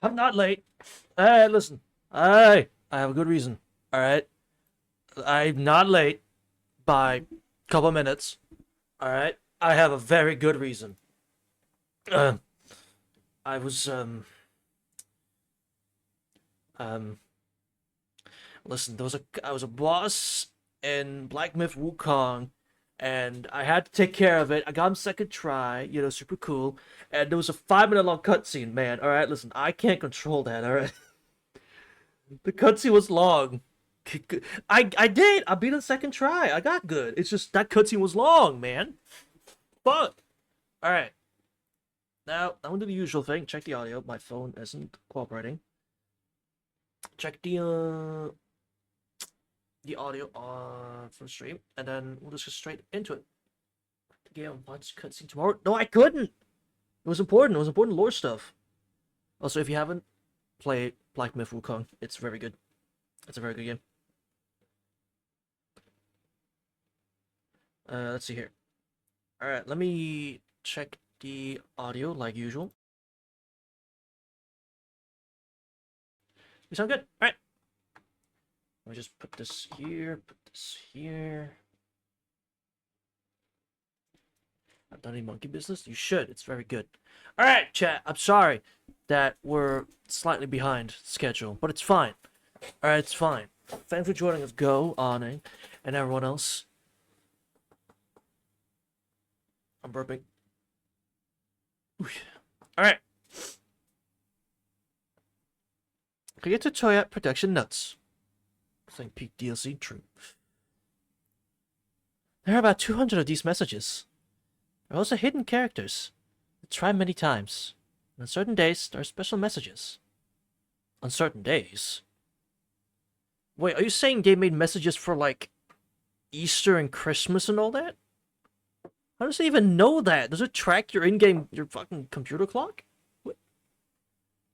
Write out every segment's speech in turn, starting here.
I'm not late. Hey, listen. Hey, I have a good reason. All right, I'm not late by a couple minutes. All right, I have a very good reason. Uh, I was um. Listen, I was a boss in Black Myth Wukong, and I had to take care of it. I got him second try. Super cool. And there was a 5 minute long cutscene, man. All right, listen, I can't control that. All right, the cutscene was long. I did. I beat it second try. I got good. It's just that cutscene was long, man. Fuck. All right. Now I'm gonna do the usual thing. Check the audio. My phone isn't cooperating. Check the audio on from the stream, and then we'll just go straight into it. The game watch cutscene tomorrow. No, I couldn't. It was important. It was important lore stuff. Also, if you haven't played Black Myth Wukong, it's very good. It's a very good game. Let's see here. All right, let me check the audio like usual. We sound good. All right. Let me just put this here. Put this here. I've done any monkey business? You should. It's very good. All right, chat. I'm sorry that we're slightly behind schedule, but it's fine. All right, it's fine. Thanks for joining us, Go, Ane, and everyone else. I'm burping. All right. Kagetsu Tohya Production Notes. Think peak DLC, true. There are about 200 of these messages. There are also hidden characters. Try many times. On certain days, there are special messages. On certain days? Wait, are you saying they made messages for, like, Easter and Christmas and all that? How does it even know that? Does it track your in-game, your fucking computer clock? What?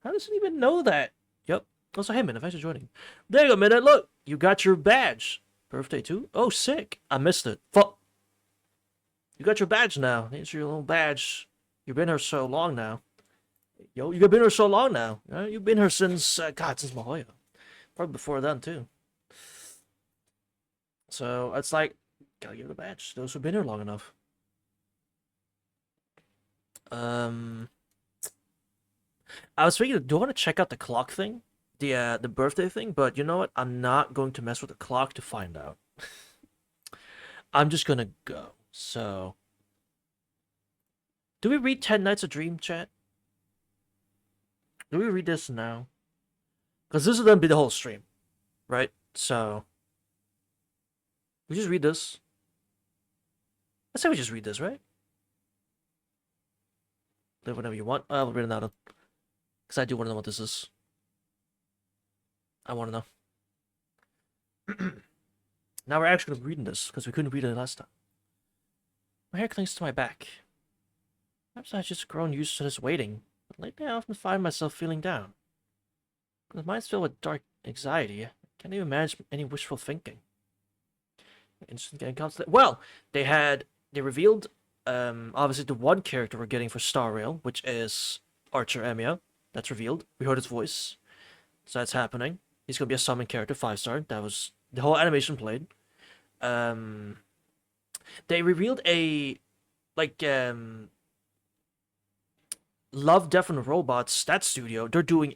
How does it even know that? Yep. Also, hey, man, thanks for joining. There you go, man. Look, you got your badge. Birthday, too? Oh, sick. I missed it. Fuck. You got your badge now. Here's your little badge. You've been here so long now. Yo, you've been here so long now. You've been here since, God, since Mahoya. Probably before then, too. So, it's like, gotta give it a badge. Those who've been here long enough. Um, I was thinking, do I want to check out the clock thing? The birthday thing? But you know what? I'm not going to mess with the clock to find out. I'm just gonna go. So, do we read 10 Nights of Dream, chat? Do we read this now? Because this is gonna be the whole stream, right? So, we just read this. I say we just read this, right? Live whenever you want. I'll read it now, because I do want to know what this is. I want to know. Now we're actually reading this, because we couldn't read it last time. My hair clings to my back. Perhaps I've just grown used to this waiting, but lately I often find myself feeling down. My mind's filled with dark anxiety. I can't even manage any wishful thinking. Instant getting constant. Well, they revealed obviously the one character we're getting for Star Rail, which is Archer Emiya. That's revealed. We heard his voice. So that's happening. He's gonna be a summon character, 5-star. That was the whole animation played. Um they revealed a like Love, Death and Robots, that studio, they're doing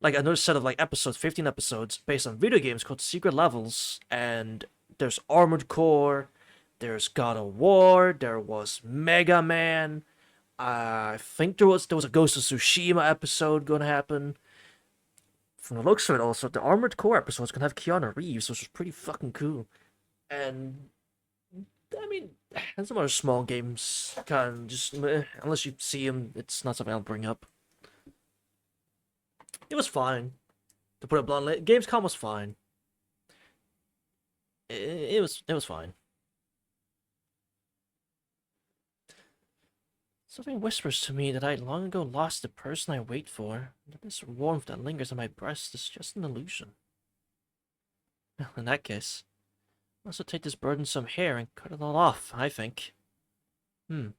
another set of episodes, 15 episodes based on video games called Secret Levels, and there's Armored Core, there's God of War, there was Mega Man. I think there was a Ghost of Tsushima episode gonna happen. From the looks of it, also the Armored Core episode is gonna have Keanu Reeves, which is pretty fucking cool. And I mean, and some other small games, kind of just unless you see them, it's not something I'll bring up. It was fine, to put it bluntly. Gamescom was fine. It was fine. Something whispers to me that I long ago lost the person I wait for. That this warmth that lingers on my breast is just an illusion. In that case, I'll also take this burdensome hair and cut it all off, I think. The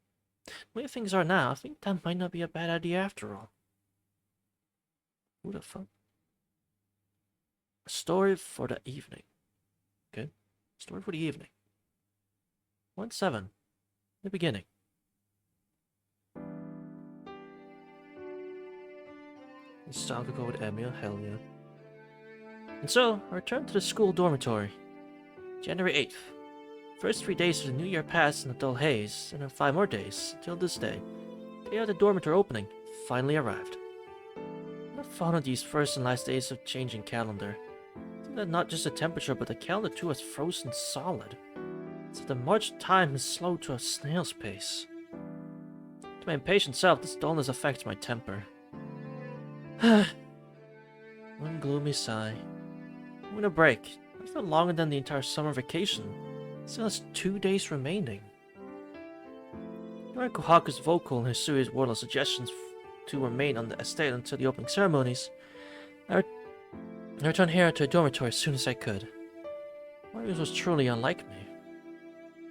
way things are now, I think that might not be a bad idea after all. Who the fuck? A story for the evening. Okay. Story for the evening. 1-7. The beginning. Nostalgia go with Emil, hell yeah. And so, I returned to the school dormitory. January 8th. First 3 days of the new year passed in a dull haze, and then 5 more days, until this day. The day of the dormitory opening finally arrived. What a fun of these first and last days of changing calendar. Isn't that not just the temperature, but the calendar too has frozen solid. So the march of time has slowed to a snail's pace. To my impatient self, this dullness affects my temper. One gloomy sigh. Winter break. I felt longer than the entire summer vacation. Still has 2 days remaining. During Kohaku's vocal and Hisui's wordless suggestions to remain on the estate until the opening ceremonies, I returned here to a dormitory as soon as I could. Marius was truly unlike me.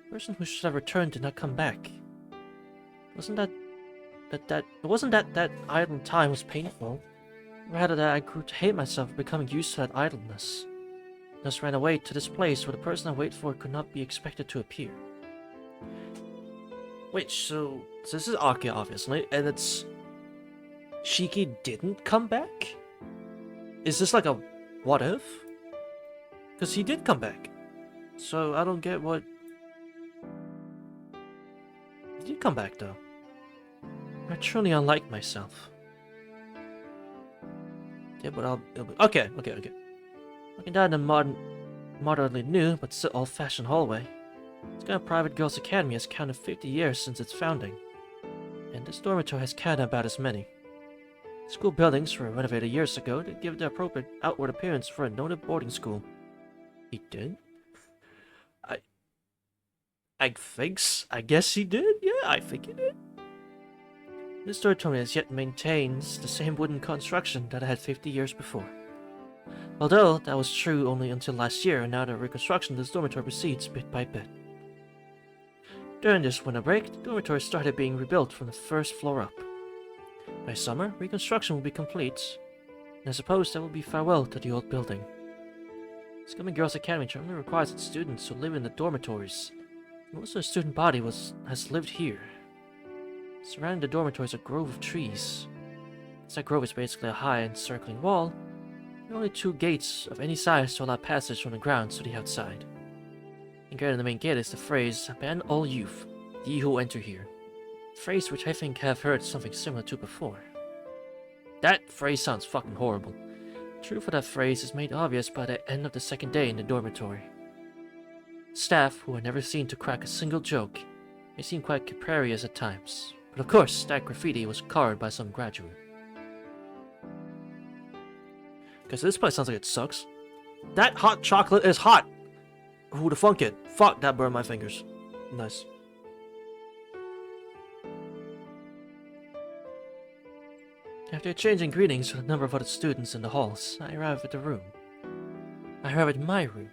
The person who should have returned did not come back. Wasn't that idle time was painful. Rather that I grew to hate myself for becoming used to that idleness. Thus ran away to this place where the person I wait for could not be expected to appear. Wait, so this is Akiha, obviously, and it's... Shiki didn't come back? Is this like a what if? Because he did come back. So I don't get what... He did come back, though. I truly unlike myself. Yeah, but it'll be... Okay. Looking down the moderately new, but still old-fashioned hallway. This kind of private girls' academy has counted 50 years since its founding. And this dormitory has counted about as many. School buildings were renovated years ago to give the appropriate outward appearance for a noted boarding school. He did? I guess he did? Yeah, I think he did. This dormitory as yet maintains the same wooden construction that it had 50 years before. Although that was true only until last year, and now the reconstruction of this dormitory proceeds bit by bit. During this winter break, the dormitory started being rebuilt from the first floor up. By summer, reconstruction will be complete, and I suppose that will be farewell to the old building. This Coming Girls Academy generally requires its students to live in the dormitories. Most of the student body has lived here. Surrounding the dormitory is a grove of trees. As that grove is basically a high encircling wall, there are only 2 gates of any size to allow passage from the grounds to the outside. Engraved on the main gate is the phrase, "Ban all youth, ye who enter here." A phrase which I think I have heard something similar to before. That phrase sounds fucking horrible. The truth of that phrase is made obvious by the end of the second day in the dormitory. Staff, who are never seen to crack a single joke, may seem quite caprarious at times, but of course that graffiti was carved by some graduate. Okay, so this place sounds like it sucks. That hot chocolate is hot! Who the funk it? Fuck, that burned my fingers. Nice. After exchanging greetings with a number of other students in the halls, I arrived at my room.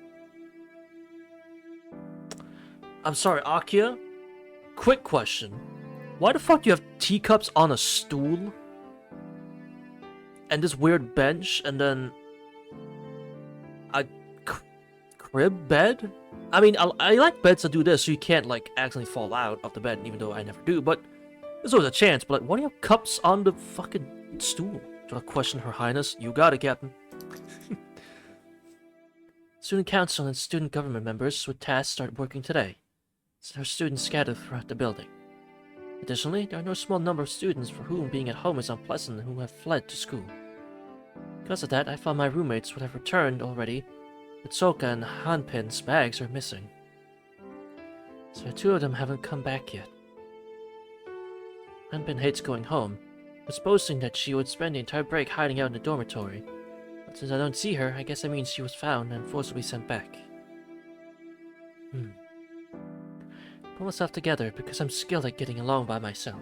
I'm sorry, Akiha? Quick question. Why the fuck do you have teacups on a stool? And this weird bench, and then... a crib bed? I mean, I like beds that do this so you can't, like, accidentally fall out of the bed, even though I never do, but... there's always a chance, but like, why do you have cups on the fucking stool? Do I question Her Highness? You got it, Captain. Student council and student government members with tasks start working today. So there are students scattered throughout the building. Additionally, there are no small number of students for whom being at home is unpleasant and who have fled to school. Because of that, I found my roommates would have returned already, but Soka and Hanpin's bags are missing. So the 2 of them haven't come back yet. Hanpin hates going home, was boasting that she would spend the entire break hiding out in the dormitory. But since I don't see her, I guess that means she was found and forcibly sent back. Pull myself together because I'm skilled at getting along by myself.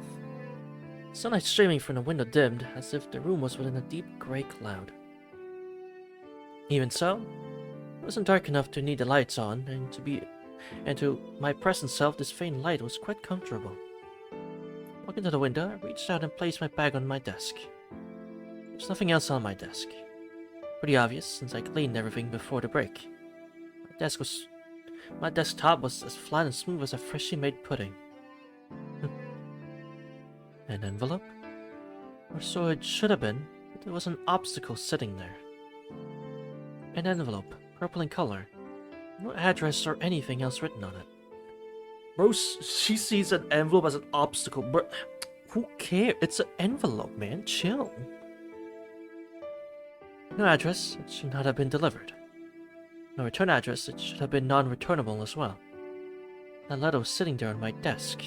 Sunlight streaming from the window dimmed, as if the room was within a deep grey cloud. Even so, it wasn't dark enough to need the lights on, and to my present self this faint light was quite comfortable. Walking to the window, I reached out and placed my bag on my desk. There's nothing else on my desk. Pretty obvious, since I cleaned everything before the break. My desktop was as flat and smooth as a freshly made pudding. An envelope? Or so it should have been, but there was an obstacle sitting there. An envelope, purple in color. No address or anything else written on it. Bro, she sees an envelope as an obstacle. Bro, who cares? It's an envelope, man. Chill. No address. It should not have been delivered. No return address. It should have been non-returnable as well. That letter was sitting there on my desk.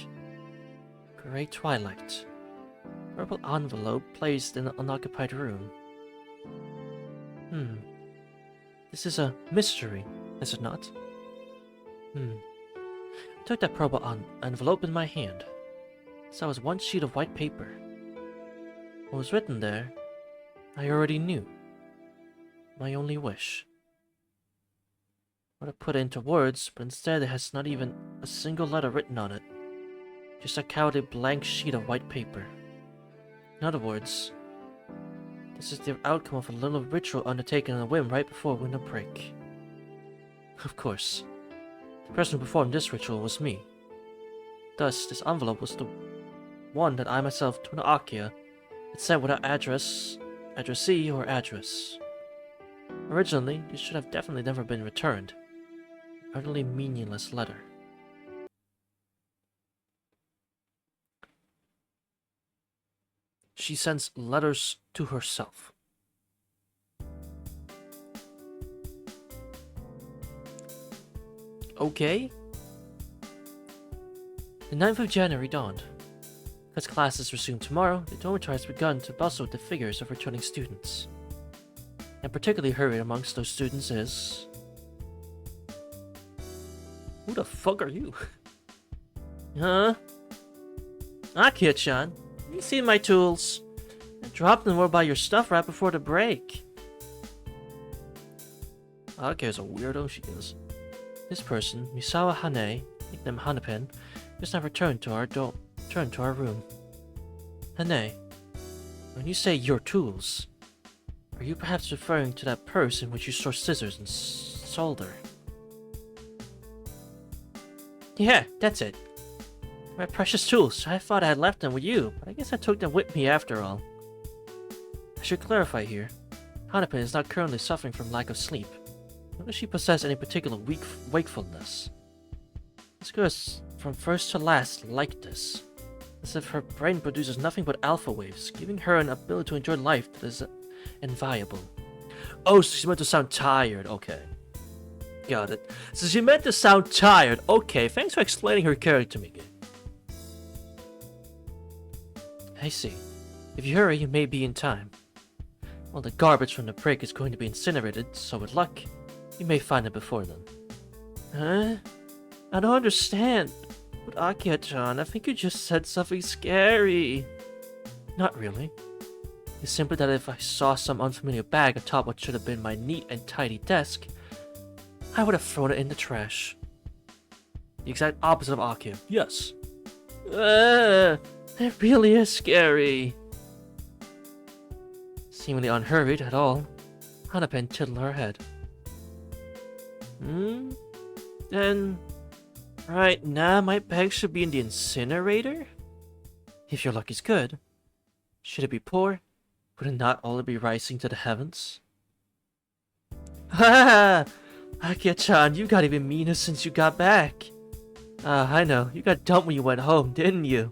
Gray twilight. Purple envelope placed in an unoccupied room. This is a mystery, is it not? I took that purple envelope in my hand. That was one sheet of white paper. What was written there, I already knew. My only wish. I would have put it into words, but instead it has not even a single letter written on it. Just a cowardly blank sheet of white paper. In other words, this is the outcome of a little ritual undertaken on a whim right before winter break. Of course, the person who performed this ritual was me. Thus, this envelope was the one that I myself took to Akiha had sent without addressee, or address. Originally, this should have definitely never been returned. An utterly meaningless letter. She sends letters to herself. Okay. The 9th of January dawned. As classes resume tomorrow, the dormitory has begun to bustle with the figures of returning students. And particularly hurried amongst those students is... Who the fuck are you? Huh? Akiha-chan, you seen my tools? I dropped them over by your stuff right before the break. Akiha's a weirdo, she is. This person, Misawa Hane, nicknamed Hanapen, just now returned to our room. Hane, when you say your tools, are you perhaps referring to that purse in which you store scissors and solder? Yeah, that's it. My precious tools. I thought I had left them with you, but I guess I took them with me after all. I should clarify here. Hanapen is not currently suffering from lack of sleep, nor does she possess any particular wakefulness. This girl is from first to last like this, as if her brain produces nothing but alpha waves, giving her an ability to enjoy life that is inviolable. Oh, so she's meant to sound tired. Okay. Got it. So she meant to sound tired. Okay, thanks for explaining her character to me. I see. If you hurry, you may be in time. Well, the garbage from the break is going to be incinerated, so with luck, you may find it before then. Huh? I don't understand. But Akiha-chan, I think you just said something scary. Not really. It's simply that if I saw some unfamiliar bag atop what should have been my neat and tidy desk, I would have thrown it in the trash. The exact opposite of Akiha. Yes. It really is scary. Seemingly unhurried at all, Hanapen tiddled her head. Then, right now my bag should be in the incinerator? If your luck is good. Should it be poor, would it not only be rising to the heavens? Ha! Akiha-chan, you got even meaner since you got back. I know. You got dumped when you went home, didn't you?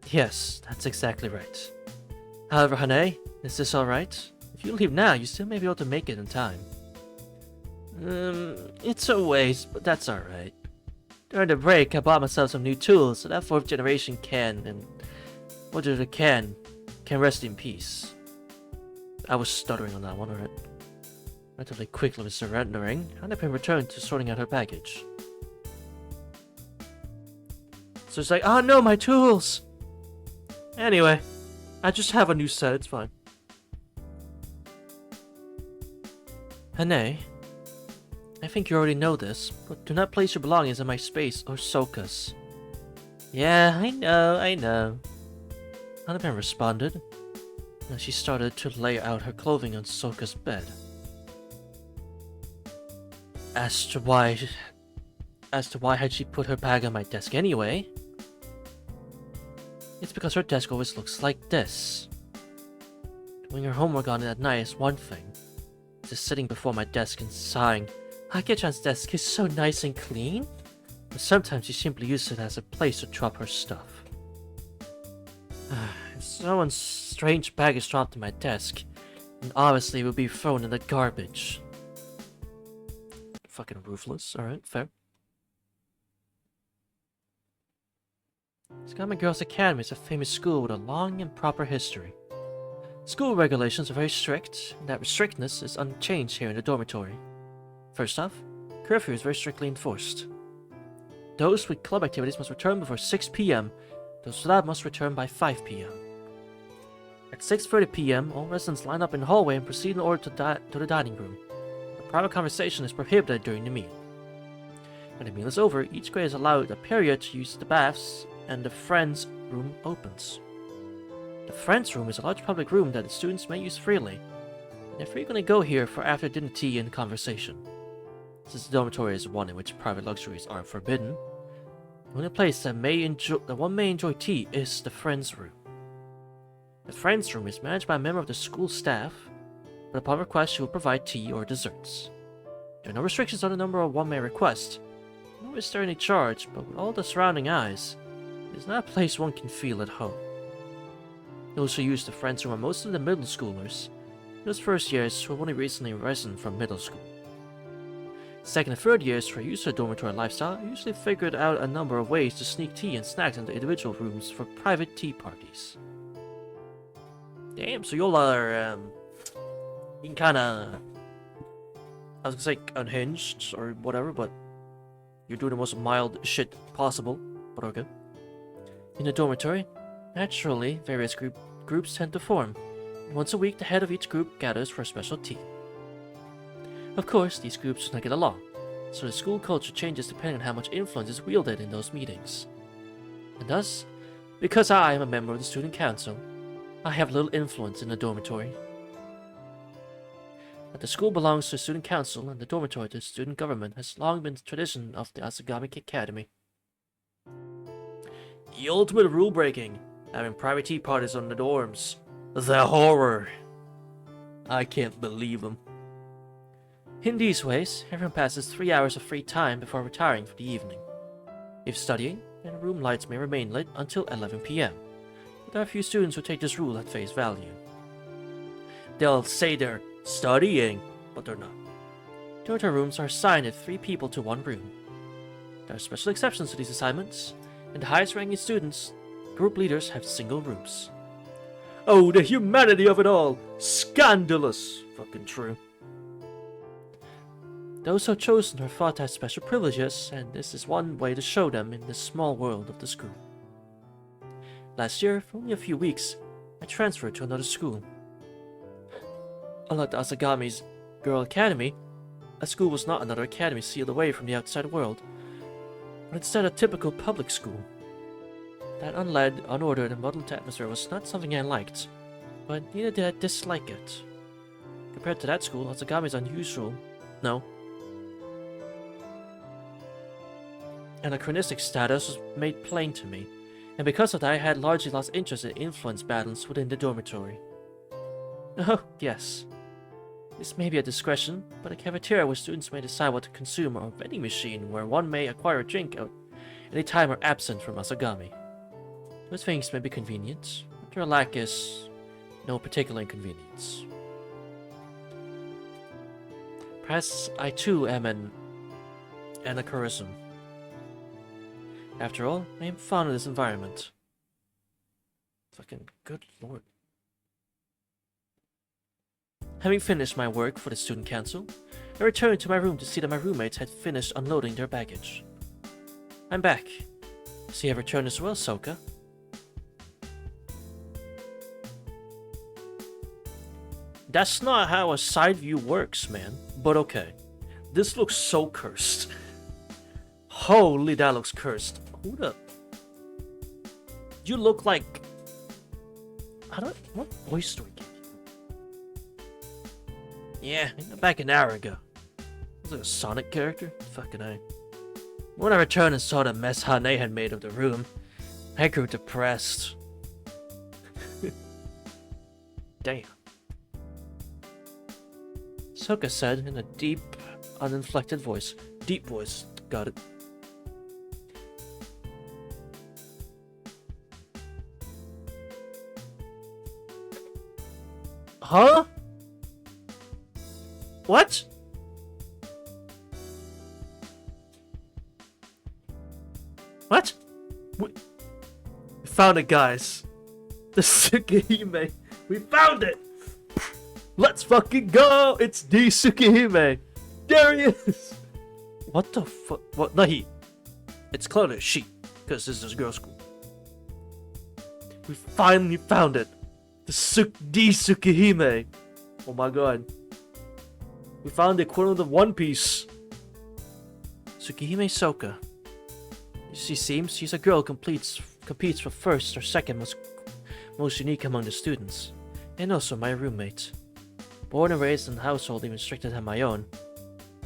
Yes, that's exactly right. However, Hane, is this alright? If you leave now, you still may be able to make it in time. It's a waste, but that's alright. During the break, I bought myself some new tools, so that 4th generation can rest in peace. I was stuttering on that one, alright. Relatively quickly surrendering, Hanapen returned to sorting out her baggage. So it's like, oh no, my tools! Anyway, I just have a new set, it's fine. Hane, I think you already know this, but do not place your belongings in my space or Soka's. Yeah, I know. Hanapan responded, and she started to lay out her clothing on Soka's bed. As to why had she put her bag on my desk anyway? It's because her desk always looks like this. Doing her homework on it at night is one thing. Just sitting before my desk and sighing, Akichan's desk is so nice and clean. But sometimes she simply uses it as a place to drop her stuff. If someone's strange bag is dropped on my desk, then obviously it will be thrown in the garbage. Fucking ruthless, alright, fair. Scum Girls Academy is a famous school with a long and proper history. School regulations are very strict, and that strictness is unchanged here in the dormitory. First off, curfew is very strictly enforced. Those with club activities must return before 6 p.m. Those without must return by 5 p.m. At 6:30 p.m., all residents line up in the hallway and proceed in order to the dining room. A private conversation is prohibited during the meal. When the meal is over, each grade is allowed a period to use the baths, and the Friends room opens. The Friends room is a large public room that the students may use freely, and they're frequently go here for after-dinner tea and conversation. Since the dormitory is one in which private luxuries are forbidden, the only place that one may enjoy tea is the Friends room. The Friends room is managed by a member of the school staff, but upon request she will provide tea or desserts. There are no restrictions on the number of one may request, nor is there any charge, but with all the surrounding eyes, it is not a place one can feel at home. Those who use the Friends room are mostly the middle schoolers, those first years who have only recently risen from middle school. Second and third years who are used to the dormitory lifestyle usually figured out a number of ways to sneak tea and snacks into individual rooms for private tea parties. Damn, so y'all are, you can kinda, I was gonna say unhinged or whatever, but you're doing the most mild shit possible, but okay. In the dormitory, naturally, various groups tend to form. Once a week, the head of each group gathers for a special tea. Of course, these groups do not get along, so the school culture changes depending on how much influence is wielded in those meetings. And thus, because I am a member of the student council, I have little influence in the dormitory. That the school belongs to the student council and the dormitory to the student government has long been the tradition of the Asagami Academy. The ultimate rule breaking, having private tea parties on the dorms. The horror. I can't believe them. In these ways, everyone passes 3 hours of free time before retiring for the evening. If studying, then room lights may remain lit until 11 p.m. But there are a few students who take this rule at face value. They'll say they're studying, but they're not. Dormitory rooms are assigned at 3 people to 1 room. There are special exceptions to these assignments, and the highest ranking students, group leaders, have single rooms. Oh, the humanity of it all! Scandalous! Fucking true. Those who are chosen are thought to have special privileges, and this is one way to show them in this small world of the school. Last year, for only a few weeks, I transferred to another school. Unlike the Asagami's Girl Academy, a school was not another academy sealed away from the outside world, but instead a typical public school. That unled, unordered, and muddled atmosphere was not something I liked, but neither did I dislike it. Compared to that school, Asagami's unusual, anachronistic status was made plain to me, and because of that I had largely lost interest in influence balance within the dormitory. Oh, yes. This may be a discretion, but a cafeteria where students may decide what to consume or a vending machine where one may acquire a drink at any time are absent from Asagami. Those things may be convenient, but their lack is no particular inconvenience. Perhaps I too am an anachronism. After all, I am fond of this environment. Fucking good lord. Having finished my work for the student council, I returned to my room to see that my roommates had finished unloading their baggage. I'm back. So you have returned as well, Soka? That's not how a side view works, man. But okay. This looks so cursed. Holy, that looks cursed. Who the... You look like... What voice do I get? Yeah, back an hour ago. Was it a Sonic character? Fucking A. When I returned and saw the mess Hane had made of the room, I grew depressed. Damn. Soka said in a deep, uninflected voice. Deep voice. Got it. Huh? What? What? We found it, guys. The Tsukihime. We found it! Let's fucking go! It's the Tsukihime! There he is! What the fuck? What? Not he. It's clearly she, because this is girls' school. We finally found it! The Tsukihime! Oh my god. We found the equivalent of One Piece. Tsukihime Soka. She seems she's a girl who competes for first or second most unique among the students. And also my roommate. Born and raised in a household even stricter than my own,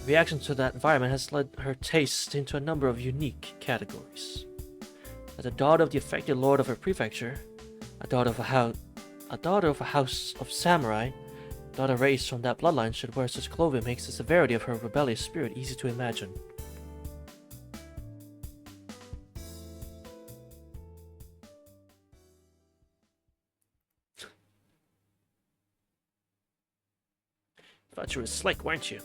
reaction to that environment has led her taste into a number of unique categories. As a daughter of the affected lord of her prefecture, a daughter of a house of samurai, a daughter raised from that bloodline should wear such clothing makes the severity of her rebellious spirit easy to imagine. Thought you were slick, weren't you?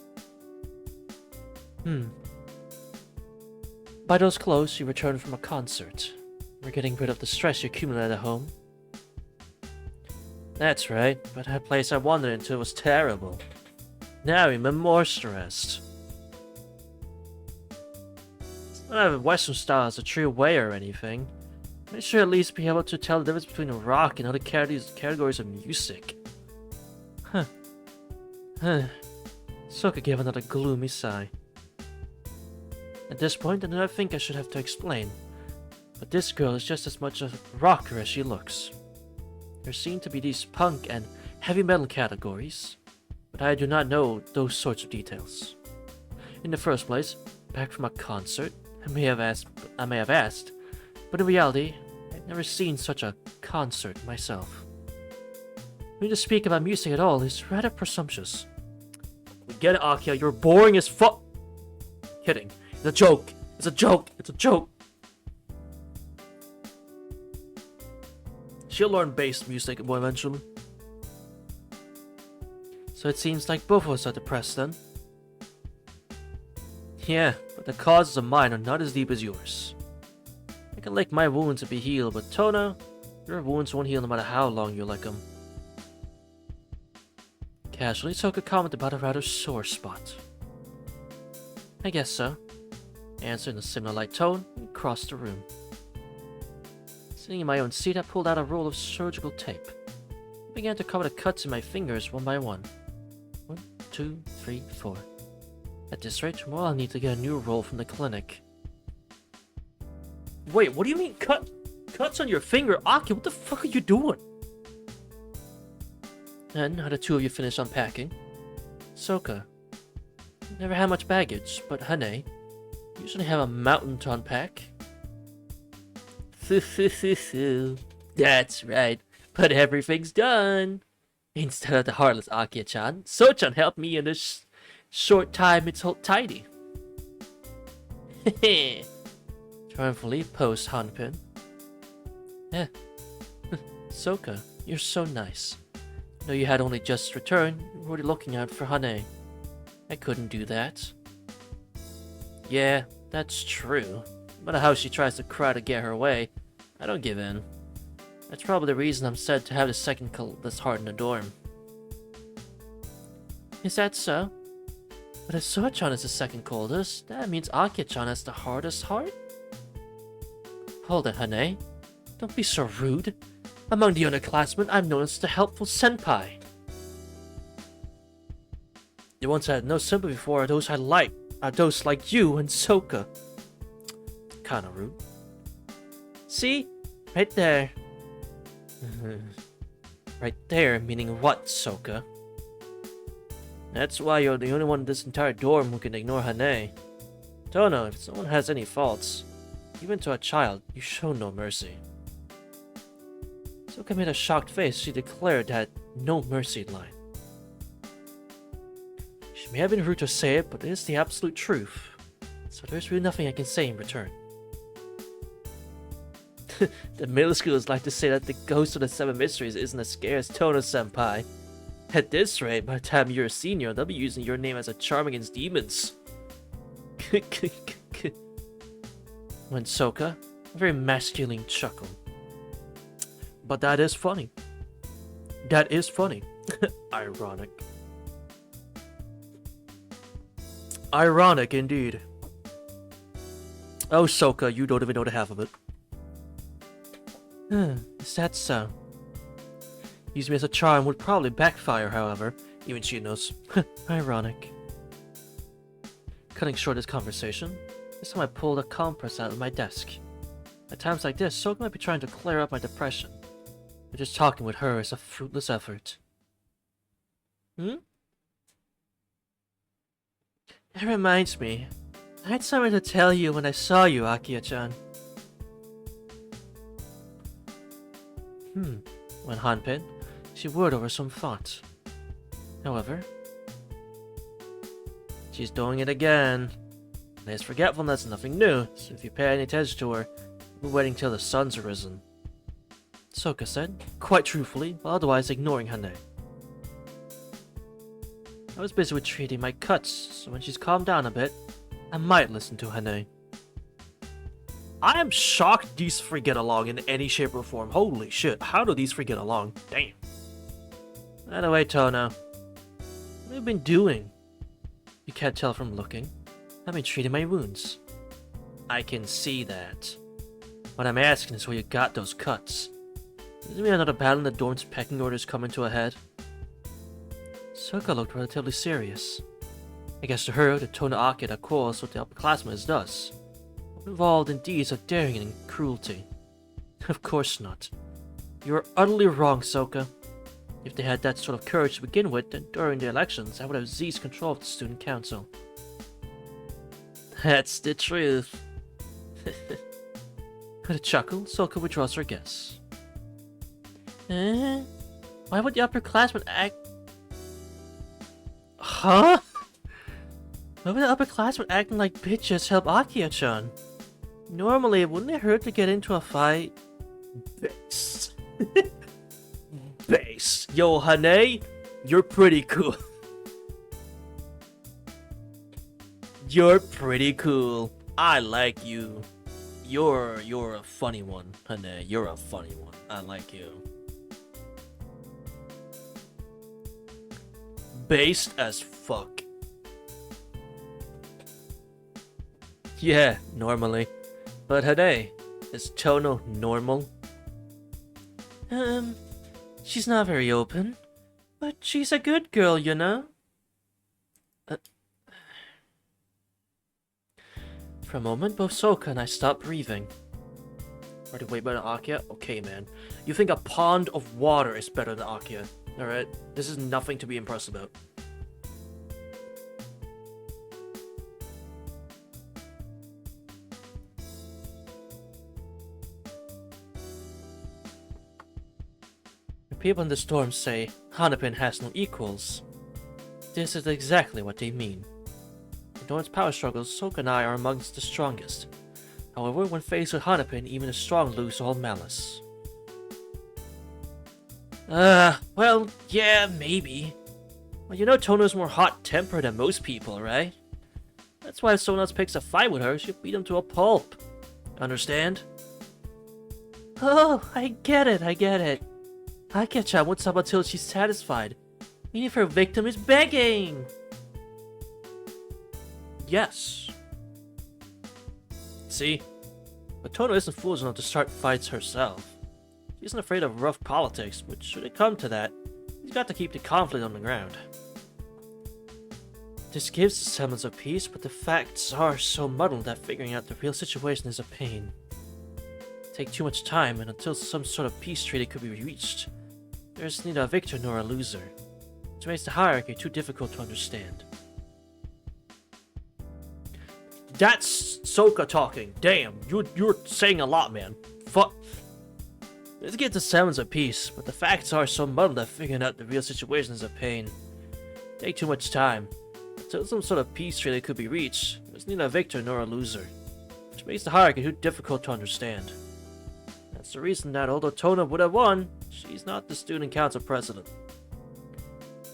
By those clothes, you returned from a concert. We're getting rid of the stress you accumulated at home. That's right, but that place I wandered into was terrible. Now I'm even more stressed. I don't have a Western style as a true way or anything. I should at least be able to tell the difference between rock and other categories of music. Soka gave another gloomy sigh. At this point, I do not think I should have to explain, but this girl is just as much a rocker as she looks. There seem to be these punk and heavy metal categories, but I do not know those sorts of details. In the first place, back from a concert, I may have asked, but in reality, I've never seen such a concert myself. For me to speak about music at all is rather presumptuous. We get it, Akiha, you're boring as fuck. Kidding. It's a joke. It's a joke. It's a joke. She'll learn bass music eventually. So it seems like both of us are depressed then. Yeah, but the causes of mine are not as deep as yours. I can lick my wounds and be healed, but Tona, your wounds won't heal no matter how long you lick them. Casually, Soka commented about a rather sore spot. I guess so. Answered in a similar light tone and crossed the room. Sitting in my own seat, I pulled out a roll of surgical tape. I began to cover the cuts in my fingers one by one. 1, 2, 3, 4. At this rate, tomorrow I'll need to get a new roll from the clinic. Wait, what do you mean cuts on your finger? Aki, what the fuck are you doing? Then, how the two of you finished unpacking, Soka. Never had much baggage, but Hane usually have a mountain to unpack. That's right, but everything's done. Instead of the heartless Akiha-chan, So-chan helped me in this short time it's tidy. Triumphantly post Hanpin. Soka, you're so nice. Though you had only just returned, you were already looking out for Hane. I couldn't do that. Yeah, that's true. No matter how she tries to cry to get her way, I don't give in. That's probably the reason I'm said to have the second coldest heart in the dorm. Is that so? But if So-chan is the second coldest, that means Akiha-chan has the hardest heart? Hold it, Hane. Don't be so rude. Among the underclassmen, I'm known as the helpful senpai. The ones I had no sympathy for are those I like. Are those like you and Soka. Kinda rude. See? Right there. Right there, meaning what, Soka? That's why you're the only one in this entire dorm who can ignore Hane. Tono, if someone has any faults, even to a child, you show no mercy. Soka made a shocked face. She declared that no mercy line. She may have been rude to say it, but it is the absolute truth. So there's really nothing I can say in return. The middle schoolers like to say that the ghost of the Seven Mysteries isn't as scary as Tono-senpai. At this rate, by the time you're a senior, they'll be using your name as a charm against demons. Went Soka, a very masculine chuckle. But that is funny. That is funny. Ironic. Ironic indeed. Oh, Soka, you don't even know the half of it. Is that so? Using me as a charm would probably backfire, however. Even she knows. Ironic. Cutting short this conversation, this time I pulled a compress out of my desk. At times like this, Soka might be trying to clear up my depression. But just talking with her is a fruitless effort. That reminds me. I had something to tell you when I saw you, Akiha-chan. When Hanpin, she whirred over some thought. However, she's doing it again. This forgetfulness is nothing new, so if you pay any attention to her, you'll be waiting till the sun's arisen. Soka said, quite truthfully, while otherwise ignoring Hane. I was busy with treating my cuts, so when she's calmed down a bit, I might listen to Hane. I am shocked these three get along in any shape or form. Holy shit, how do these three get along? Damn. By the way, Tono, what have you been doing? You can't tell from looking. I've been treating my wounds. I can see that. What I'm asking is where you got those cuts. Doesn't mean another battle in the dorm's pecking orders coming to a head? Soka looked relatively serious. I guess to her, the Tono Akiha that quarrels with the upperclassmen does. Involved in deeds of daring and cruelty. Of course not. You are utterly wrong, Soka. If they had that sort of courage to begin with, then during the elections, I would have seized control of the student council. That's the truth. With a chuckle, Soka withdraws her guess. Why would the upperclassmen act... Huh? Why would the upperclassmen acting like bitches help Akiha-chan? Normally, wouldn't it hurt to get into a fight? Base. Base. Yo, Hane, you're pretty cool. You're pretty cool. I like you. You're a funny one, Hane. You're a funny one. I like you. Based as fuck. Yeah, normally. But Hane, is Tono normal? She's not very open. But she's a good girl, you know? For a moment, both Soka and I stopped breathing. Are they way better than Akiha? Okay, man. You think a pond of water is better than Akiha. Alright? This is nothing to be impressed about. People in the storm say Hanapin has no equals. This is exactly what they mean. In Dorn's power struggles, Soka and I are amongst the strongest. However, when faced with Hanapin, even the strong lose all malice. Well, yeah, maybe. Well, you know Tono's more hot-tempered than most people, right? That's why if someone else picks a fight with her, she'll beat him to a pulp. Understand? Oh, I get it. Akiha-chan won't stop until she's satisfied, even if her victim is begging! Yes. See? But Tono isn't foolish enough to start fights herself. She isn't afraid of rough politics, but should it come to that, he's got to keep the conflict on the ground. This gives a semblance of peace, but the facts are so muddled that figuring out the real situation is a pain. Take too much time, and until some sort of peace treaty could be reached, There's neither a victor nor a loser, which makes the hierarchy too difficult to understand. That's Soka talking. Damn, you're saying a lot, man. Fuck. Let's get the sounds of peace, but the facts are so muddled that figuring out the real situation is a pain. Take too much time. Until some sort of peace treaty could be reached, there's neither a victor nor a loser, which makes the hierarchy too difficult to understand. That's the reason that although Tona would have won, she's not the student council president.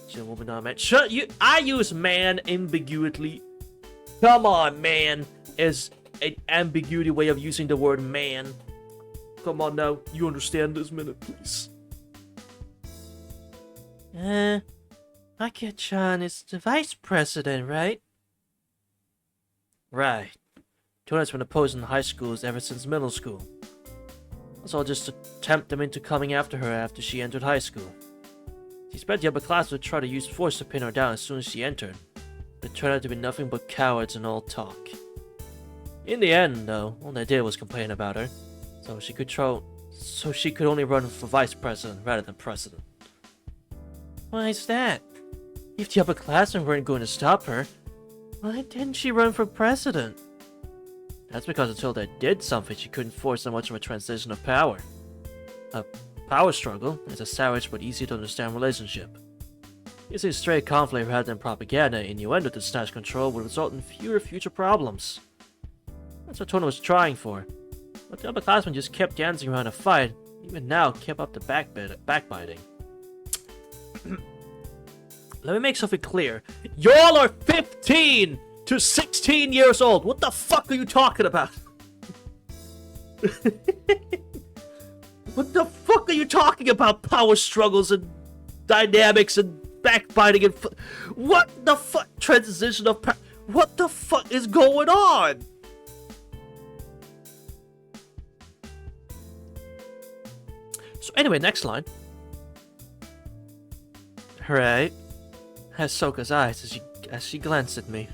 She's a woman not man. Shut you! I use man ambiguously. Come on, man is an ambiguity way of using the word man. Come on now, you understand this minute, please. Akiha-chan is the vice president, right? Right. Tona's been opposing high schools ever since middle school. That's all just to tempt them into coming after her after she entered high school. She expected the upper class would try to use force to pin her down as soon as she entered. It turned out to be nothing but cowards and all talk. In the end, though, all they did was complain about her, so she could only run for vice president rather than president. Why is that? If the upper classmen weren't going to stop her, why didn't she run for president? That's because until they did something, she couldn't force so much of a transition of power. A power struggle is a savage but easy to understand relationship. Using straight conflict rather than propaganda and innuendo to snatch control would result in fewer future problems. That's what Tona was trying for. But the upperclassmen just kept dancing around a fight, even now kept up the backbiting. Let me make something clear. Y'all are 15 to 16 years old. What the fuck are you talking about? What the fuck are you talking about? Power struggles and dynamics and backbiting and what the fuck? Transition of power. What the fuck is going on? So anyway, next line. Right. Has Soka's eyes as she glanced at me.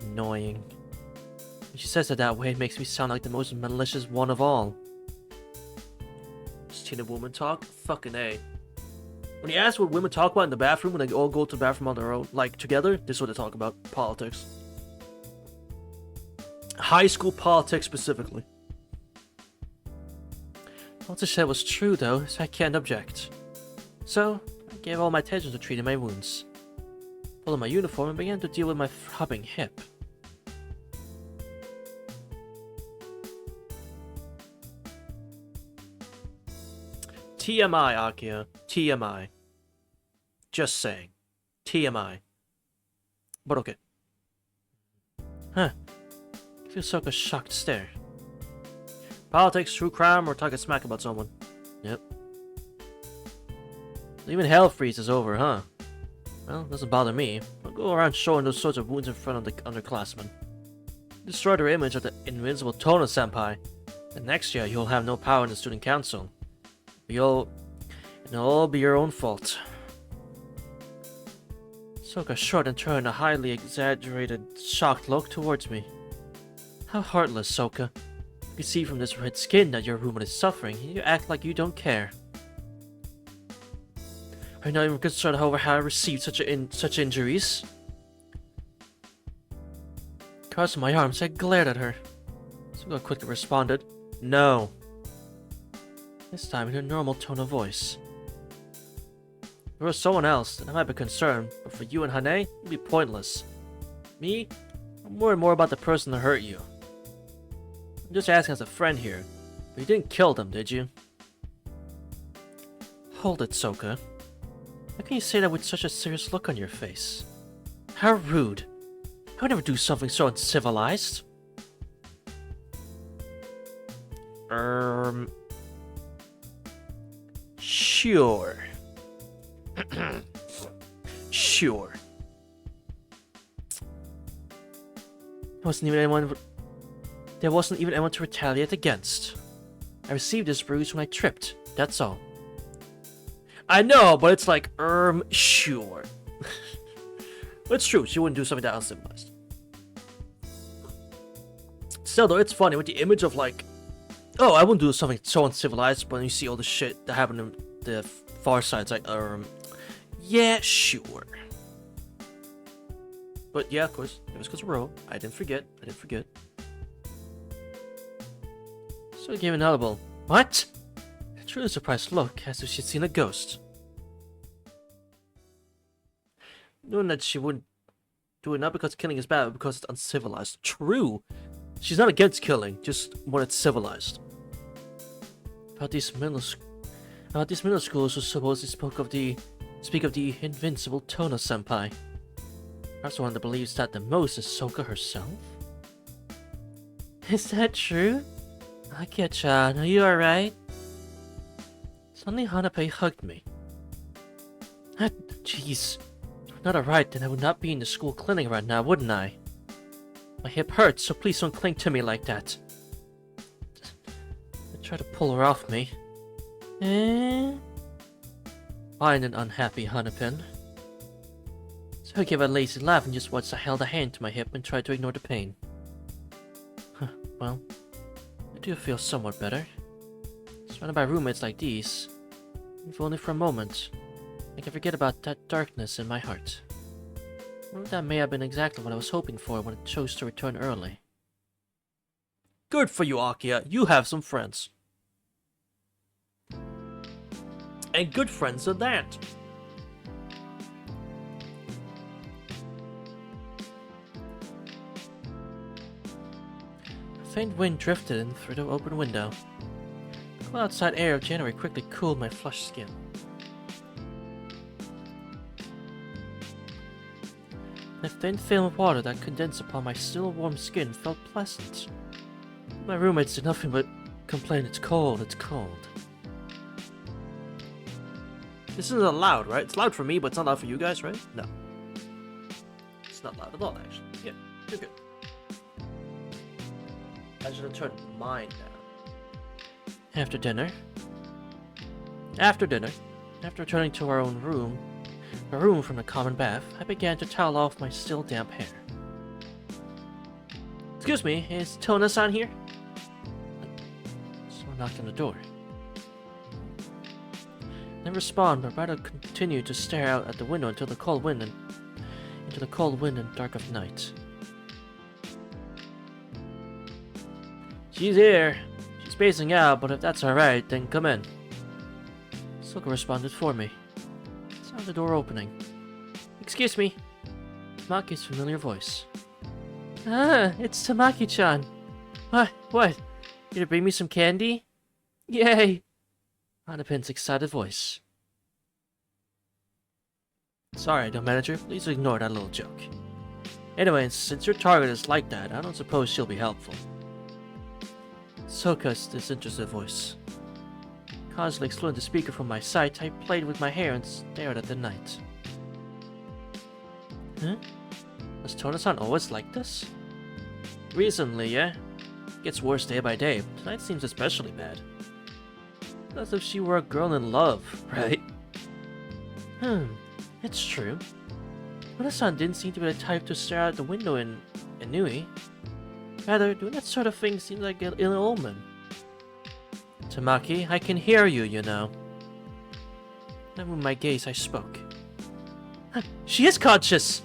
Annoying. When she says it that way, it makes me sound like the most malicious one of all. Just teen woman talk? Fucking A. When you ask what women talk about in the bathroom when they all go to the bathroom on their own, like together, this is what they talk about. Politics. High school politics specifically. What she said was true though, so I can't object. So, I gave all my attention to treating my wounds. Pulled on my uniform and began to deal with my throbbing hip. TMI, Akiha. TMI. Just saying. TMI. But okay. Huh. I feel Soka's shocked stare. Politics, true crime, or talking smack about someone. Yep. Even hell freeze is over, huh? Well, doesn't bother me. I'll go around showing those sorts of wounds in front of the underclassmen. Destroy their image of the invincible Tona-senpai. And next year, you'll have no power in the student council. It'll all be your own fault. Soka shrugged and turned a highly exaggerated, shocked look towards me. How heartless, Soka. You can see from this red skin that your roommate is suffering, and you act like you don't care. Are you not even concerned over how I received such injuries? Crossing my arms, I glared at her. Soka quickly responded, No. This time in her normal tone of voice. If it was someone else, then I might be concerned, but for you and Hane, it'd be pointless. Me? I'm worried more about the person that hurt you. I'm just asking as a friend here, but you didn't kill them, did you? Hold it, Soka. How can you say that with such a serious look on your face? How rude. I would never do something so uncivilized. Sure. Sure. There wasn't even anyone to retaliate against. I received this bruise when I tripped, that's all. I know, but it's like, sure. But it's true, she wouldn't do something that uncivilized. Still though, it's funny with the image of like, Oh, I wouldn't do something so uncivilized, but when you see all the shit that happened in the far side, it's like, yeah, sure. But yeah, of course, it was because of Ro. I didn't forget. So I gave an audible. What? A truly surprised look, as if she'd seen a ghost. Knowing that she wouldn't do it not because killing is bad, but because it's uncivilized. True. She's not against killing, just when it's civilized. About these middle schools who supposedly speak of the invincible Tono senpai. Perhaps the one that believes that the most is Soka herself? Is that true? Akiha-chan, are you alright? Suddenly Hanape hugged me. Jeez. If I'm not alright, then I would not be in the school clinic right now, wouldn't I? My hip hurts, so please don't cling to me like that. I tried to pull her off me. Whined an unhappy Hanapin. So I gave a lazy laugh and just watched I held a hand to my hip and tried to ignore the pain. Well, I do feel somewhat better. Surrounded by roommates like these, if only for a moment, I can forget about that darkness in my heart. Well, that may have been exactly what I was hoping for when I chose to return early. Good for you, Akiha. You have some friends. And good friends at that. A faint wind drifted in through the open window. The cool outside air of January quickly cooled my flushed skin. The thin film of water that condensed upon my still warm skin felt pleasant. My roommates did nothing but complain, it's cold, it's cold. This isn't loud, right? It's loud for me, but it's not loud for you guys, right? No. It's not loud at all, actually. Yeah, you're good. I should have turned mine down. After dinner, after returning to our own room, a room from the common bath, I began to towel off my still damp hair. Excuse me, is Tona-san here? Someone knocked on the door. I didn't respond, but rather continued to stare out at the window into the cold wind and dark of night. She's here. She's spacing out, but if that's alright, then come in. Soka responded for me. I saw the door opening. Excuse me. Tamaki's familiar voice. Ah, it's Tamaki-chan. What? You gonna bring me some candy? Yay! Hanapin's excited voice. Sorry, the manager. Please ignore that little joke. Anyway, since your target is like that, I don't suppose she'll be helpful. Soka's disinterested voice. Cautiously excluding the speaker from my sight, I played with my hair and stared at the night. Huh? Was Tona-san always like this? Recently, yeah. Gets worse day by day, but tonight seems especially bad. As if she were a girl in love, right? It's true. Tona-san didn't seem to be the type to stare out the window in Inui. Rather, doing that sort of thing seems like an ill omen. Tamaki, I can hear you, you know. Then with my gaze, I spoke. She is conscious!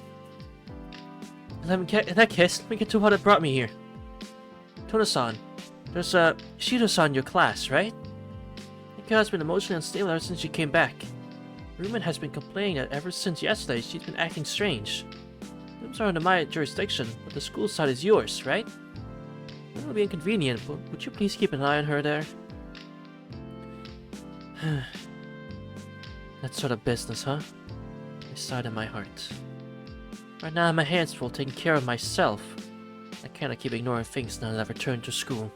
In that case, let me get to what brought me here. Tona-san, there's Shido-san in your class, right? Akiha has been emotionally unstable ever since she came back. Roommate has been complaining that ever since yesterday she's been acting strange. Rooms are under my jurisdiction, but the school side is yours, right? It will be inconvenient, but would you please keep an eye on her there? That sort of business, huh? I sighed in my heart. Right now, my hands full taking care of myself. I cannot keep ignoring things now that I've returned to school.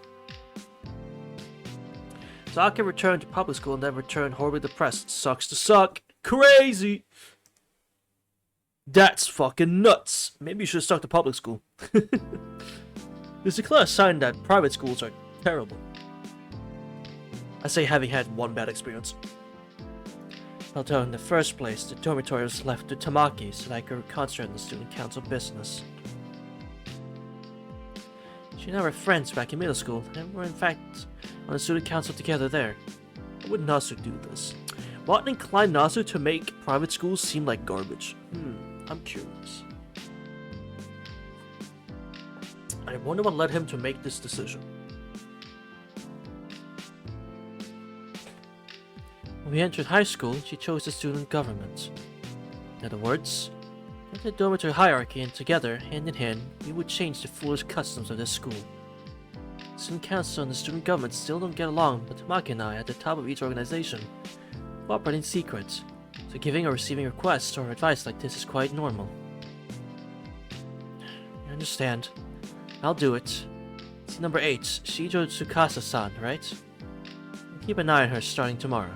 So I can return to public school and then return horribly depressed. Sucks to suck. Crazy! That's fucking nuts. Maybe you should have stuck to public school. There's a clear sign that private schools are terrible. I say having had one bad experience. Although in the first place, the dormitory was left to Tamaki so that I could concentrate on the student council business. She and I were friends back in middle school, and were in fact on the student council together there. How would Nasu do this? What inclined Nasu to make private schools seem like garbage? I'm curious. I wonder what led him to make this decision. When we entered high school, she chose the student government. In other words, the dormitory hierarchy, and together, hand in hand, we would change the foolish customs of this school. The student council and the student government still don't get along, but Tamaki and I, at the top of each organization, cooperate in secret, so giving or receiving requests or advice like this is quite normal. I understand. I'll do it. See number 8, Shijo Tsukasa-san, right? Keep an eye on her starting tomorrow.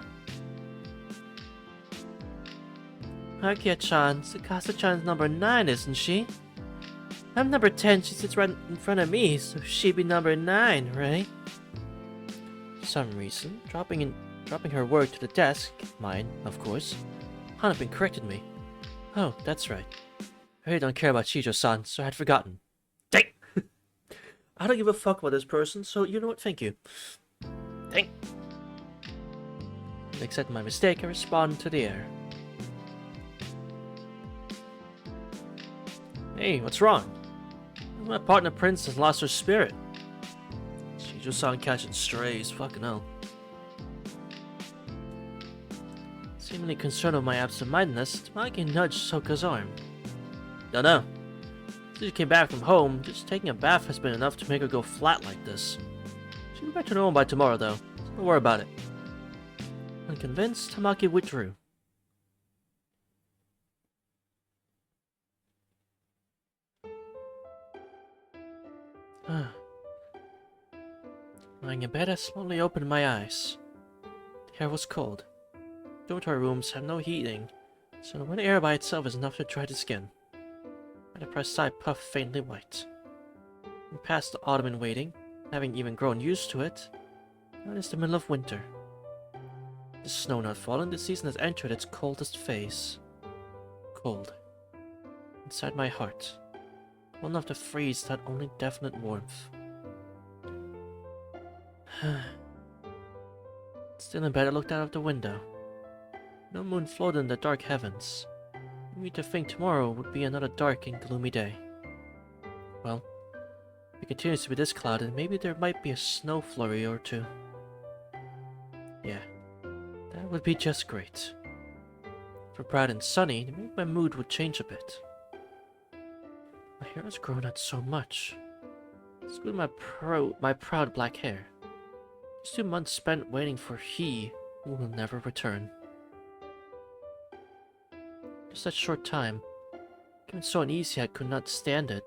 Akiha-chan, Tsukasa-chan's number 9, isn't she? I'm number 10, she sits right in front of me, so she'd be number 9, right? For some reason, dropping her work to the desk, mine, of course, Hanabin corrected me. Oh, that's right. I really don't care about Shijo-san, so I had forgotten. Dang! I don't give a fuck about this person, so you know what, thank you. Dang! Accepting my mistake, I respond to the air. Hey, what's wrong? My partner Prince has lost her spirit. Shijo-san catching strays, fucking hell. Seemingly concerned with my absent-mindedness, Tamaki nudged Soka's arm. Dunno. Since she came back from home, just taking a bath has been enough to make her go flat like this. She'll be back to normal by tomorrow, though. Don't worry about it. Unconvinced, Tamaki withdrew. Lying in bed, I slowly opened my eyes. The air was cold. Dormitory rooms have no heating, so the wind air by itself is enough to dry the skin. My depressed side puffed faintly white. And past the autumn in waiting, having even grown used to it, now it is the middle of winter. The snow not falling, the season has entered its coldest phase. Cold. Inside my heart. Cold enough to freeze that only definite warmth. Still in bed, I looked out of the window. No moon floated in the dark heavens. Me to think tomorrow would be another dark and gloomy day. Well, if it continues to be this clouded, maybe there might be a snow flurry or two. Yeah, that would be just great. For bright and sunny, maybe my mood would change a bit. My hair has grown out so much. Excluding my proud black hair. Just 2 months spent waiting for he who will never return. Just that short time, given so uneasy I could not stand it,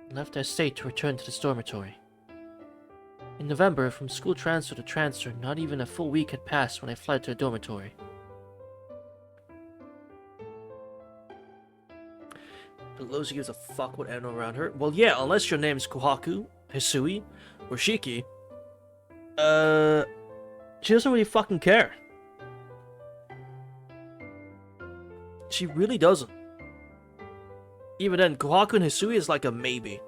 I left the estate to return to this dormitory. In November, from school transfer to transfer, not even a full week had passed when I fled to the dormitory. Pelosi gives a fuck what anyone around her. Well, yeah, unless your name's Kohaku, Hisui, or Shiki. She doesn't really fucking care. She really doesn't. Even then, Kohaku and Hisui is like a maybe.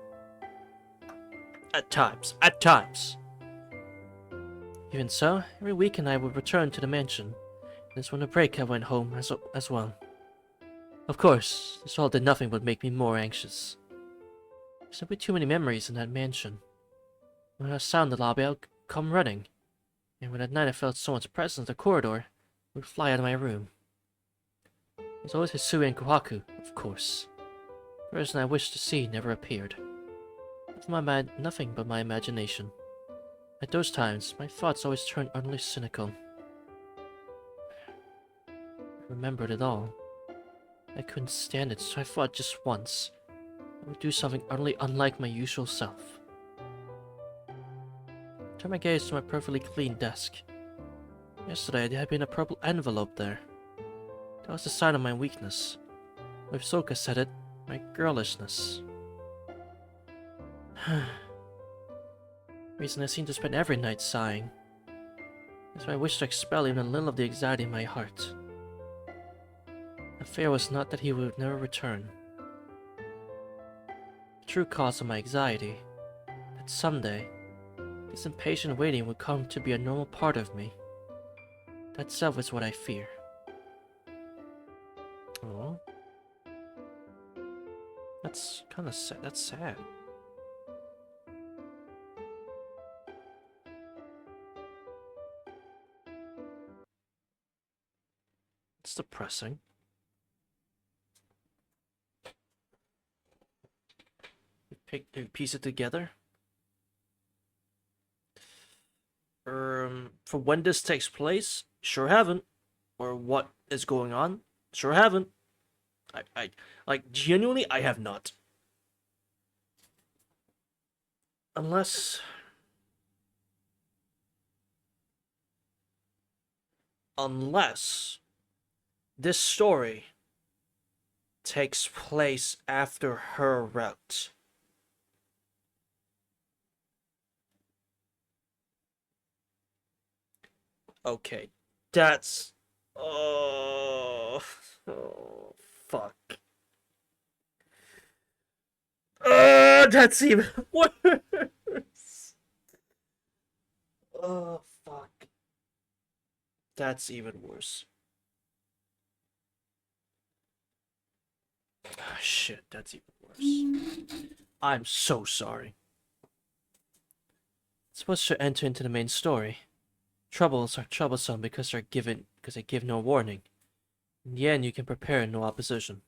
At times. Even so, every weekend I would return to the mansion. And it's when the break I went home as well. Of course, this all did nothing but make me more anxious. There's simply too many memories in that mansion. When I was in the lobby, I would come running. And when at night I felt someone's presence in the corridor, I would fly out of my room. There's always Hisui and Kohaku, of course. The person I wished to see never appeared. Nothing but my imagination. At those times, my thoughts always turned utterly cynical. I remembered it all. I couldn't stand it, so I thought just once I would do something utterly unlike my usual self. I turned my gaze to my perfectly clean desk. Yesterday there had been a purple envelope there. That was the sign of my weakness. Or if Soka said it, my girlishness. Reason I seem to spend every night sighing. That's why I wish to expel even a little of the anxiety in my heart. The fear was not that he would never return. The true cause of my anxiety, that someday, This impatient waiting would come to be a normal part of me. That self is what I fear. Oh. That's kind of sad. That's sad. It's depressing. You piece it together. For when this takes place, sure haven't. Or what is going on, sure haven't. I like genuinely, I have not. Unless this story takes place after her route. Okay, that's... Oh, fuck. That's even worse. Oh, fuck. That's even worse. Oh, shit, that's even worse. I'm so sorry. It's supposed to enter into the main story. Troubles are troublesome because they give no warning. In the end, you can prepare no opposition.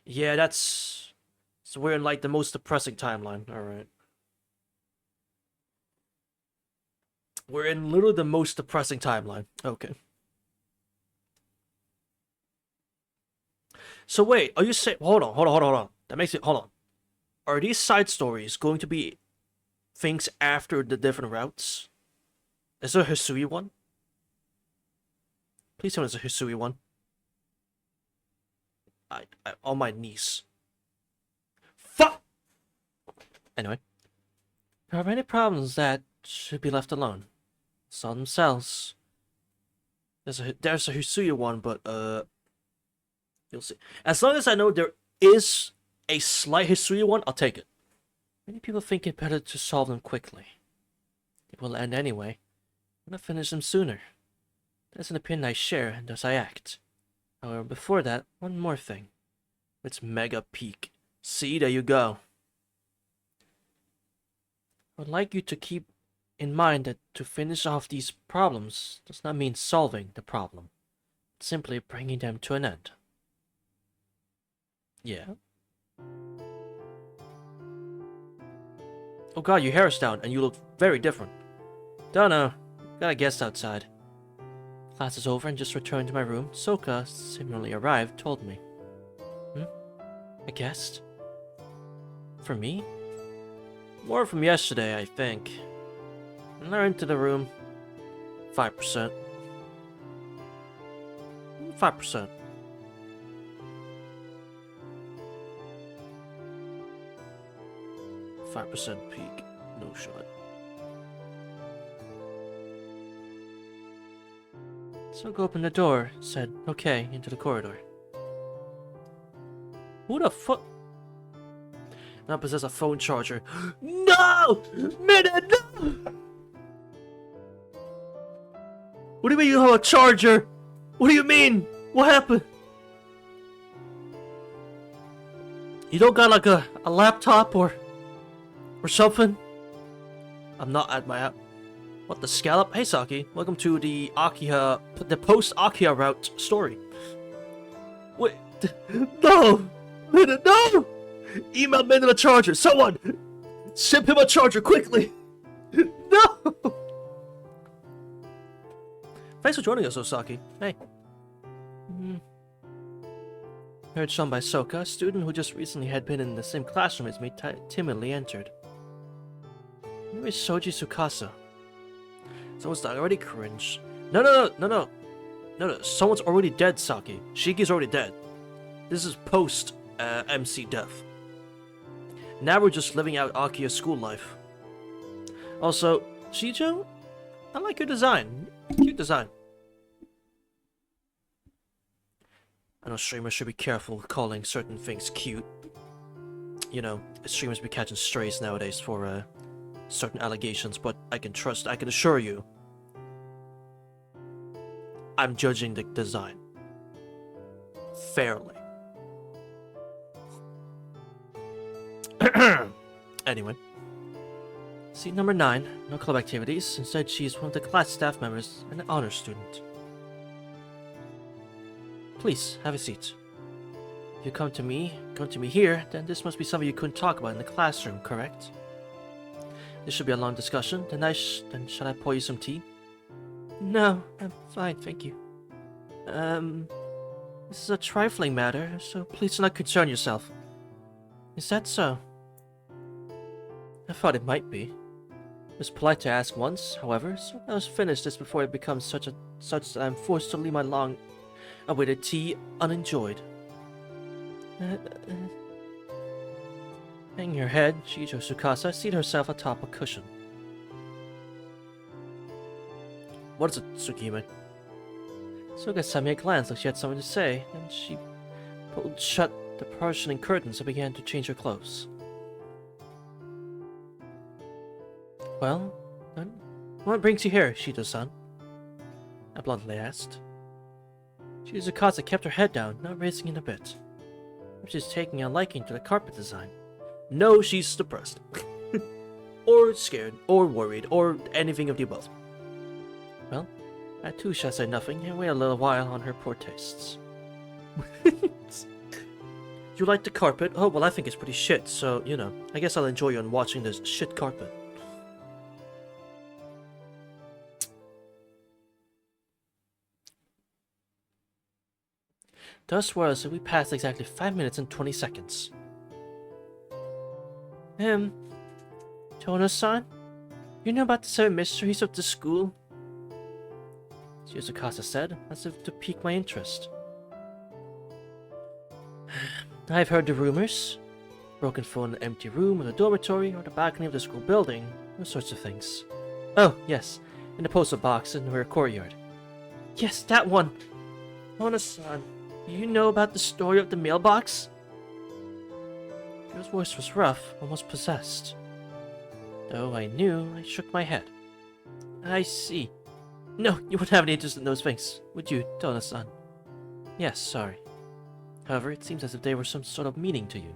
Yeah, that's... So we're in, like, the most depressing timeline. Alright. We're in literally the most depressing timeline. Okay. So wait, are you saying... Hold on. That makes it... Hold on. Are these side stories going to be things after the different routes? Is there a Hisui one? Please tell me there's a Hisui one. I on my knees. Fuck! Anyway. There are many problems that should be left alone. Solve themselves. There's a Hisui one, but you'll see. As long as I know there is a slight Hisui one, I'll take it. Many people think it better to solve them quickly. It will end anyway. I'm gonna finish them sooner. That's an opinion I share, and thus I act. However, before that, one more thing. It's Mega Peak. See, there you go. I would like you to keep in mind that to finish off these problems does not mean solving the problem. It's simply bringing them to an end. Yeah. Oh god, your hair is down, and you look very different. Don't know. Got a guest outside. Class is over and just returned to my room. Soka, similarly arrived, told me. A guest? For me? More from yesterday, I think. And they're into the room. 5%. 5%. .5% peak. No shot. Soka opened the door, said, okay, into the corridor. Who the fuck? Now possess a phone charger. No! Minute, no! What do you mean you have a charger? What do you mean? What happened? You don't got like a laptop or something? I'm not at my app. What, the scallop? Hey Saki, welcome to the Akiha, the post-Akiha route story. Wait, no! No! Email Minute a charger, someone! Ship him a charger, quickly! No! Thanks for joining us, Osaki. Hey. Heard shown by Soka, a student who just recently had been in the same classroom as me timidly entered. Who is Shoji Tsukasa? Someone's died already, cringe. No, someone's already dead, Saki. Shiki's already dead. This is post MC death. Now we're just living out Akiha's school life. Also, Shijo, I like your design. Cute design. I know streamers should be careful calling certain things cute. You know, streamers be catching strays nowadays for certain allegations, but I can assure you, I'm judging the design fairly. Anyway. Seat number 9, no club activities. Instead, she is one of the class staff members and an honor student. Please, have a seat. If you come to me here, then this must be something you couldn't talk about in the classroom, correct? This should be a long discussion. Then shall I pour you some tea? No, I'm fine, thank you. This is a trifling matter, so please do not concern yourself. Is that so? I thought it might be. It was polite to ask once, however, so I must finish this before it becomes such that I'm forced to leave my long-awaited tea unenjoyed. Hanging her head, Shijo Tsukasa seated herself atop a cushion. What is it, Tsukime? Suga sent me a glance like she had something to say, and she pulled shut the partitioning curtains and began to change her clothes. Well, then, what brings you here, Shido-san? I bluntly asked. Shizukasa kept her head down, not raising it a bit. She's taking a liking to the carpet design. No, she's depressed. Or scared, or worried, or anything of the above. Well, I too shall say nothing and wait a little while on her poor tastes. You like the carpet? Oh, well, I think it's pretty shit, so, you know, I guess I'll enjoy you on watching this shit carpet. Thus was we passed exactly 5 minutes and 20 seconds. Tono-san? You know about the 7 mysteries of the school? Shizukasa said, as if to pique my interest. I've heard the rumors. Broken phone in an empty room in the dormitory or the balcony of the school building, those sorts of things. Oh, yes, in the postal box in the rear courtyard. Yes, that one! Tono-san, do you know about the story of the mailbox? His voice was rough, almost possessed. Though I knew, I shook my head. I see. No, you wouldn't have any interest in those things, would you, Tono-san? Yes, sorry. However, it seems as if they were some sort of meaning to you.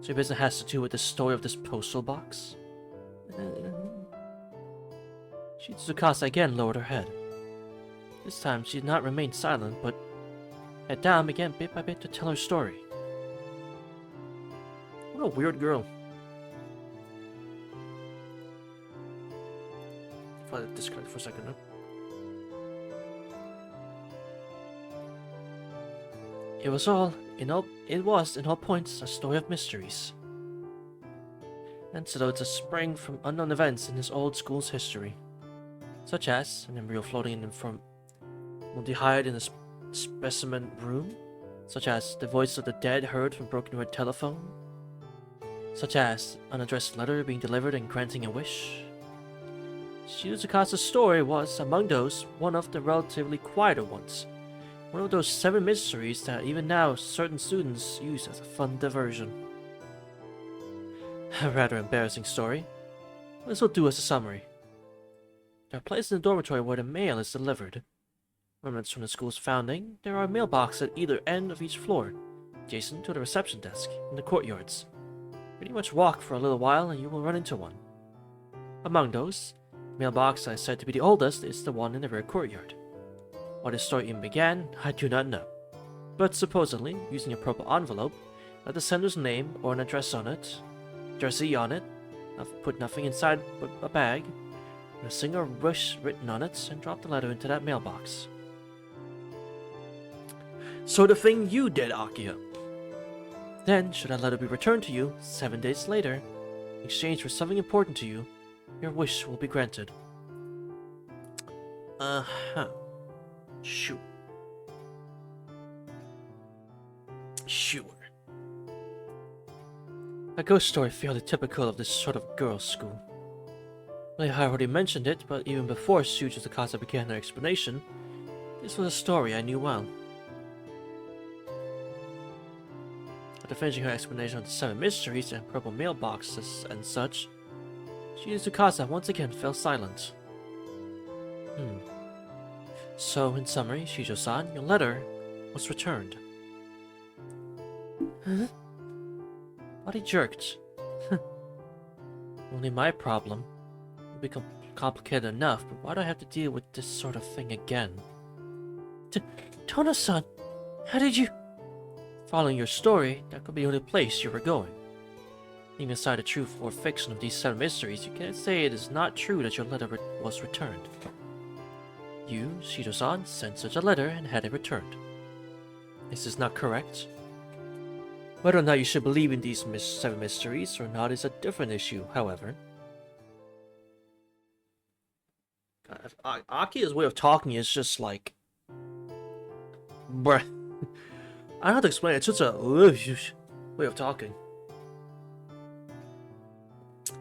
So your business has to do with the story of this postal box? Shizukasa again lowered her head. This time she did not remain silent, but head down began bit by bit to tell her story. What a weird girl. If I disconnect for a second, huh? It was in all points a story of mysteries. And so it's a spring from unknown events in his old school's history, such as an embryo floating in formaldehyde in a specimen room, such as the voice of the dead heard from broken red telephone, such as an unaddressed letter being delivered and granting a wish. Shizukasa's story was, among those, one of the relatively quieter ones. One of those 7 mysteries that even now certain students use as a fun diversion. A rather embarrassing story. This will do as a summary. There are places in the dormitory where the mail is delivered. Remnants from the school's founding, there are mailboxes at either end of each floor, adjacent to the reception desk, in the courtyards. Pretty much walk for a little while and you will run into one. Among those, the mailbox that is said to be the oldest is the one in the rear courtyard. How this story even began, I do not know. But supposedly, using a purple envelope, let the sender's name or an address on it, put nothing inside but a bag, and a single wish written on it, and drop the letter into that mailbox. Sort of thing you did, Akiha. Then, should that letter be returned to you 7 days later, in exchange for something important to you, your wish will be granted. Uh-huh. Sure. A ghost story fairly typical of this sort of girls' school. Well, I already mentioned it, but even before Shizukasa began her explanation, this was a story I knew well. After finishing her explanation of the 7 mysteries and purple mailboxes and such, Tsukasa once again fell silent. So, in summary, Shijo-san, your letter was returned. Huh? Body jerked. Only my problem. It'll become complicated enough, but why do I have to deal with this sort of thing again? Tono-san, how did you... Following your story, that could be the only place you were going. Leaving aside the truth or fiction of these 7 mysteries, you can't say it is not true that your letter was returned. You, Shido-san, sent such a letter and had it returned. Is this not correct? Whether or not you should believe in these 7 mysteries or not is a different issue, however. Akiha's way of talking is just like... Bruh. I don't have to explain it, it's just a way of talking.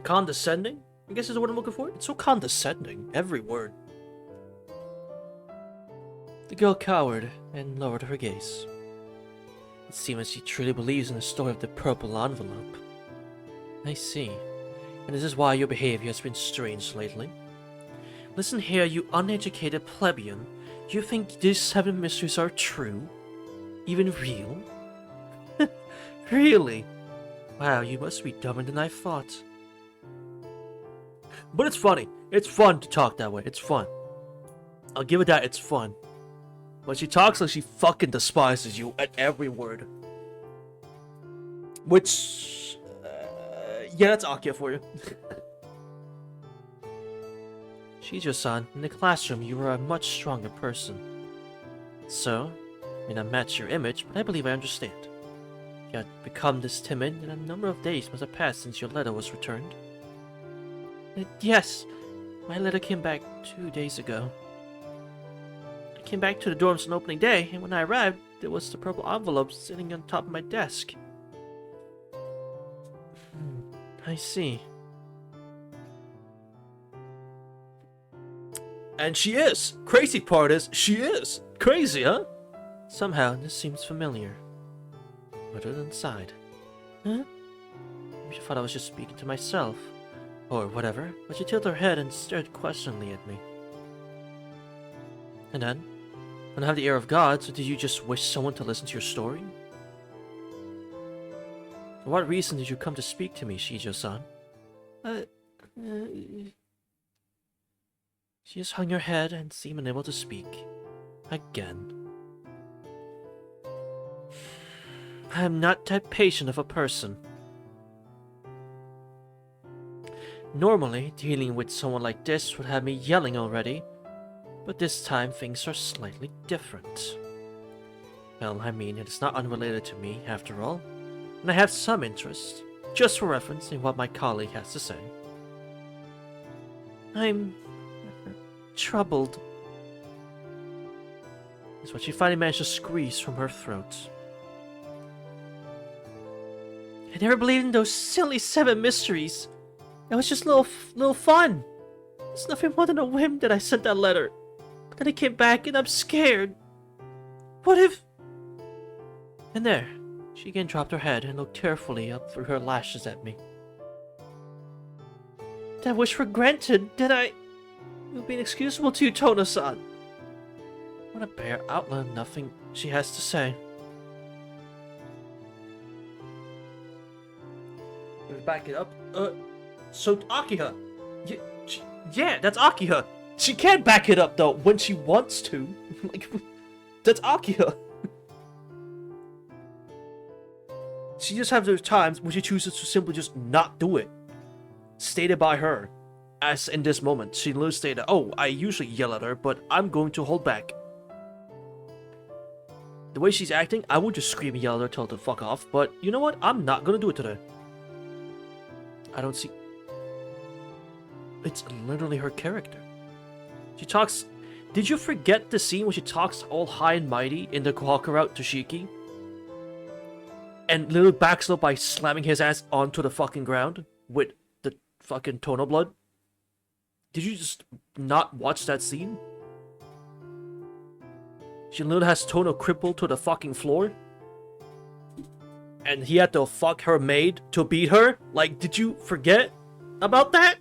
Condescending? I guess is the word I'm looking for. It's so condescending, every word. The girl cowered and lowered her gaze. It seems as she truly believes in the story of the purple envelope. I see. And this is why your behavior has been strange lately. Listen here, you uneducated plebeian. You think these 7 mysteries are true? Even real? Really? Wow, you must be dumber than I thought. But it's funny. It's fun to talk that way. It's fun. I'll give it that, it's fun. But she talks like she fucking despises you at every word. Which... yeah, that's Akiha for you. Shijo-san, in the classroom you were a much stronger person. So, I may not match your image, but I believe I understand. You had become this timid, and a number of days must have passed since your letter was returned. Yes, my letter came back 2 days ago. I came back to the dorms on opening day, and when I arrived, there was the purple envelope sitting on top of my desk. I see. And she is! Crazy part is, she is! Crazy, huh? Somehow, this seems familiar. Rather than sighed. Huh? She thought I was just speaking to myself. Or whatever, but she tilted her head and stared questioningly at me. And then? I don't have the ear of God, so did you just wish someone to listen to your story? For what reason did you come to speak to me, Shijo-san? She just hung her head and seemed unable to speak. Again. I am not that patient of a person. Normally, dealing with someone like this would have me yelling already, but this time things are slightly different. Well, I mean, it is not unrelated to me, after all, and I have some interest, just for reference, in what my colleague has to say. I'm... troubled, is what she finally managed to squeeze from her throat. I never believed in those silly 7 mysteries. It was just little fun. It's nothing more than a whim that I sent that letter. But then it came back and I'm scared. What if... And there, she again dropped her head and looked tearfully up through her lashes at me. That wish were granted, then it would be inexcusable to you, Tono-san. I want to bear out loud nothing she has to say. Back it up. So Akiha. Yeah, that's Akiha. She can back it up though when she wants to. Like, that's Akiha. She just has those times when she chooses to simply just not do it. Stated by her. As in this moment, she literally stated, oh, I usually yell at her, but I'm going to hold back. The way she's acting, I would just scream and yell at her, tell her to fuck off, but you know what? I'm not gonna do it today. I don't see... It's literally her character. She talks... Did you forget the scene when she talks all high and mighty in the Kohaku route to Shiki? And literally backs up by slamming his ass onto the fucking ground with the fucking Tono blood? Did you just not watch that scene? She literally has Tono crippled to the fucking floor? And he had to fuck her maid to beat her? Like, did you forget about that?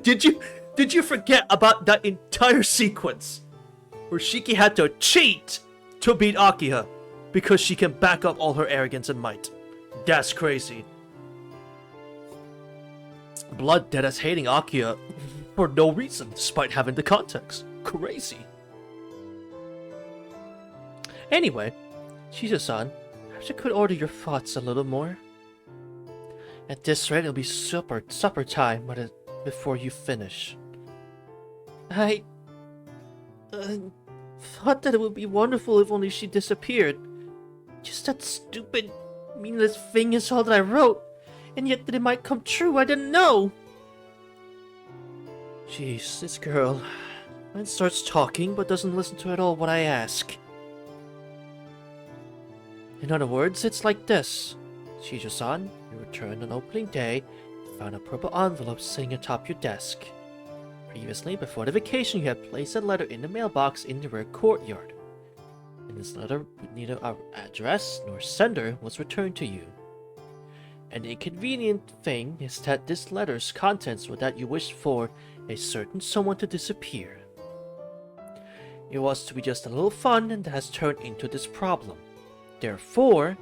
Did you forget about that entire sequence where Shiki had to cheat to beat Akiha because she can back up all her arrogance and might? That's crazy. Blood dead as hating Akiha for no reason, despite having the context. Crazy. Anyway, Shizu-san, perhaps you could order your thoughts a little more. At this rate, it'll be supper time before you finish. I thought that it would be wonderful if only she disappeared. Just that stupid, meaningless thing is all that I wrote, and yet that it might come true, I didn't know. Jeez, this girl. Then starts talking, but doesn't listen to at all what I ask. In other words, it's like this. Shizu-san, you returned on opening day and found a purple envelope sitting atop your desk. Previously, before the vacation, you had placed a letter in the mailbox in the rear courtyard. In this letter, neither our address nor sender was returned to you. And the inconvenient thing is that this letter's contents were that you wished for a certain someone to disappear. It was to be just a little fun and has turned into this problem. Therefore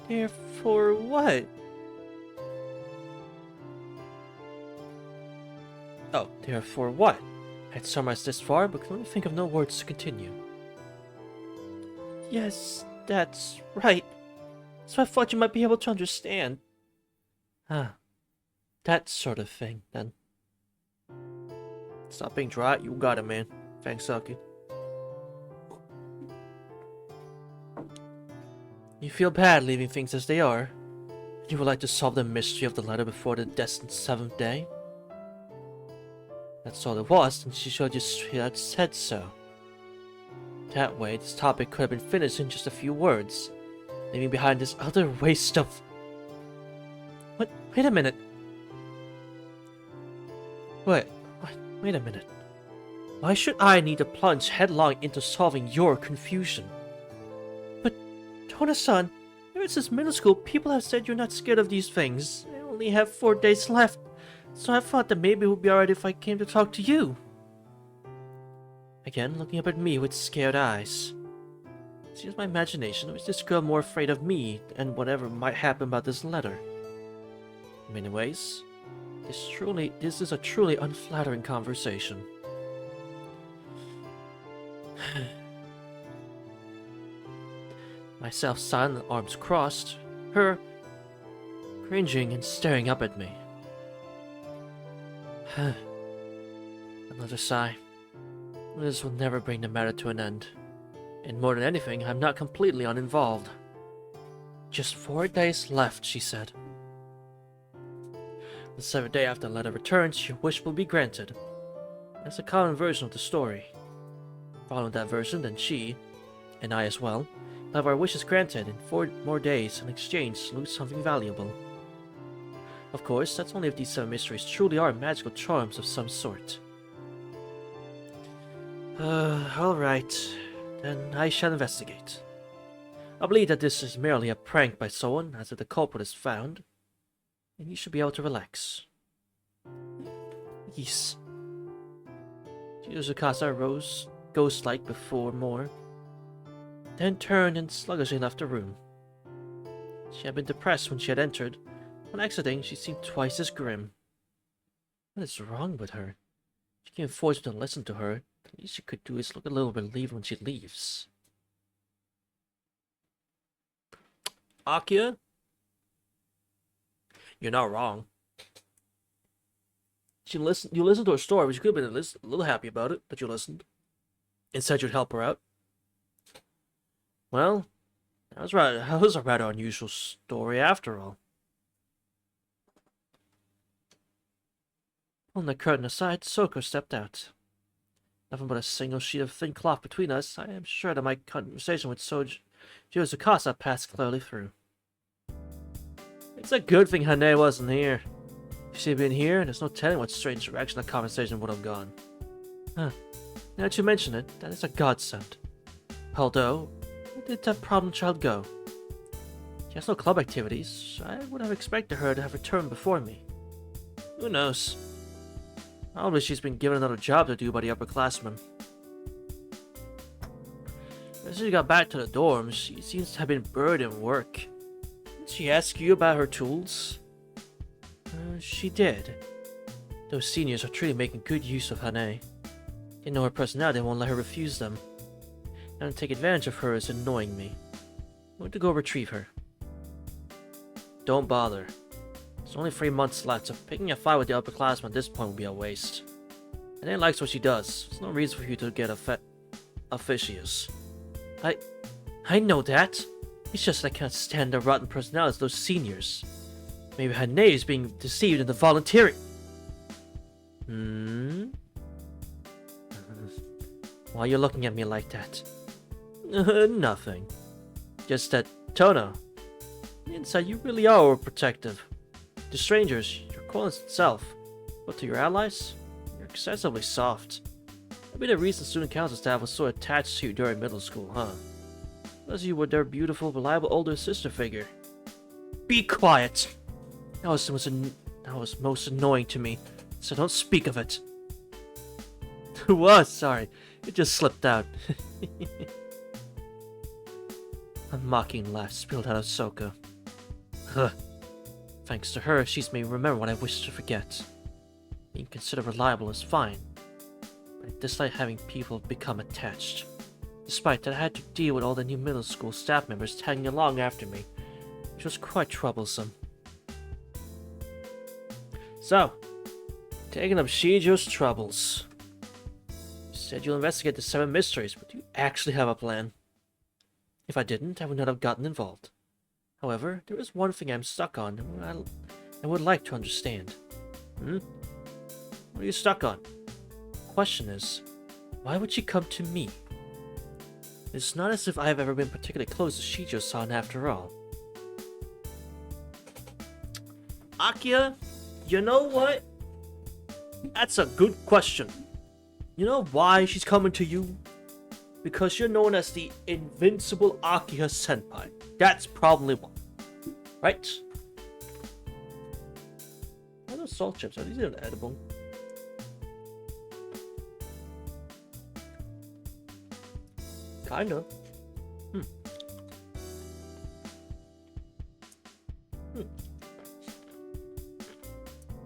what? Oh, therefore what? I had summarized this far, but can only think of no words to continue. Yes, that's right. So I thought you might be able to understand. Ah, that sort of thing, then. Stop being dry. You got it, man. Thanks, Saki. You feel bad leaving things as they are. You would like to solve the mystery of the letter before the destined 7th day? That's all it was, and she showed you straight out said so. That way, this topic could have been finished in just a few words, leaving behind this other waste of... What? Wait a minute. Wait a minute. Why should I need to plunge headlong into solving your confusion? But, Tona-san, ever since middle school, people have said you're not scared of these things. I only have 4 days left, so I thought that maybe it would be alright if I came to talk to you. Again, looking up at me with scared eyes. Seems my imagination, or is this girl more afraid of me and whatever might happen about this letter? In many ways, this is a truly unflattering conversation. Myself silent, arms crossed, her cringing and staring up at me. Another sigh. This will never bring the matter to an end. And more than anything, I'm not completely uninvolved. Just 4 days left, she said. The 7th day after the letter returns, your wish will be granted. That's a common version of the story. Following that version, then she, and I as well, will have our wishes granted in 4 more days, in exchange lose something valuable. Of course, that's only if these 7 mysteries truly are magical charms of some sort. Alright. Then I shall investigate. I believe that this is merely a prank by someone, as if the culprit is found, and you should be able to relax. Yes. Yuzukasa rose, ghost-like before more, then turned and sluggishly left the room. She had been depressed when she had entered. When exiting, she seemed twice as grim. What is wrong with her? She can't force me to listen to her. The least she could do is look a little relieved when she leaves. Akiha? You're not wrong. You listened to her story, but you could have been a little happy about it that you listened. And said you'd help her out. Well, that was a rather unusual story after all. Pulling the curtain aside, Soko stepped out. Nothing but a single sheet of thin cloth between us. I am sure that my conversation with Yuzukasa passed clearly through. It's a good thing Hane wasn't here. If she'd been here, there's no telling what strange direction the conversation would have gone. Huh. Now that you mention it, that is a godsend. Although, where did that problem child go? She has no club activities. I would have expected her to have returned before me. Who knows? Probably she's been given another job to do by the upperclassmen. As she got back to the dorm, she seems to have been buried in work. Did she ask you about her tools? She did. Those seniors are truly making good use of Hane. They know her personality and won't let her refuse them. Now to take advantage of her is annoying me. I'm going to go retrieve her. Don't bother. There's only 3 months left, so picking a fight with the upperclassmen at this point would be a waste. Hane likes what she does. There's no reason for you to get officious. I know that. It's just I can't stand the rotten personalities of those seniors. Maybe Hane is being deceived into volunteering. Why are you looking at me like that? Nothing. Just that, Tohya, inside you really are overprotective. To strangers, you're coolness itself. But to your allies, you're excessively soft. That'd be the reason student council staff was so attached to you during middle school, huh? Unless you were their beautiful, reliable older sister figure. Be quiet! That was most annoying to me, so don't speak of it. What? Sorry, it just slipped out. A mocking laugh spilled out of Soka. Huh. Thanks to her, she's made me remember what I wish to forget. Being considered reliable is fine, but I dislike having people become attached. Despite that, I had to deal with all the new middle school staff members tagging along after me, which was quite troublesome. So, taking up Shijo's troubles. You said you'll investigate the 7 mysteries, but do you actually have a plan? If I didn't, I would not have gotten involved. However, there is one thing I'm stuck on, and I would like to understand. What are you stuck on? The question is, why would she come to me? It's not as if I have ever been particularly close to Shijo-san after all. Akiha, you know what? That's a good question. You know why she's coming to you? Because you're known as the invincible Akiha Senpai. That's probably why. Right? What are those salt chips? Are these even edible? Kinda.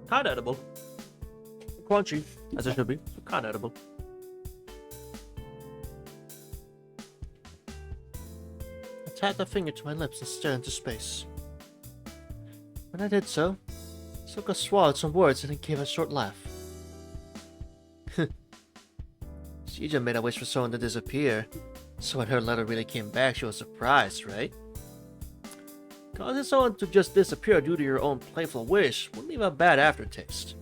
Kinda edible. Crunchy, as it should be. Kinda edible. I tapped a finger to my lips and stared into space. When I did so, Soka swallowed some words and then gave a short laugh. Shijo made a wish for someone to disappear, so when her letter really came back, she was surprised, right? Causing someone to just disappear due to your own playful wish would leave a bad aftertaste.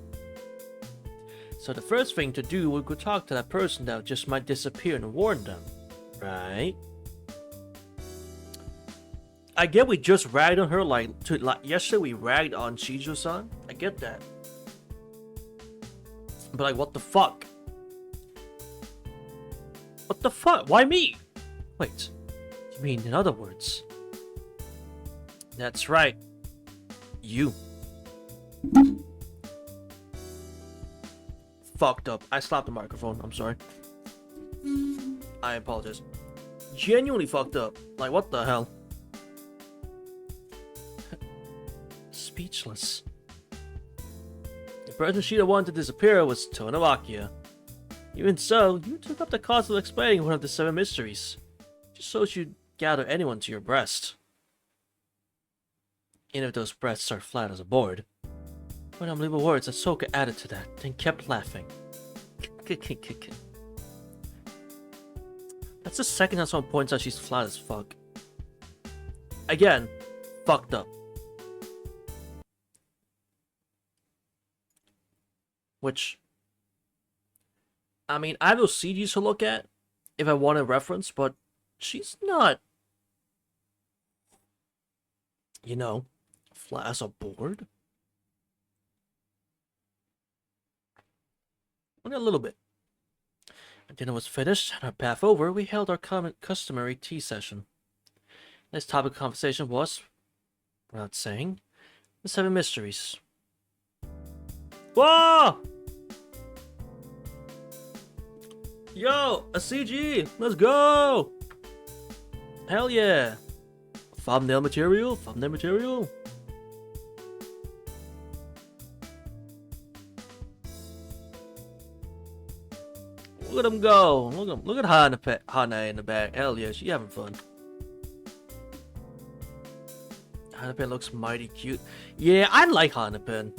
So the first thing to do would go talk to that person that just might disappear and warn them, right? I get we just ragged on her like yesterday we ragged on Shijo-san. I get that. But like, what the fuck? What the fuck? Why me? Wait, you mean in other words? That's right. You. Fucked up. I slapped the microphone. I'm sorry. I apologize. Genuinely fucked up. Like, what the hell? Speechless. The person Shido wanted to disappear was Tohya. Even so, you took up the cost of explaining one of the 7 mysteries, just so you'd gather anyone to your breast. Even if those breasts are flat as a board. When unbelievable words, Ahsoka added to that, then kept laughing. That's the second time someone points out she's flat as fuck. Again, fucked up. Which, I mean, I have those CGs to look at if I want a reference, but she's not, you know, flat as a board. Only a little bit. When dinner was finished and our path over, we held our customary tea session. Next topic of conversation was, without saying, the 7 mysteries. Whoa! Yo, a CG! Let's go! Hell yeah! Thumbnail material, thumbnail material. Look at him go! Look at Hana in the back. Hell yeah, she having fun. Hanapen looks mighty cute. Yeah, I like Hanapen.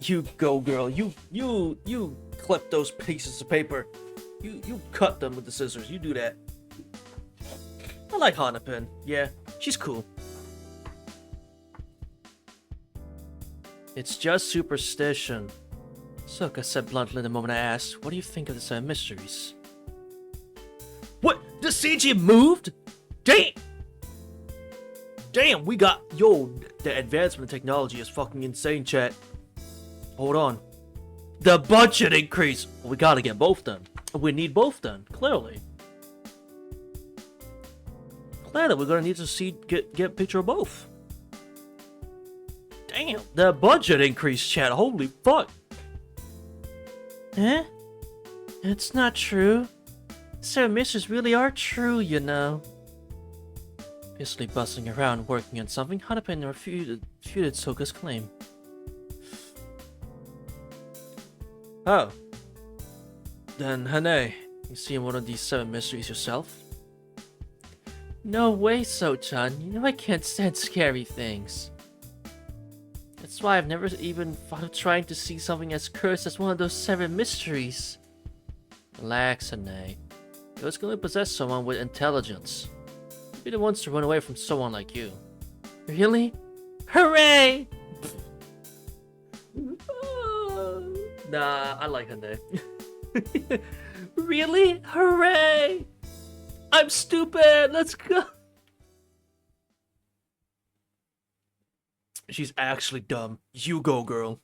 You go, girl. You clip those pieces of paper. You cut them with the scissors. You do that. I like Hanapen. Yeah, she's cool. It's just superstition. Soka said bluntly the moment I asked, what do you think of the 7 mysteries? What? The CG moved? Damn! Damn, we got... Yo, the advancement in technology is fucking insane, chat. Hold on. The budget increase! We gotta get both done. We need both done, clearly. Clearly, we're gonna need to get a picture of both. Damn, the budget increase, chat. Holy fuck. Eh? It's not true. 7 mysteries really are true, you know. Busily bustling around working on something, Hanapen refuted Soka's claim. Oh. Then, Hane, you seen one of these 7 mysteries yourself? No way, So-chan. You know I can't stand scary things. That's why I've never even thought of trying to see something as cursed as one of those 7 mysteries. Relax, Hane. It was going to possess someone with intelligence. Be the ones to run away from someone like you. Really? Hooray! Nah, I like Hane. Really? Hooray! I'm stupid! Let's go! She's actually dumb. You go, girl.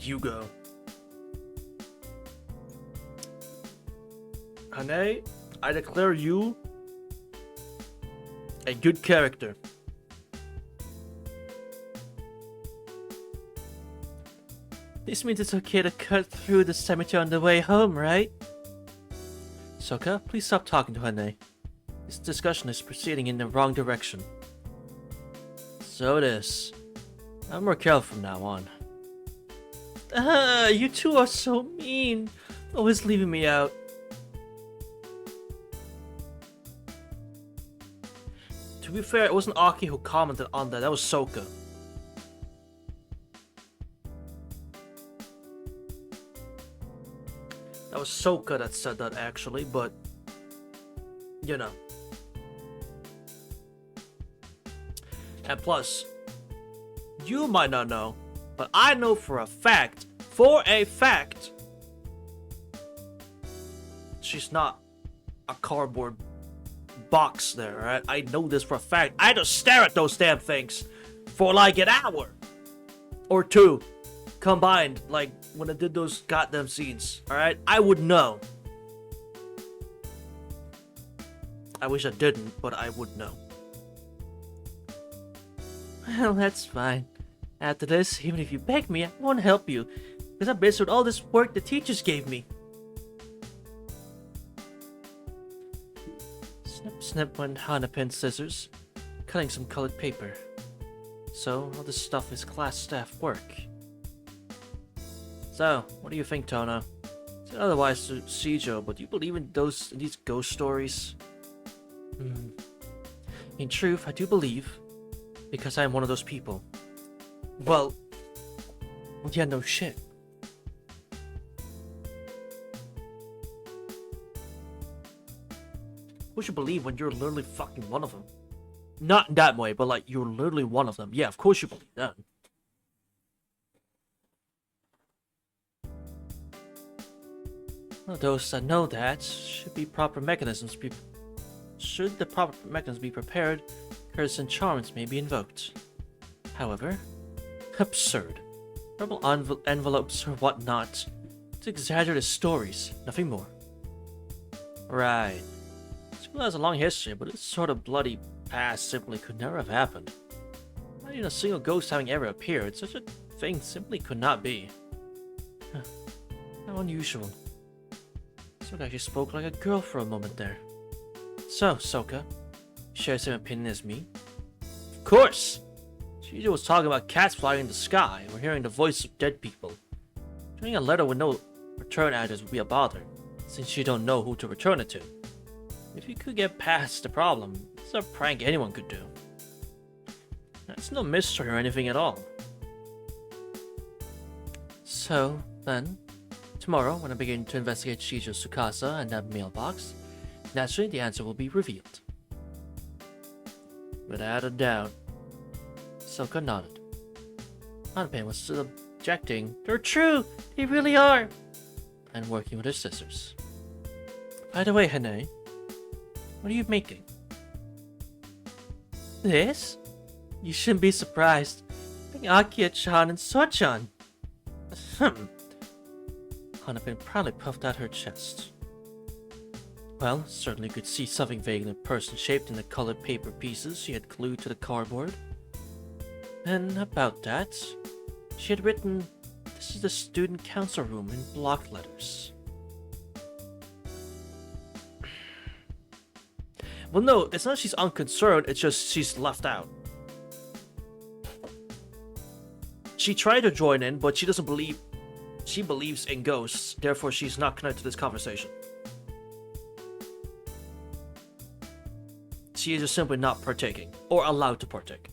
You go. Hane, I declare you a good character. This means it's okay to cut through the cemetery on the way home, right? Soka, please stop talking to Hane. This discussion is proceeding in the wrong direction. So it is. I'm more careful from now on. You two are so mean. Always leaving me out. To be fair, it wasn't Aki who commented on that. That was Soka. That was Soka that said that, actually, but... You know. And plus, you might not know, but I know for a fact, she's not a cardboard box there, right? I know this for a fact. I just stare at those damn things for like an hour or two combined, like when I did those goddamn scenes, alright? I would know. I wish I didn't, but I would know. Well, that's fine. After this, even if you beg me, I won't help you, because I'm busy with all this work the teachers gave me. Snip, snip went Hanapen's scissors, cutting some colored paper. So, all this stuff is class staff work. So, what do you think, Tono? It's otherwise to Shijo, but do you believe in these ghost stories? In truth, I do believe, because I am one of those people. Well, yeah, no shit. Who should believe when you're literally fucking one of them? Not in that way, but like, you're literally one of them. Yeah, of course you believe that. Well, those that know that, should the proper mechanisms be prepared, curses and charms may be invoked. However, absurd. Verbal envelopes or whatnot to exaggerate the stories, nothing more. Right. School has a long history, but this sort of bloody past simply could never have happened. Not even a single ghost having ever appeared, such a thing simply could not be. How unusual. Soka actually spoke like a girl for a moment there. So, Soka, share the same opinion as me? Of course! She was talking about cats flying in the sky or hearing the voice of dead people. Sending a letter with no return address would be a bother, since you don't know who to return it to. If you could get past the problem, it's a prank anyone could do. It's no mystery or anything at all. So, then, tomorrow, when I begin to investigate Shijo's Tsukasa and that mailbox, naturally the answer will be revealed. Without a doubt. Soka nodded. Hanpen was still objecting. They're true! They really are! And working with her scissors. By the way, Hane, what are you making? This? You shouldn't be surprised. Like Akiha-chan and So-chan. Hanpen proudly puffed out her chest. Well, certainly could see something vague in a person shaped in the colored paper pieces she had glued to the cardboard. And about that, she had written, "This is the student council room" in block letters. Well, no, it's not she's unconcerned, it's just she's left out. She tried to join in, but she doesn't believe... She believes in ghosts, therefore she's not connected to this conversation. She is just simply not partaking, or allowed to partake.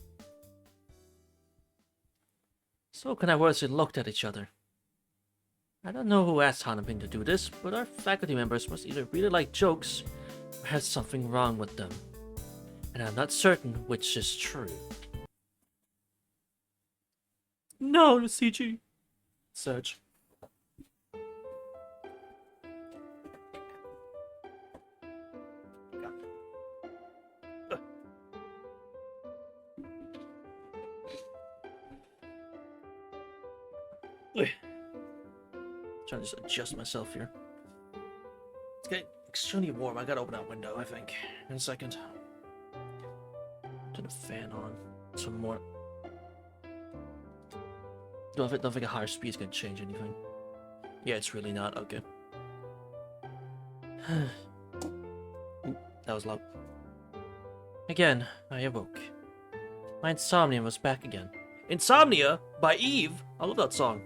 Soka and I worriedly looked at each other. I don't know who asked Hanpen to do this, but our faculty members must either really like jokes, or has something wrong with them. And I'm not certain which is true. No, CG. Search. Trying to just adjust myself here. It's getting extremely warm. I gotta open that window, I think. In a second. Turn the fan on. Some more. Don't think a higher speed is gonna change anything. Yeah, it's really not. Okay. Ooh, that was loud. Again, I awoke. My insomnia was back again. Insomnia by Eve? I love that song.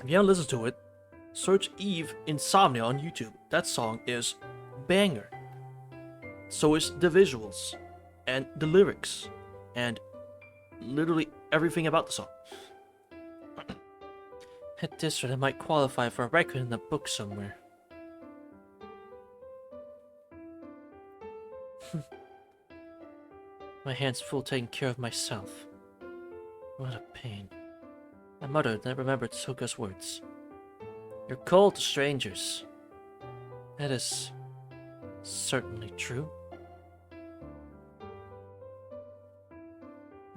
If you haven't listened to it, search Eve Insomnia on YouTube. That song is banger. So is the visuals, and the lyrics, and literally everything about the song. At this rate, I might qualify for a record in the book somewhere. My hands full taking care of myself. What a pain. I muttered and I remembered Soka's words. You're cold to strangers. That is certainly true.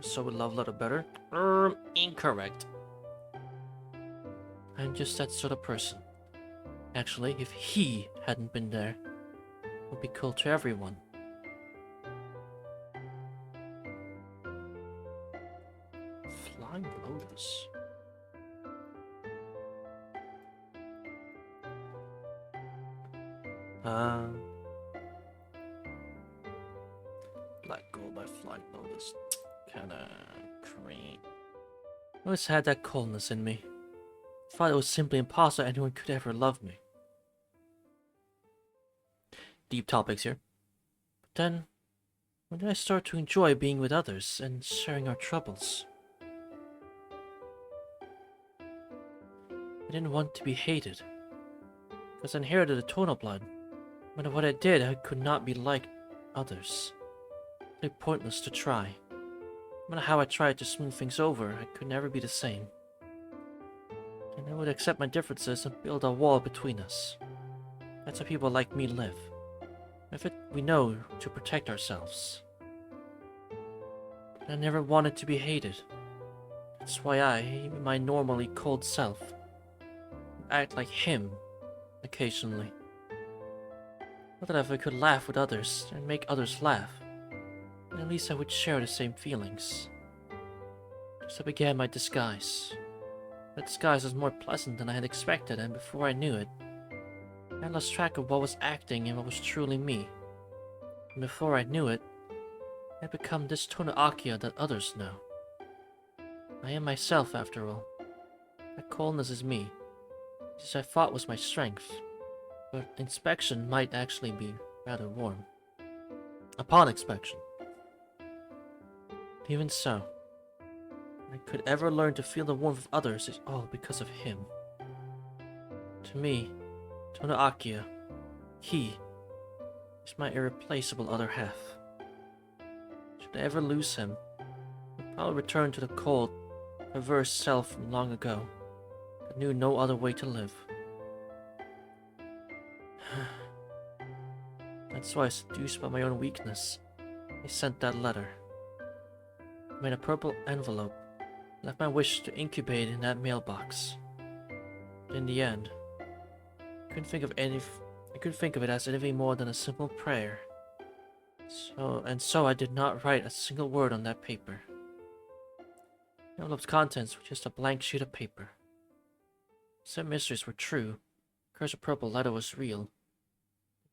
So would love letter better? Incorrect. I'm just that sort of person. Actually, if he hadn't been there, it would be cold to everyone. Flying Lotus. Black Gold by Flying Lotus. Kinda cream. I always had that coldness in me. I thought it was simply impossible anyone could ever love me. Deep topics here. But then, when did I start to enjoy being with others and sharing our troubles? I didn't want to be hated, because I inherited a tonal blood. No matter what I did, I could not be like others. It was pointless to try. No matter how I tried to smooth things over, I could never be the same. And I would accept my differences and build a wall between us. That's how people like me live. With it, we know to protect ourselves. But I never wanted to be hated. That's why I, even my normally cold self, act like him occasionally. Not that if I could laugh with others and make others laugh, then at least I would share the same feelings. So I began my disguise. The disguise was more pleasant than I had expected, and before I knew it, I had lost track of what was acting and what was truly me. And before I knew it, I had become this Tohya Akiha that others know. I am myself, after all. That coldness is me, which I thought was my strength, but inspection might actually be rather warm. Upon inspection. Even so, I could ever learn to feel the warmth of others is all because of him. To me, Tohya Akiha, he is my irreplaceable other half. Should I ever lose him, I'll probably return to the cold, perverse self from long ago that knew no other way to live. That's why, seduced by my own weakness, I sent that letter. I made a purple envelope, left my wish to incubate in that mailbox. But in the end, I couldn't think of it as anything more than a simple prayer. So I did not write a single word on that paper. The envelope's contents were just a blank sheet of paper. Some mysteries were true. The curse of purple letter was real.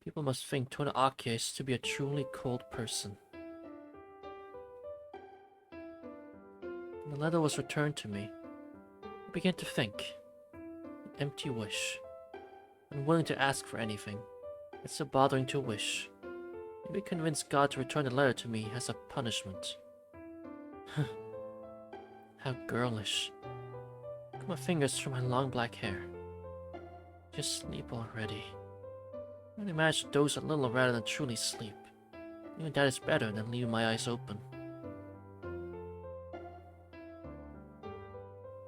People must think Tohya Akiha is to be a truly cold person. When the letter was returned to me, I began to think. An empty wish. Unwilling to ask for anything, yet still bothering to wish. Maybe convince God to return the letter to me as a punishment. How girlish. Put my fingers through my long black hair. Just sleep already. I only managed to doze a little rather than truly sleep. Even that is better than leaving my eyes open.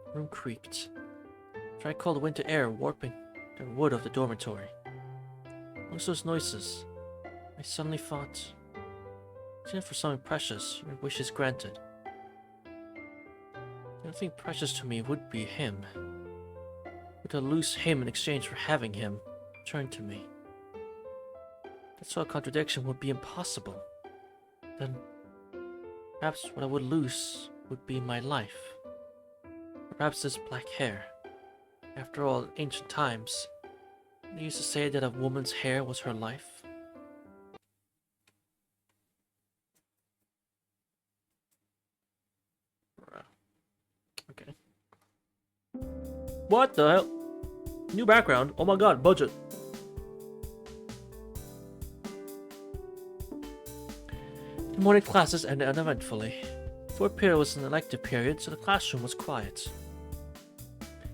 The room creaked. Dry cold winter air warping the wood of the dormitory. Amongst those noises, I suddenly thought, even for something precious, your wish is granted. The only thing precious to me would be him. But to lose him in exchange for having him returned to me. That sort of contradiction would be impossible. Then, perhaps what I would lose would be my life. Perhaps this black hair. After all, in ancient times, they used to say that a woman's hair was her life. Okay. What the hell? New background? Oh my god, budget. The morning classes ended uneventfully. The fourth period was an elective period, so the classroom was quiet.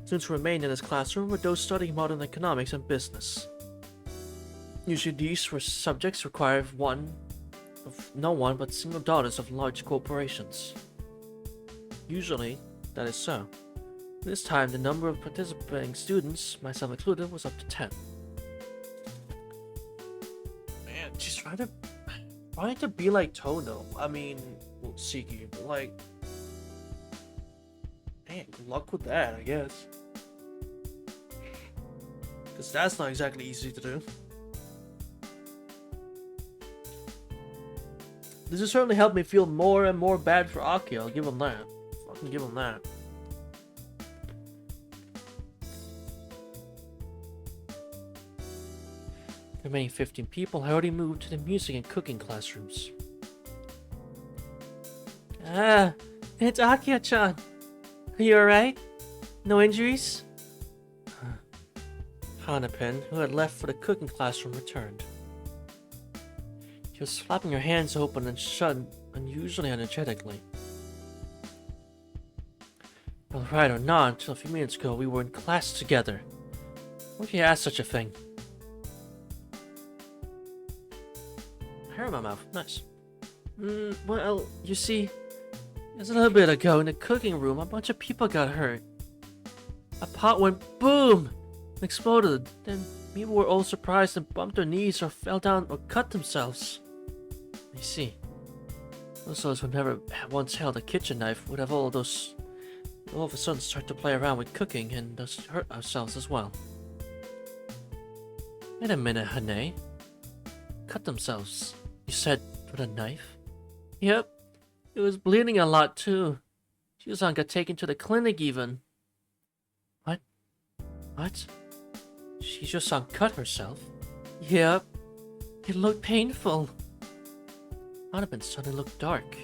Students who remained in this classroom were those studying modern economics and business. Usually these were subjects required of no one but single daughters of large corporations. Usually, that is so. This time, the number of participating students, myself included, was up to 10. Man, she's trying to be like Tohya. I mean, well, Shiki, but like... Man, good luck with that, I guess. Because that's not exactly easy to do. This has certainly helped me feel more and more bad for Akiha, I'll give him that. Fucking give him that. The remaining 15 people had already moved to the music and cooking classrooms. Ah, it's Akiha-chan. Are you alright? No injuries? Hanapin, who had left for the cooking classroom, returned. She was flapping her hands open and shut unusually energetically. Well, right or not, until a few minutes ago we were in class together. Why would you ask such a thing? Hair in my mouth. Nice. Well, you see, just a little bit ago in the cooking room, a bunch of people got hurt. A pot went boom! And exploded. Then people were all surprised and bumped their knees or fell down or cut themselves. I see. Those of us who never once held a kitchen knife would have all of a sudden start to play around with cooking and thus hurt ourselves as well. Wait a minute, Hane. Cut themselves, you said, with a knife? Yep. It was bleeding a lot too. Shizan got taken to the clinic even. What? She just cut herself? Yep. It looked painful. Hanapan suddenly looked dark.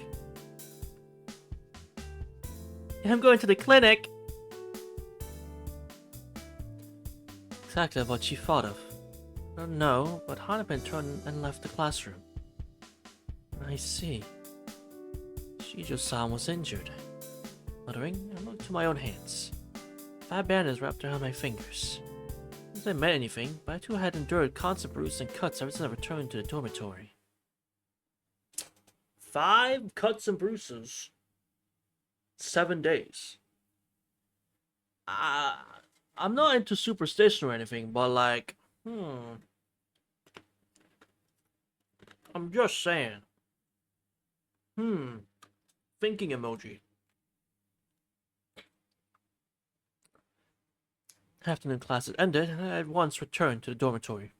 I'm going to the clinic. Exactly what she thought of. I don't know, but Hanapan turned and left the classroom. I see. Shijo-san was injured. Muttering, I looked to my own hands. 5 bandages wrapped around my fingers. Not that I meant anything, but I too had endured constant bruises and cuts ever since I returned to the dormitory. 5 cuts and bruises. 7 days. I'm not into superstition or anything, but like, I'm just saying. Thinking emoji. Afternoon classes ended, and I at once returned to the dormitory.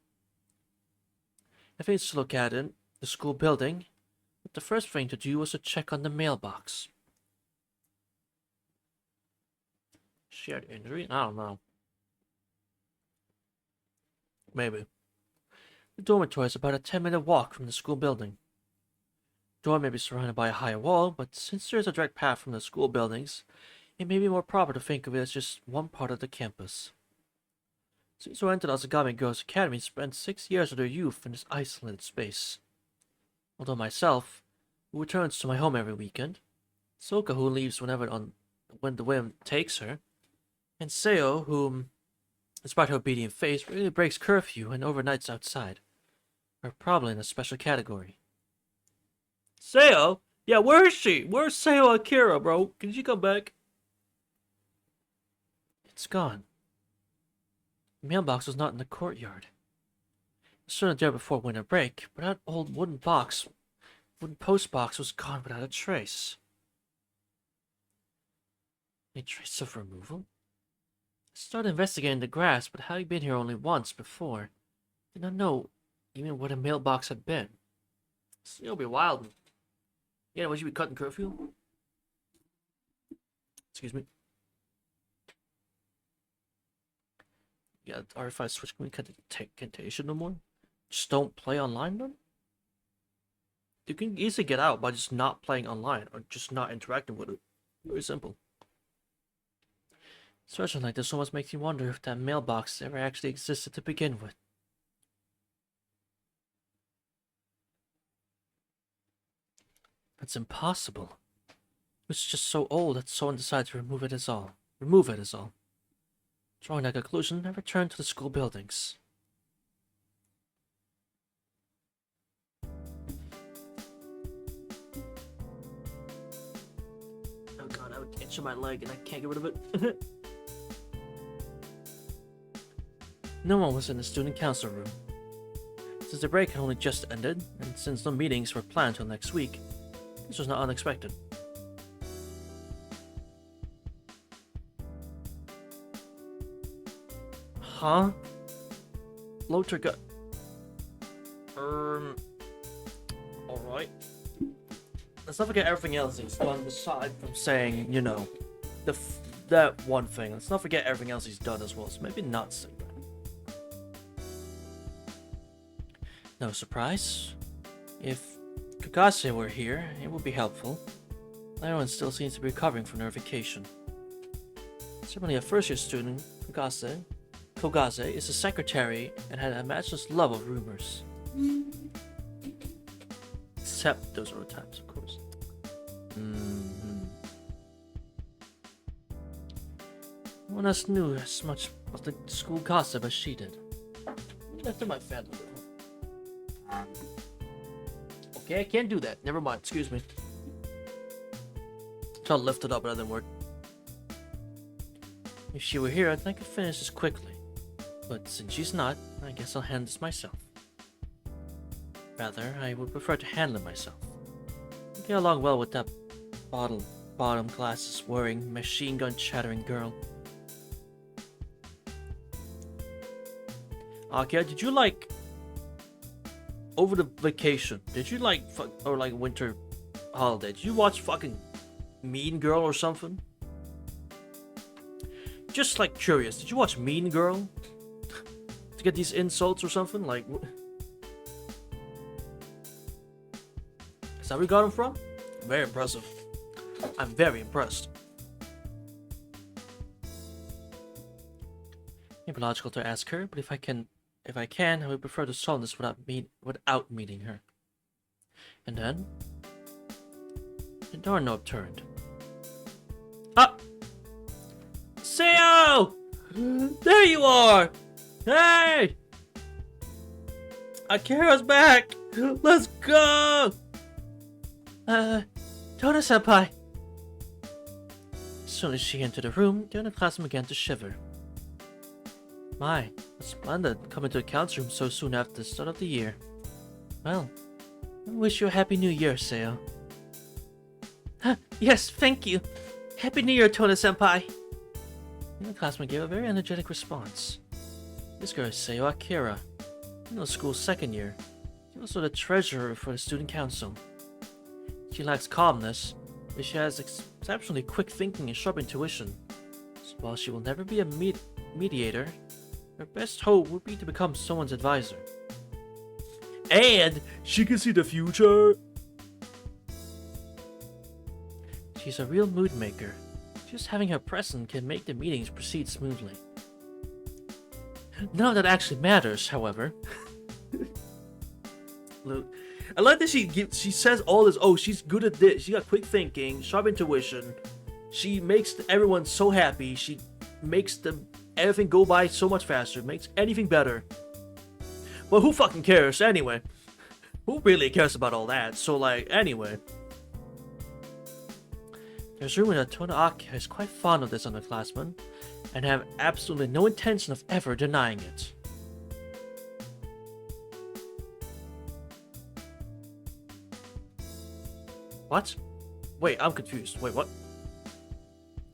I faced to look at it, the school building, but the first thing to do was to check on the mailbox. Shared injury? I don't know. Maybe. The dormitory is about a 10-minute walk from the school building. The door may be surrounded by a high wall, but since there is a direct path from the school buildings, it may be more proper to think of it as just one part of the campus. Students who entered Asagami Girls' Academy spent 6 years of their youth in this isolated space. Although myself, who returns to my home every weekend, Soka, who leaves when the whim takes her, and Seo, who, despite her obedient face, really breaks curfew and overnights outside, are probably in a special category. Seo? Yeah, where is she? Where's Seo Akira, bro? Can she come back? It's gone. The mailbox was not in the courtyard. It was certainly there before winter break, but that old wooden post box was gone without a trace. Any trace of removal? I started investigating the grass, but having been here only once before, I did not know even what a mailbox had been. It'll be wild. Yeah, would you be cutting curfew? Excuse me. Yeah, RFI switch. Can we cut the incantation no more? Just don't play online then? You can easily get out by just not playing online or just not interacting with it. Very simple. Searching like this almost makes me wonder if that mailbox ever actually existed to begin with. It's impossible. It's just so old that someone decided to remove it as all. Drawing that conclusion, I returned to the school buildings. Oh god, I would itch in my leg and I can't get rid of it. No one was in the student council room. Since the break had only just ended, and since no meetings were planned till next week, this was not unexpected. Huh? Lothar got... Alright. Let's not forget everything else he's done aside from saying, you know, that one thing. Let's not forget everything else he's done as well, so maybe not say that. No surprise. If Kagase were here, it would be helpful. Everyone still seems to be recovering from their vacation. Certainly a first-year student, Kogase is a secretary and had a matchless love of rumors. Except those other times, of course. No one else knew as much of the school gossip as she did. Left in my family. Okay, I can't do that. Never mind. Excuse me. Tried to lift it up, but that didn't work. If she were here, I think I could finish this quickly. But since she's not, I guess I'll handle this myself. Rather, I would prefer to handle it myself. I get along well with that bottom glasses wearing, machine gun chattering girl. Akiha, did you like... over the vacation, did you like... or like winter holiday, did you watch fucking Mean Girl or something? Just like curious, did you watch Mean Girl? To get these insults or something? Like, is that where we got them from? Very impressive. I'm very impressed. Maybe logical to ask her, but if I can, I would prefer to solve this without meeting her. And then the doorknob turned. Ah! Seo! There you are! Hey! Akira's back! Let's go! Tona-senpai! As soon as she entered the room, the other classroom began to shiver. My, it's splendid coming to the council room so soon after the start of the year. Well, I wish you a happy new year, Seo. Yes, thank you. Happy New Year, Tona-senpai. The classmate gave a very energetic response. This girl is Seo Akira, middle school's second year. She's also the treasurer for the student council. She lacks calmness, but she has exceptionally quick thinking and sharp intuition. So while she will never be a mediator, her best hope would be to become someone's advisor. And she can see the future! She's a real mood maker. Just having her present can make the meetings proceed smoothly. None of that actually matters, however. Look, I like that she says all this. Oh, she's good at this. She got quick thinking, sharp intuition. She makes everyone so happy. She makes everything go by so much faster. Makes anything better. Well, who fucking cares anyway? Who really cares about all that? So like, anyway. There's rumor that Akiha is quite fond of this underclassman, and have absolutely no intention of ever denying it. What? Wait, I'm confused. Wait, what?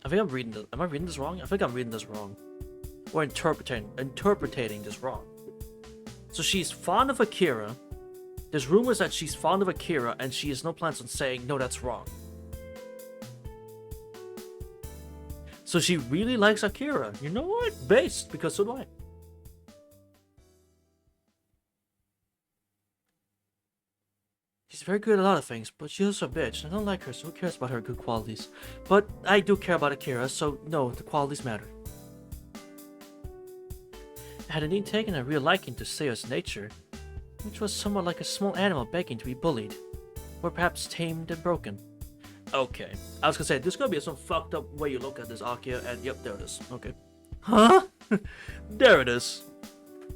I think I'm reading this. Am I reading this wrong? I think I'm reading this wrong. Or interpreting this wrong. So she's fond of Akira. There's rumors that she's fond of Akira, and she has no plans on saying, no, that's wrong. So she really likes Akira. You know what? Based, because so do I. She's very good at a lot of things, but she's also a bitch. I don't like her, so who cares about her good qualities? But I do care about Akira, so no, the qualities matter. I had indeed taken a real liking to Seo's nature, which was somewhat like a small animal begging to be bullied, or perhaps tamed and broken. Okay, I was gonna say, there's gonna be some fucked up way you look at this, Akiha, and yep, there it is. Okay. Huh? There it is.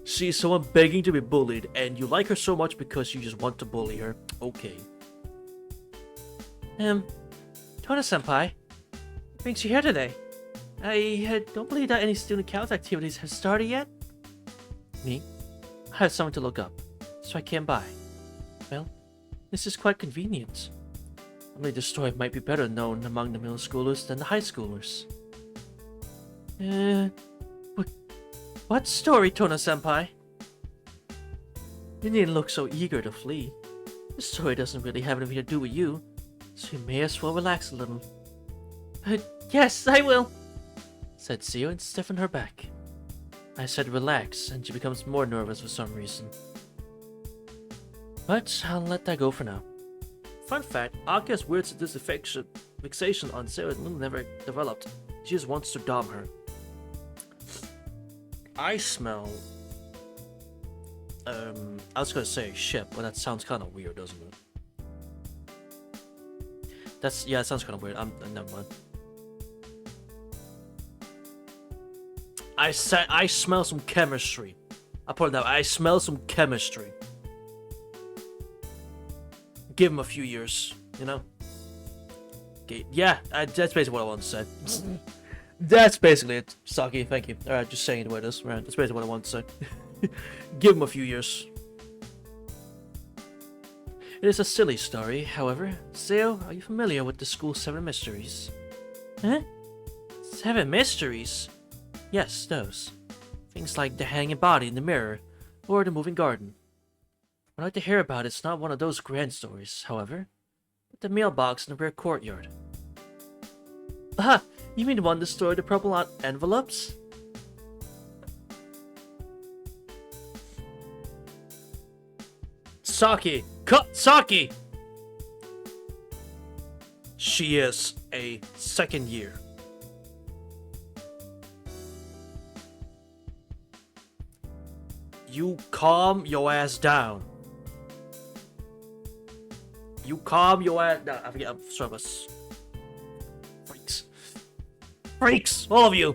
She's someone begging to be bullied, and you like her so much because you just want to bully her. Okay. Tona-senpai, what brings you here today? I don't believe that any student council activities have started yet. Me? I have someone to look up, so I came by. Well, this is quite convenient. Only the story might be better known among the middle schoolers than the high schoolers. What story, Tona-senpai? You needn't look so eager to flee. The story doesn't really have anything to do with you, so you may as well relax a little. Yes, I will, said Seo and stiffened her back. I said relax, and she becomes more nervous for some reason. But I'll let that go for now. Fun fact, Akiha's weird sadistic fixation on Seo never developed. She just wants to dom her. I smell... I was gonna say shit, but that sounds kind of weird, doesn't it? Yeah, it sounds kind of weird. Never mind. I smell some chemistry. I put it that way. I smell some chemistry. Give him a few years, you know? Okay, yeah, that's basically what I want to say. That's basically it, Saki, thank you. Alright, just saying it the way it is. Right, that's basically what I want to say. Give him a few years. It is a silly story, however. Seo, are you familiar with the school's 7 mysteries? Huh? 7 mysteries? Yes, those. Things like the hanging body in the mirror, or the moving garden. What I'd like to hear about it's not one of those grand stories, however, but the mailbox in the rear courtyard. Aha! You mean the one that stored the purple envelopes? Saki! Cut! Saki! She is a second year. You calm your ass down. You calm your ass down. I forget, I'm sorry, but freaks. Freaks! All of you!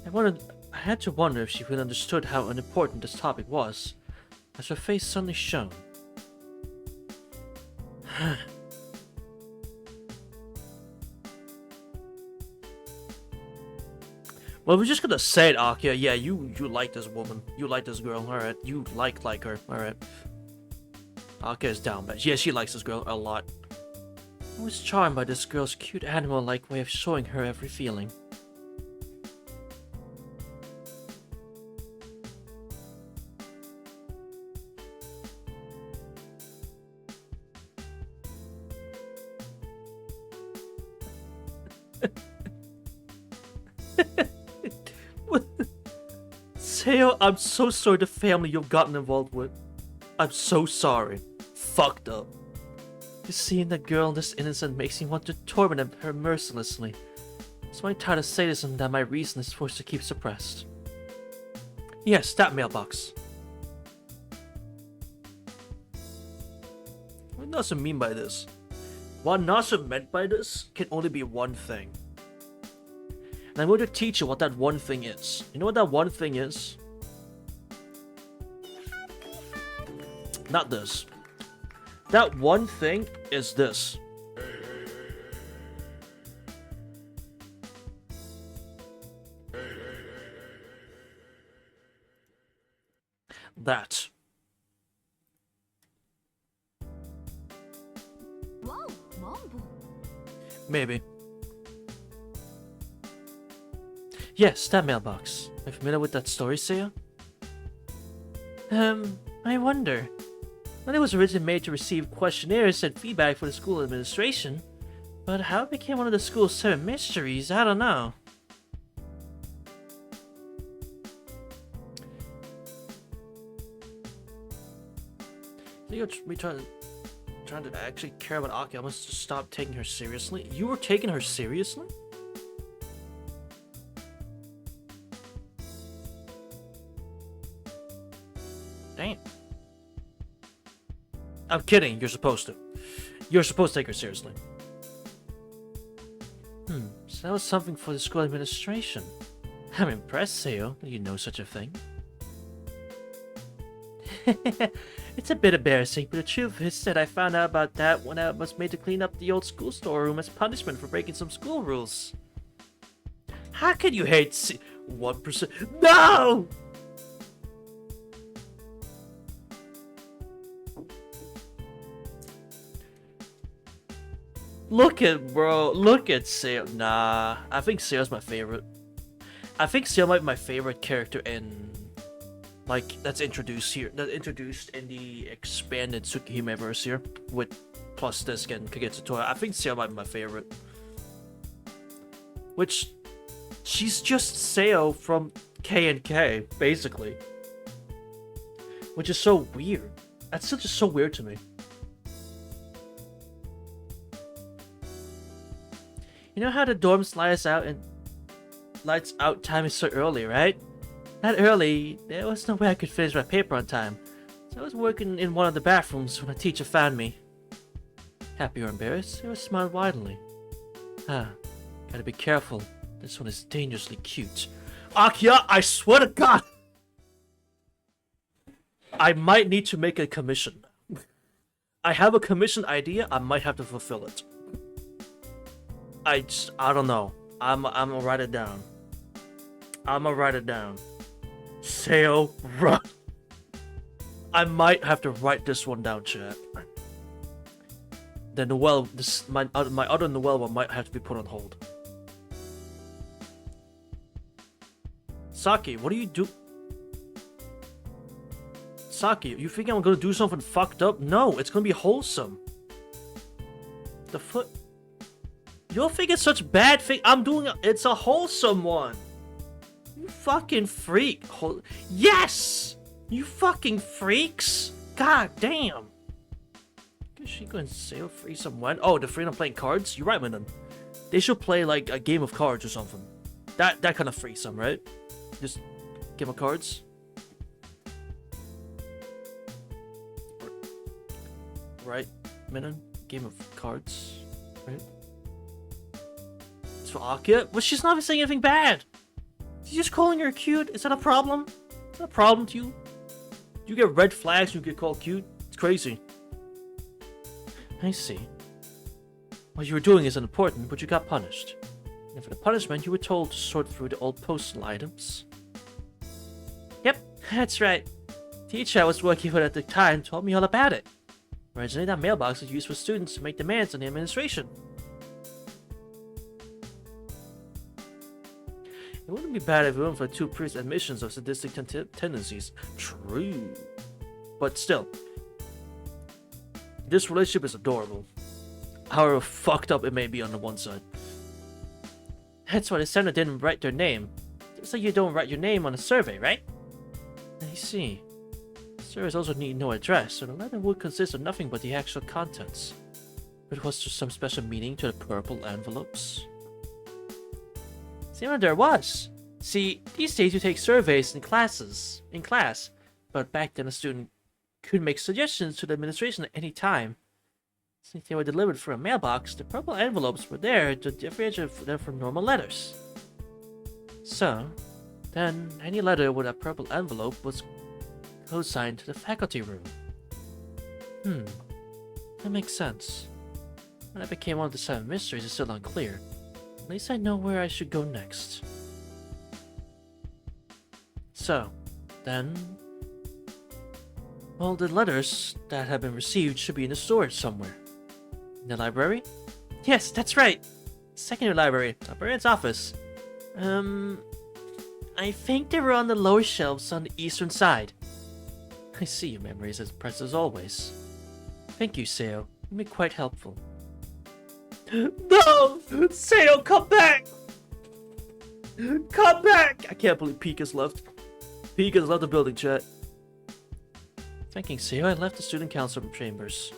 I had to wonder if she really understood how unimportant this topic was, as her face suddenly shone. Well, we're just gonna say it, Akiha. Yeah, you like this woman. You like this girl. Alright. You like her. Alright. Akiha is down bad. Yeah, she likes this girl a lot. I was charmed by this girl's cute animal-like way of showing her every feeling. Teo, I'm so sorry the family you've gotten involved with. I'm so sorry. Fucked up. Just seeing the girl this innocent makes me want to torment her mercilessly. So I try to sadism that my reason is forced to keep suppressed. Yes, that mailbox. What Nasu mean by this? What Nasu meant by this can only be one thing. And I'm going to teach you what that one thing is. You know what that one thing is? Not this. That one thing is this. That. Maybe. Yes, that mailbox. Are you familiar with that story, Seiya? I wonder. When it was originally made to receive questionnaires and feedback for the school administration, but how it became one of the school's 7 mysteries, I don't know. So you're trying to actually care about Akiha. I must just stop taking her seriously. You were taking her seriously? Damn. I'm kidding, you're supposed to. You're supposed to take her seriously. So that was something for the school administration. I'm impressed, Seiya, that you know such a thing. It's a bit embarrassing, but the truth is that I found out about that when I was made to clean up the old school storeroom as punishment for breaking some school rules. How can you hate 1%? No! Look at Seiya. Nah, I think Seiya's my favorite. I think Seiya might be my favorite character in, like, that's introduced in the expanded Tsukihime-verse here, with plus this and Kagetsu Tohya. I think Seiya might be my favorite. Which, she's just Seiya from K&K, basically. Which is so weird. That's still just so weird to me. You know how the dorms lights out time is so early, right? That early, there was no way I could finish my paper on time. So I was working in one of the bathrooms when a teacher found me. Happy or embarrassed, I smiled widely. Gotta be careful. This one is dangerously cute. Akiha, I swear to God! I might need to make a commission. I have a commission idea, I might have to fulfill it. I don't know. I'm gonna write it down. Seiya, run. I might have to write this one down, chat. The Noelle, my other Noelle one might have to be put on hold. Saki, what do you do? Saki, you think I'm gonna do something fucked up? No, it's gonna be wholesome. the foot. You'll think it's such bad thing. It's a wholesome one. You fucking freak. Yes! You fucking freaks. God damn. Is she going to sail free someone? Oh, they're free on playing cards? You're right, man. They should play like a game of cards or something. That kind of threesome, right? Just game of cards. Right, Minnan? Game of cards, right? It's for Akiha? Well, she's not even saying anything bad. She's just calling her cute. Is that a problem? Is that a problem to you? You get red flags, you get called cute? It's crazy. I see. What you were doing isn't important, but you got punished. And for the punishment, you were told to sort through the old postal items. Yep, that's right. The teacher I was working with at the time told me all about it. Originally, that mailbox was used for students to make demands on the administration. It wouldn't be bad if it weren't for two previous admissions of sadistic tendencies. True. But still, this relationship is adorable. However fucked up it may be on the one side. That's why the sender didn't write their name. Just like you don't write your name on a survey, right? I see. Surveys also need no address, so the letter would consist of nothing but the actual contents. But was there some special meaning to the purple envelopes? See what there was. See, these days you take surveys in class, but back then a student could make suggestions to the administration at any time. Since they were delivered through a mailbox, the purple envelopes were there to differentiate them from normal letters. So, then any letter with a purple envelope was co-signed to the faculty room. That makes sense. When I became one of the 7 mysteries is still unclear. At least I know where I should go next. So, then... well, the letters that have been received should be in the storage somewhere. In the library? Yes, that's right! Secondary library, librarian's office. I think they were on the lower shelves on the eastern side. I see your memory is as impressive as always. Thank you, Seo. You've been quite helpful. No! Seo, come back! Come back! I can't believe Pika's left. Pika's left the building, chat. Thanking Seo, I left the student council chambers.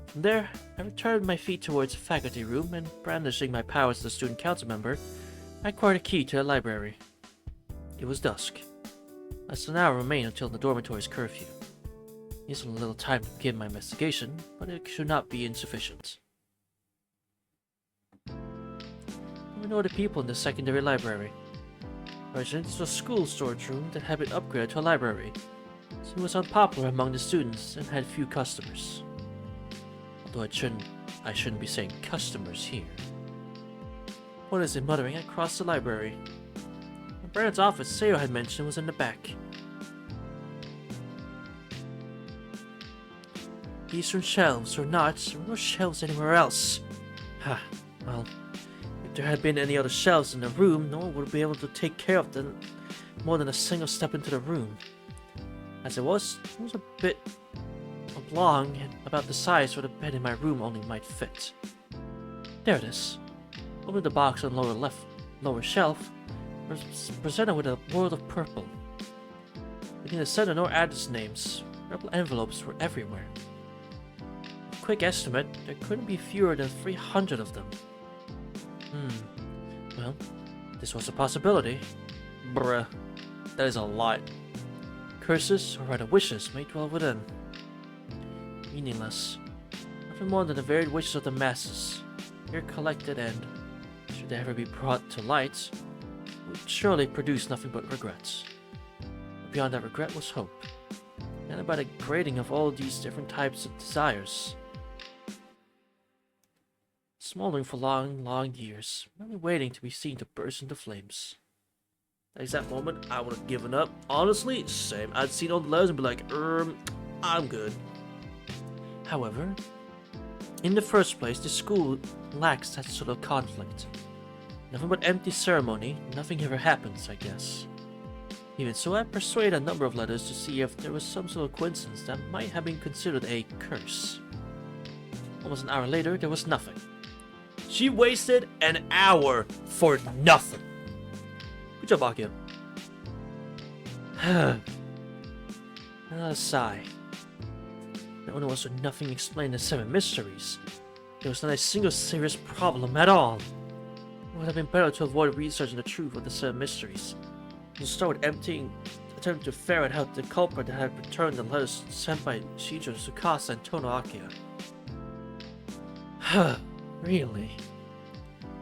From there, I returned my feet towards the faculty room and, brandishing my powers as a student council member, I acquired a key to the library. It was dusk. Less than an hour remained until the dormitory's curfew. Used a little time to begin my investigation, but it should not be insufficient. There were no other people in the secondary library. Originally, this was a school storage room that had been upgraded to a library, so it was unpopular among the students and had few customers. Although I shouldn't be saying customers here. What is it muttering? I crossed the library. Brandon's office, Seo had mentioned, was in the back. Eastern shelves or not, there were no shelves anywhere else. Well, if there had been any other shelves in the room, no one would be able to take care of them more than a single step into the room. As it was a bit oblong and about the size where the bed in my room only might fit. There it is. Open the box on the lower shelf. Presented with a world of purple. Within the center, no address names. Purple envelopes were everywhere. A quick estimate, there couldn't be fewer than 300 of them. Well, this was a possibility. Bruh, that is a lot. Curses, or rather wishes, may dwell within. Meaningless. Nothing more than the varied wishes of the masses, here collected and, should they ever be brought to light, would surely produce nothing but regrets. But beyond that regret was hope, and by the grading of all these different types of desires. Smoldering for long years, only waiting to be seen to burst into flames. That exact moment, I would have given up. Honestly, same. I'd seen all the letters and be like, I'm good. However, in the first place, the school lacks that sort of conflict. Nothing but empty ceremony, nothing ever happens, I guess. Even so, I persuaded a number of letters to see if there was some sort of coincidence that might have been considered a curse. Almost an hour later, there was nothing. She wasted an hour for nothing. Good job, Akiha. Another sigh. Not only was there nothing explained in the 7 mysteries, there was not a single serious problem at all. It would have been better to avoid researching the truth of the 7 mysteries. To start with attempting to ferret out the culprit that had returned the letters sent by Shijo Tsukasa and Tono Akiha. Really?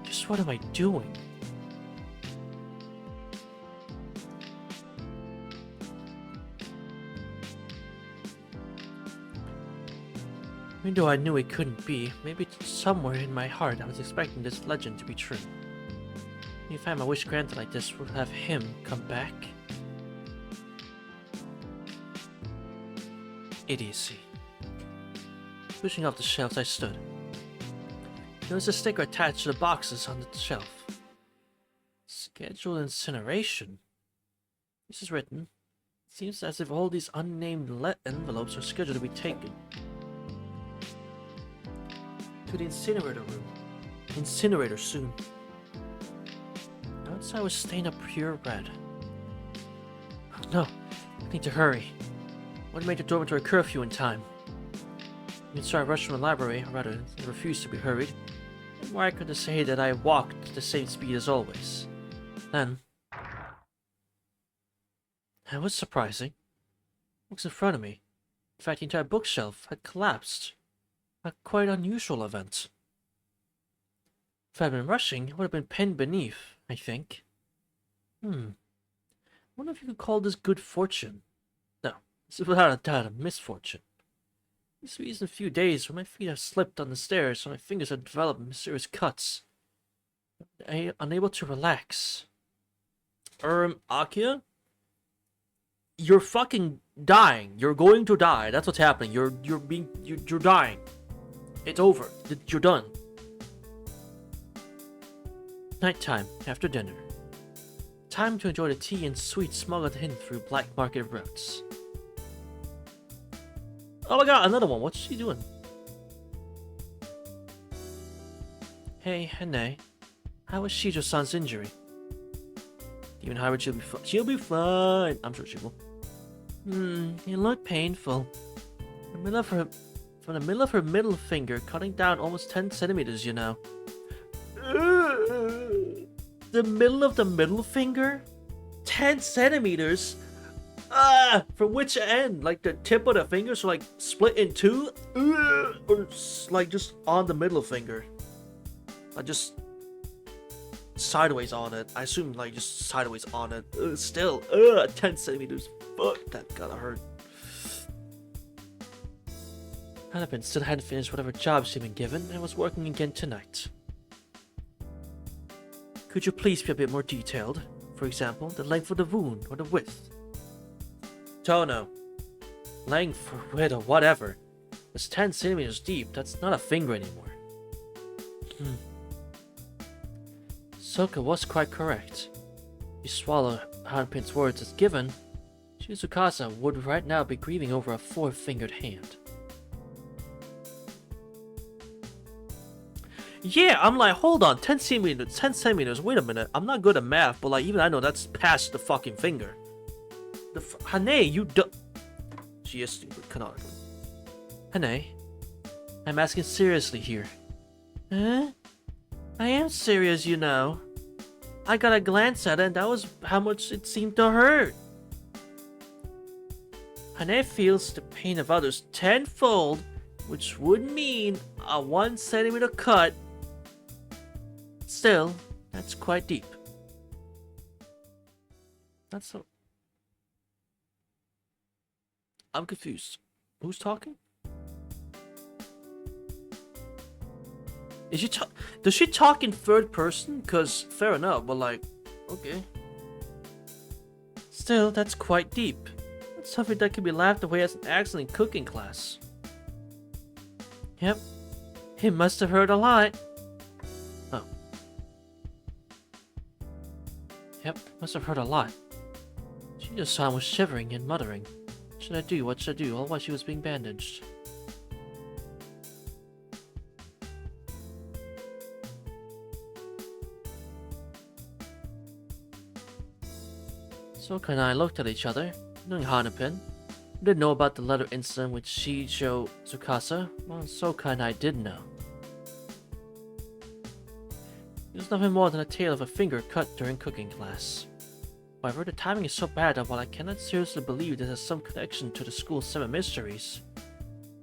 Just what am I doing? Even though I knew it couldn't be, maybe somewhere in my heart I was expecting this legend to be true. If I had my wish granted like this, would have him come back? Idiocy. Pushing off the shelves, I stood. There was a sticker attached to the boxes on the shelf. Scheduled incineration. This is written. It seems as if all these unnamed envelopes are scheduled to be taken to the incinerator room. Incinerator soon. Outside was stained a pure red. Oh, no, I need to hurry. I want to make the dormitory curfew in time. So I rushed from the library, or rather, I refused to be hurried. And more accurate to say that I walked at the same speed as always. Then, it was surprising. Books in front of me. In fact, the entire bookshelf had collapsed. A quite unusual event. If I had been rushing, it would have been pinned beneath, I think. I wonder if you could call this good fortune. No, this is without a doubt a misfortune. These recent few days when my feet have slipped on the stairs and my fingers have developed mysterious cuts. I am unable to relax. Akiha? You're fucking dying. You're going to die. That's what's happening. You're dying. It's over. You're done. Nighttime, after dinner. Time to enjoy the tea and sweets smuggled in through black market routes. Oh my god, another one. What's she doing? Hey, Hene. How was Shijo-san's injury? Even Howard, she'll be fine. She'll be fine. I'm sure she will. It looked painful. From the middle of her middle finger, cutting down almost 10 centimeters, you know. The middle of the middle finger? 10 centimeters? From which end? Like the tip of the finger, so like split in two? Or like just on the middle finger? Like just sideways on it. I assume like just sideways on it. Still, 10 centimeters. Fuck, that gotta hurt. Hannibin still hadn't finished whatever job she'd been given and was working again tonight. Could you please be a bit more detailed? For example, the length of the wound or the width. Tono. Length or width or whatever. It's 10 centimeters deep. That's not a finger anymore. Soka was quite correct. If you swallow Hanpin's words as given, Shizukasa would right now be grieving over a 4-fingered hand. Yeah, I'm like, hold on, 10 centimeters, wait a minute. I'm not good at math, but like, even I know that's past the fucking finger. Hane, you do- She is stupid, canonically. Hane, I'm asking seriously here. Huh? I am serious, you know. I got a glance at it, and that was how much it seemed to hurt. Hane feels the pain of others tenfold, which would mean a 1 centimeter cut. Still, that's quite deep. That's so... I'm confused. Who's talking? Is she does she talk in third person? Cause fair enough, but like, okay. Still, that's quite deep. That's something that can be laughed away as an accident in cooking class. Yep. It must have hurt a lot. Oh. Yep, must have hurt a lot. Shijo-san was shivering and muttering. What should I do? What should I do? All while she was being bandaged. Soka and I looked at each other, knowing Hanapin. We didn't know about the letter incident with Shijo Tsukasa. Well, Soka and I did know. It was nothing more than a tale of a finger cut during cooking class. However, the timing is so bad that while I cannot seriously believe this has some connection to the school's 7 mysteries,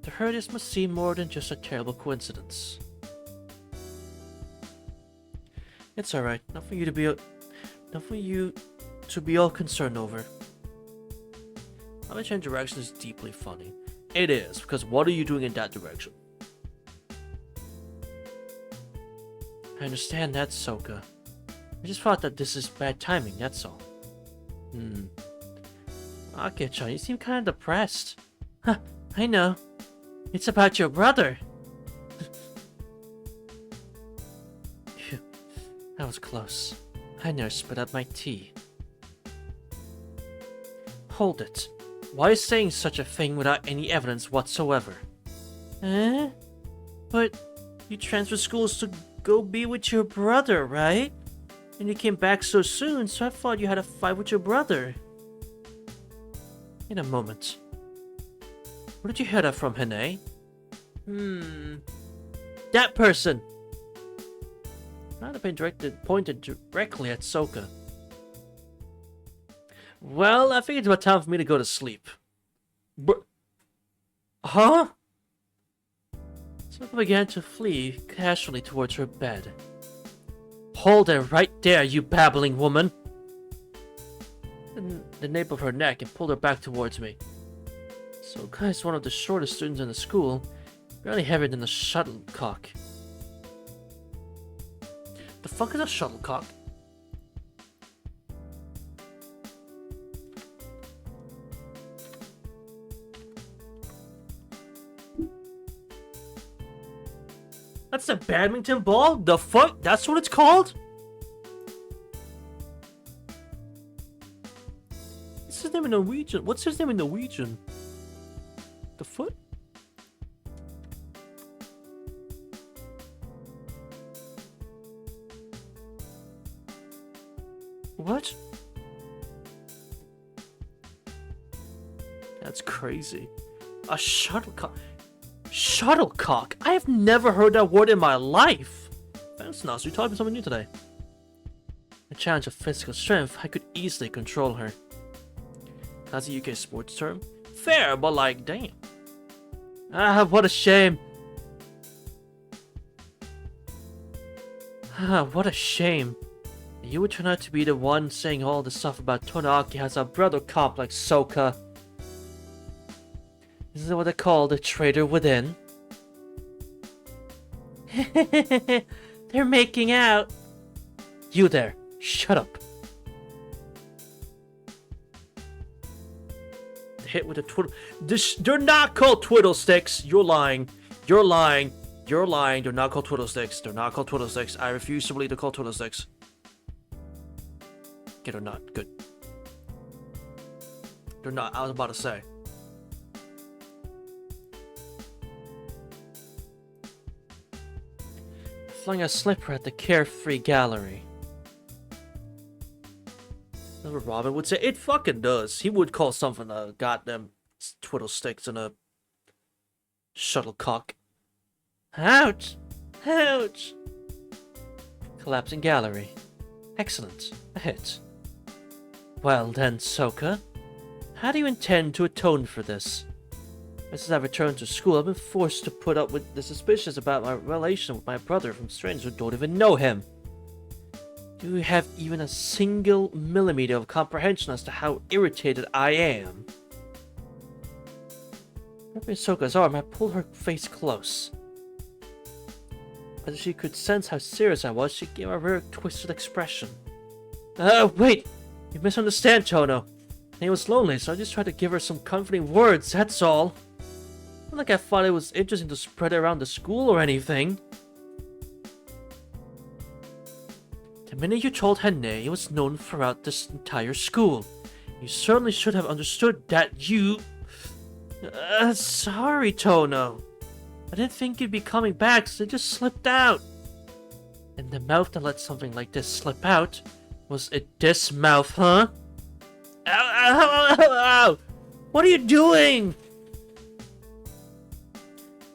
to her this must seem more than just a terrible coincidence. It's alright, not for you to be all concerned over. How much direction is deeply funny. It is, because what are you doing in that direction? I understand that, Soka. I just thought that this is bad timing, that's all. Akiha-chan, you seem kind of depressed. Huh, I know. It's about your brother. Phew, that was close. I nearly spit out my tea. Hold it. Why are you saying such a thing without any evidence whatsoever? Eh? But you transferred schools to go be with your brother, right? And you came back so soon, so I thought you had a fight with your brother. In a moment. Where did you hear that from, Hine? That person! Might have been pointed directly at Soka. Well, I think it's about time for me to go to sleep. Huh? Soka began to flee casually towards her bed. Hold it right there, you babbling woman! The nape of her neck and pulled her back towards me. Soka is one of the shortest students in the school, barely heavier than a shuttlecock. The fuck is a shuttlecock? That's a badminton ball? The fuck? That's what it's called? What's his name in Norwegian? What's his name in Norwegian? The foot? What? That's crazy. A shuttlecock. Shuttlecock? I have never heard that word in my life. Thanks, Nasu. You taught me something new today. A challenge of physical strength, I could easily control her. That's a UK sports term. Fair, but like, damn. Ah, what a shame. Ah, what a shame. You would turn out to be the one saying all the stuff about Tonaaki has a brother complex, Soka. Isn't that what they call the traitor within? They're making out. You there, shut up. Hit with a twiddle. They're not called twiddle sticks. You're lying. You're lying. You're lying. They're not called twiddle sticks. They're not called twiddle sticks. I refuse to believe they're called twiddle sticks. Okay, they're not. Good. They're not. I was about to say. Flung a slipper at the carefree gallery. That's what Robin would say. It fucking does. He would call something a goddamn twiddle sticks and a shuttlecock. Ouch! Ouch! Collapsing gallery. Excellent. A hit. Well then, Soka. How do you intend to atone for this? Since I returned to school, I've been forced to put up with the suspicions about my relation with my brother from strangers who don't even know him. Do you have even a single millimeter of comprehension as to how irritated I am? Gripping Soka's arm, I pulled her face close. As she could sense how serious I was, she gave a very twisted expression. Wait! You misunderstand, Tono. He was lonely, so I just tried to give her some comforting words, that's all. Not like I thought it was interesting to spread it around the school or anything. The minute you told Henne, it was known throughout this entire school. You certainly should have understood that you... sorry, Tono. I didn't think you'd be coming back, so it just slipped out. And the mouth that let something like this slip out, was it this mouth, huh? Ow, ow, ow, ow, ow. What are you doing?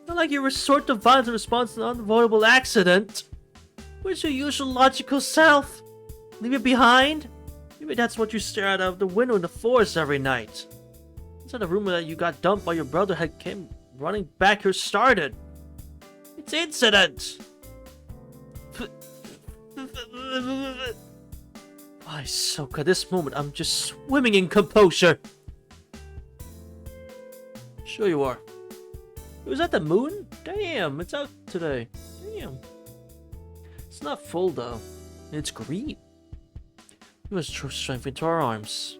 Not like you resort to violence in response to an unavoidable accident. Where's your usual logical self? Leave it behind? Maybe that's what you stare out of the window in the forest every night. It's not the rumor that you got dumped by your brother had came running back here started. It's incident. Why, Soka, this moment I'm just swimming in composure. Sure you are. Was that the moon? Damn, it's out today. Damn. It's not full though. It's green. We must throw strength into our arms.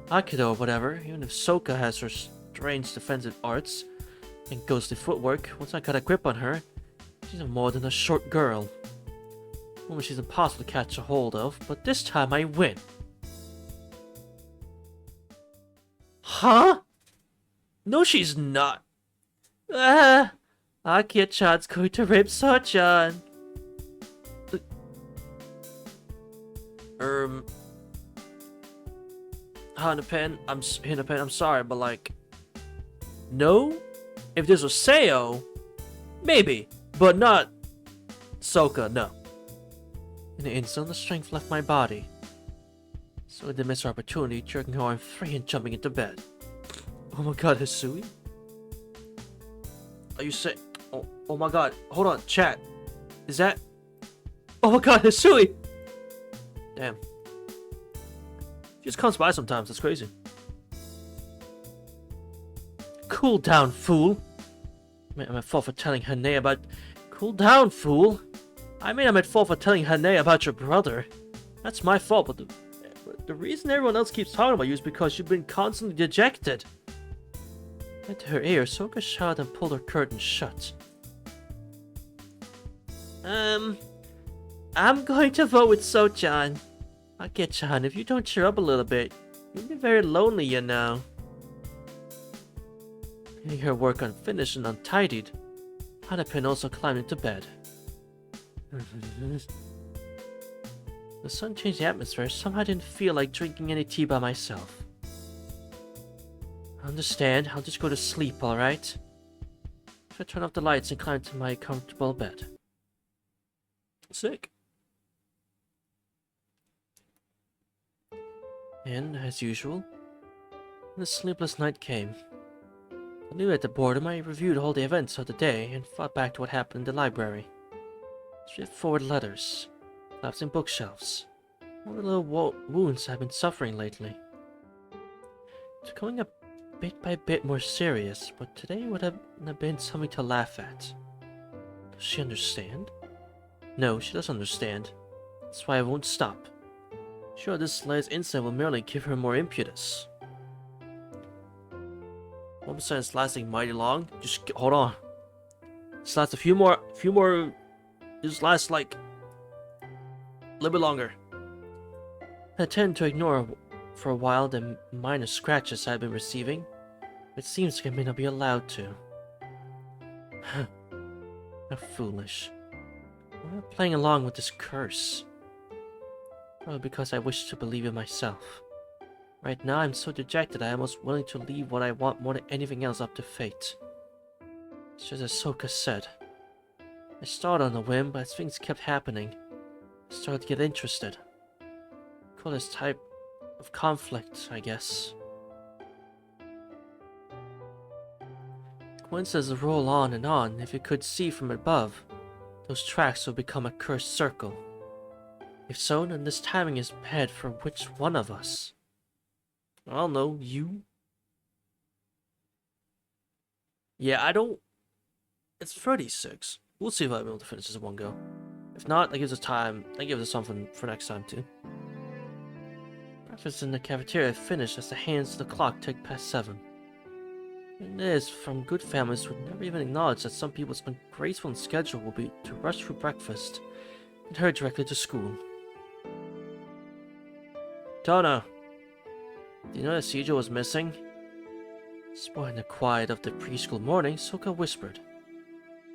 Akiha or whatever, even if Soka has her strange defensive arts and ghostly footwork, once I got a grip on her, she's more than a short girl. Woman she's impossible to catch a hold of, but this time I win. Huh? No, she's not. Akiha-chan's going to rape So-chan. Hanapen, I'm sorry, but like, no? If this was Seo, maybe, but not Soka, no. In an instant, the strength left my body. So I did miss our opportunity, jerking her arm free and jumping into bed. Oh my god, Hisui? Are you saying... Oh my god, hold on, chat. Is that... Oh my god, Hisui! Damn. She just comes by sometimes, that's crazy. Cool down, fool. I'm at fault for telling Hane about... Cool down, fool. I'm at fault for telling Hane about your brother. That's my fault, but the reason everyone else keeps talking about you is because you've been constantly dejected. Into her ear, Soka shouted and pulled her curtain shut. I'm going to vote with So-chan. Akiha-chan, if you don't cheer up a little bit, you'll be very lonely, you know. Leaving her work unfinished and untidied, Hanapen also climbed into bed. The sun changed the atmosphere, somehow I didn't feel like drinking any tea by myself. I understand, I'll just go to sleep, alright? So I turned off the lights and climbed to my comfortable bed. Sick. And, as usual, the sleepless night came. I knew at the boredom I reviewed all the events of the day and thought back to what happened in the library. Straightforward letters, collapsing bookshelves, all the little wounds I've been suffering lately. It's going up bit by bit more serious, but today would have been something to laugh at. Does she understand? No, she doesn't understand. That's why I won't stop. Sure, this latest incident will merely give her more impetus. 1% is lasting mighty long. Just hold on. Just lasts a few more. Just lasts like a little bit longer. I tend to ignore for a while the minor scratches I've been receiving. It seems like I may not be allowed to. How foolish. Why am I playing along with this curse? Probably because I wish to believe in myself. Right now I'm so dejected I am almost willing to leave what I want more than anything else up to fate. It's just as Soka said. I started on a whim, but as things kept happening, I started to get interested. Call this type of conflict, I guess. Coincidences roll on and on. If you could see from above, those tracks will become a cursed circle. If so, then this timing is bad for which one of us? I don't know, you? Yeah, I don't... It's 36. We'll see if I'm able to finish this in one go. If not, that gives us time. That gives us something for next time, too. Breakfast in the cafeteria finished as the hands of the clock ticked past 7. It is from good families who never even acknowledge that some people's ungraceful schedule will be to rush through breakfast and hurry directly to school. Tono, do you know that Seijo was missing? Spoiling the quiet of the preschool morning, Soka whispered.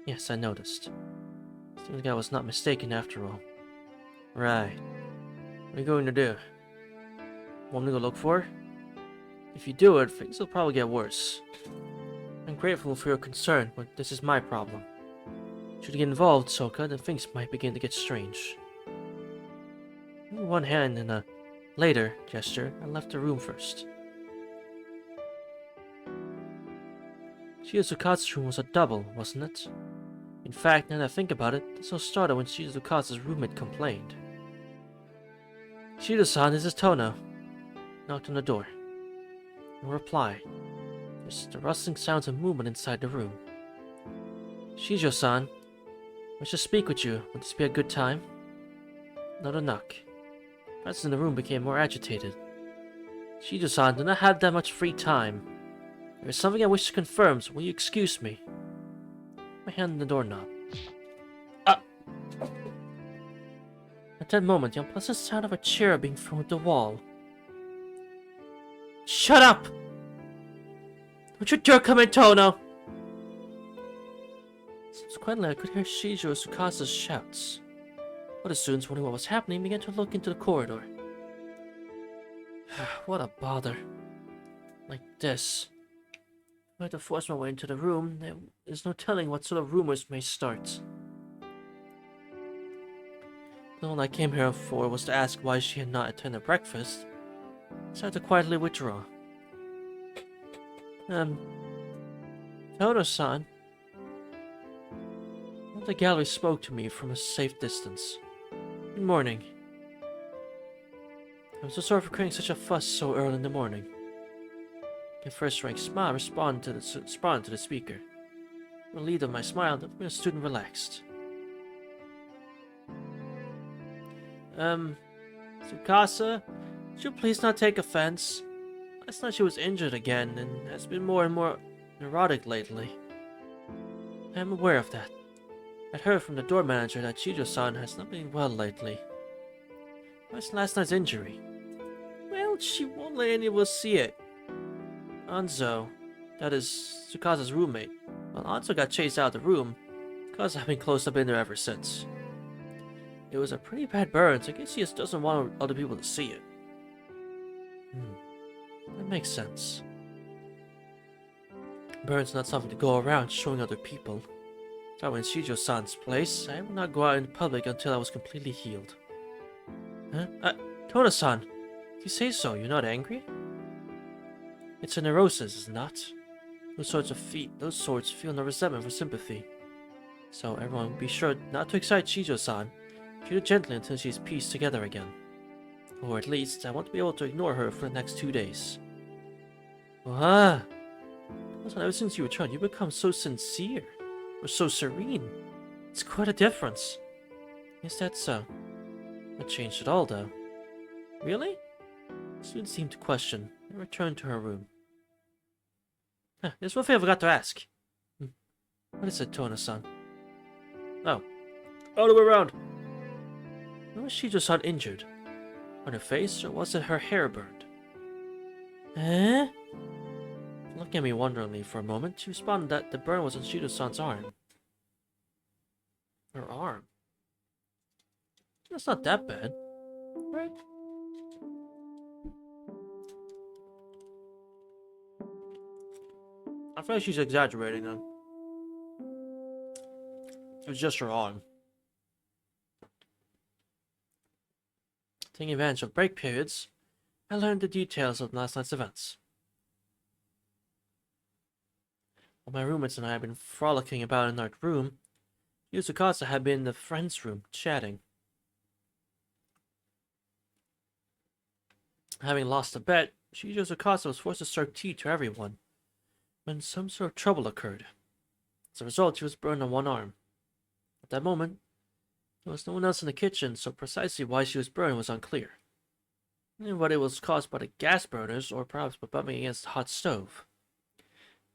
Yes, I noticed. Seems like I was not mistaken after all. Right. What are you going to do? Want me to go look for her? If you do it, things will probably get worse. I'm grateful for your concern, but this is my problem. Should you get involved, Soka, then things might begin to get strange. With one hand in a later gesture, I left the room first. Shizuka's room was a double, wasn't it? In fact, now that I think about it, this all started when Shizuka's roommate complained. Shido-san, this is Tono. Knocked on the door. No reply. Just the rustling sounds of movement inside the room. Shijo-san, I should speak with you. Would this be a good time? Another knock. The presence in the room became more agitated. Shijo-san, do not have that much free time. There is something I wish to confirm, so will you excuse me? My hand on the doorknob. Ah! At that moment, the unpleasant sound of a chair being thrown at the wall. Shut up! Don't you dare come in, Tono! Subsequently, I could hear Shijo Tsukasa's shouts. Other students, wondering what was happening, began to look into the corridor. What a bother. Like this. If I had to force my way into the room, there is no telling what sort of rumors may start. The one I came here for was to ask why she had not attended breakfast. I decided to quietly withdraw. Tono-san. The gallery spoke to me from a safe distance. Good morning. I'm so sorry for creating such a fuss so early in the morning. A first-rank smile responded to the speaker. Relieved of my smile, the student relaxed. Tsukasa, would you please not take offense? Last night she was injured again, and has been more and more neurotic lately. I am aware of that. I'd heard from the door manager that Shijo-san has not been well lately. What's last night's injury? Well, she won't let any of us see it. Anzo, that is Tsukasa's roommate. Well, Anzo got chased out of the room, because I've been closed up in there ever since. It was a pretty bad burn, so I guess he just doesn't want other people to see it. That makes sense. Burn's not something to go around showing other people. If I were in Shijo-san's place, I would not go out in public until I was completely healed. Huh? Tono-san, if you say so, you're not angry? It's a neurosis, is it not? Those sorts feel no resentment for sympathy. So everyone be sure not to excite Shijo-san. Treat her gently until she's pieced together again. Or at least, I want to be able to ignore her for the next 2 days. Ever since you returned, you've become so sincere. Or so serene. It's quite a difference. Is that so? Not changed at all, though. Really? The student seemed to question, and returned to her room. There's one thing I forgot to ask. What is it, Tono-san? Oh. All the way around. When was Shijo-san injured? On her face, or was it her hair burned? Looking at me wonderingly for a moment, she responded that the burn was on Shido-san's arm. Her arm? That's not that bad, right? I feel like she's exaggerating then. It was just her arm. Taking advantage of break periods, I learned the details of last night's events. While my roommates and I had been frolicking about in our room, Tsukasa had been in the friend's room, chatting. Having lost a bet, Tsukasa was forced to serve tea to everyone, when some sort of trouble occurred. As a result, she was burned on one arm. At that moment, there was no one else in the kitchen, so precisely why she was burned was unclear. Whether it was caused by the gas burners, or perhaps by bumping against the hot stove.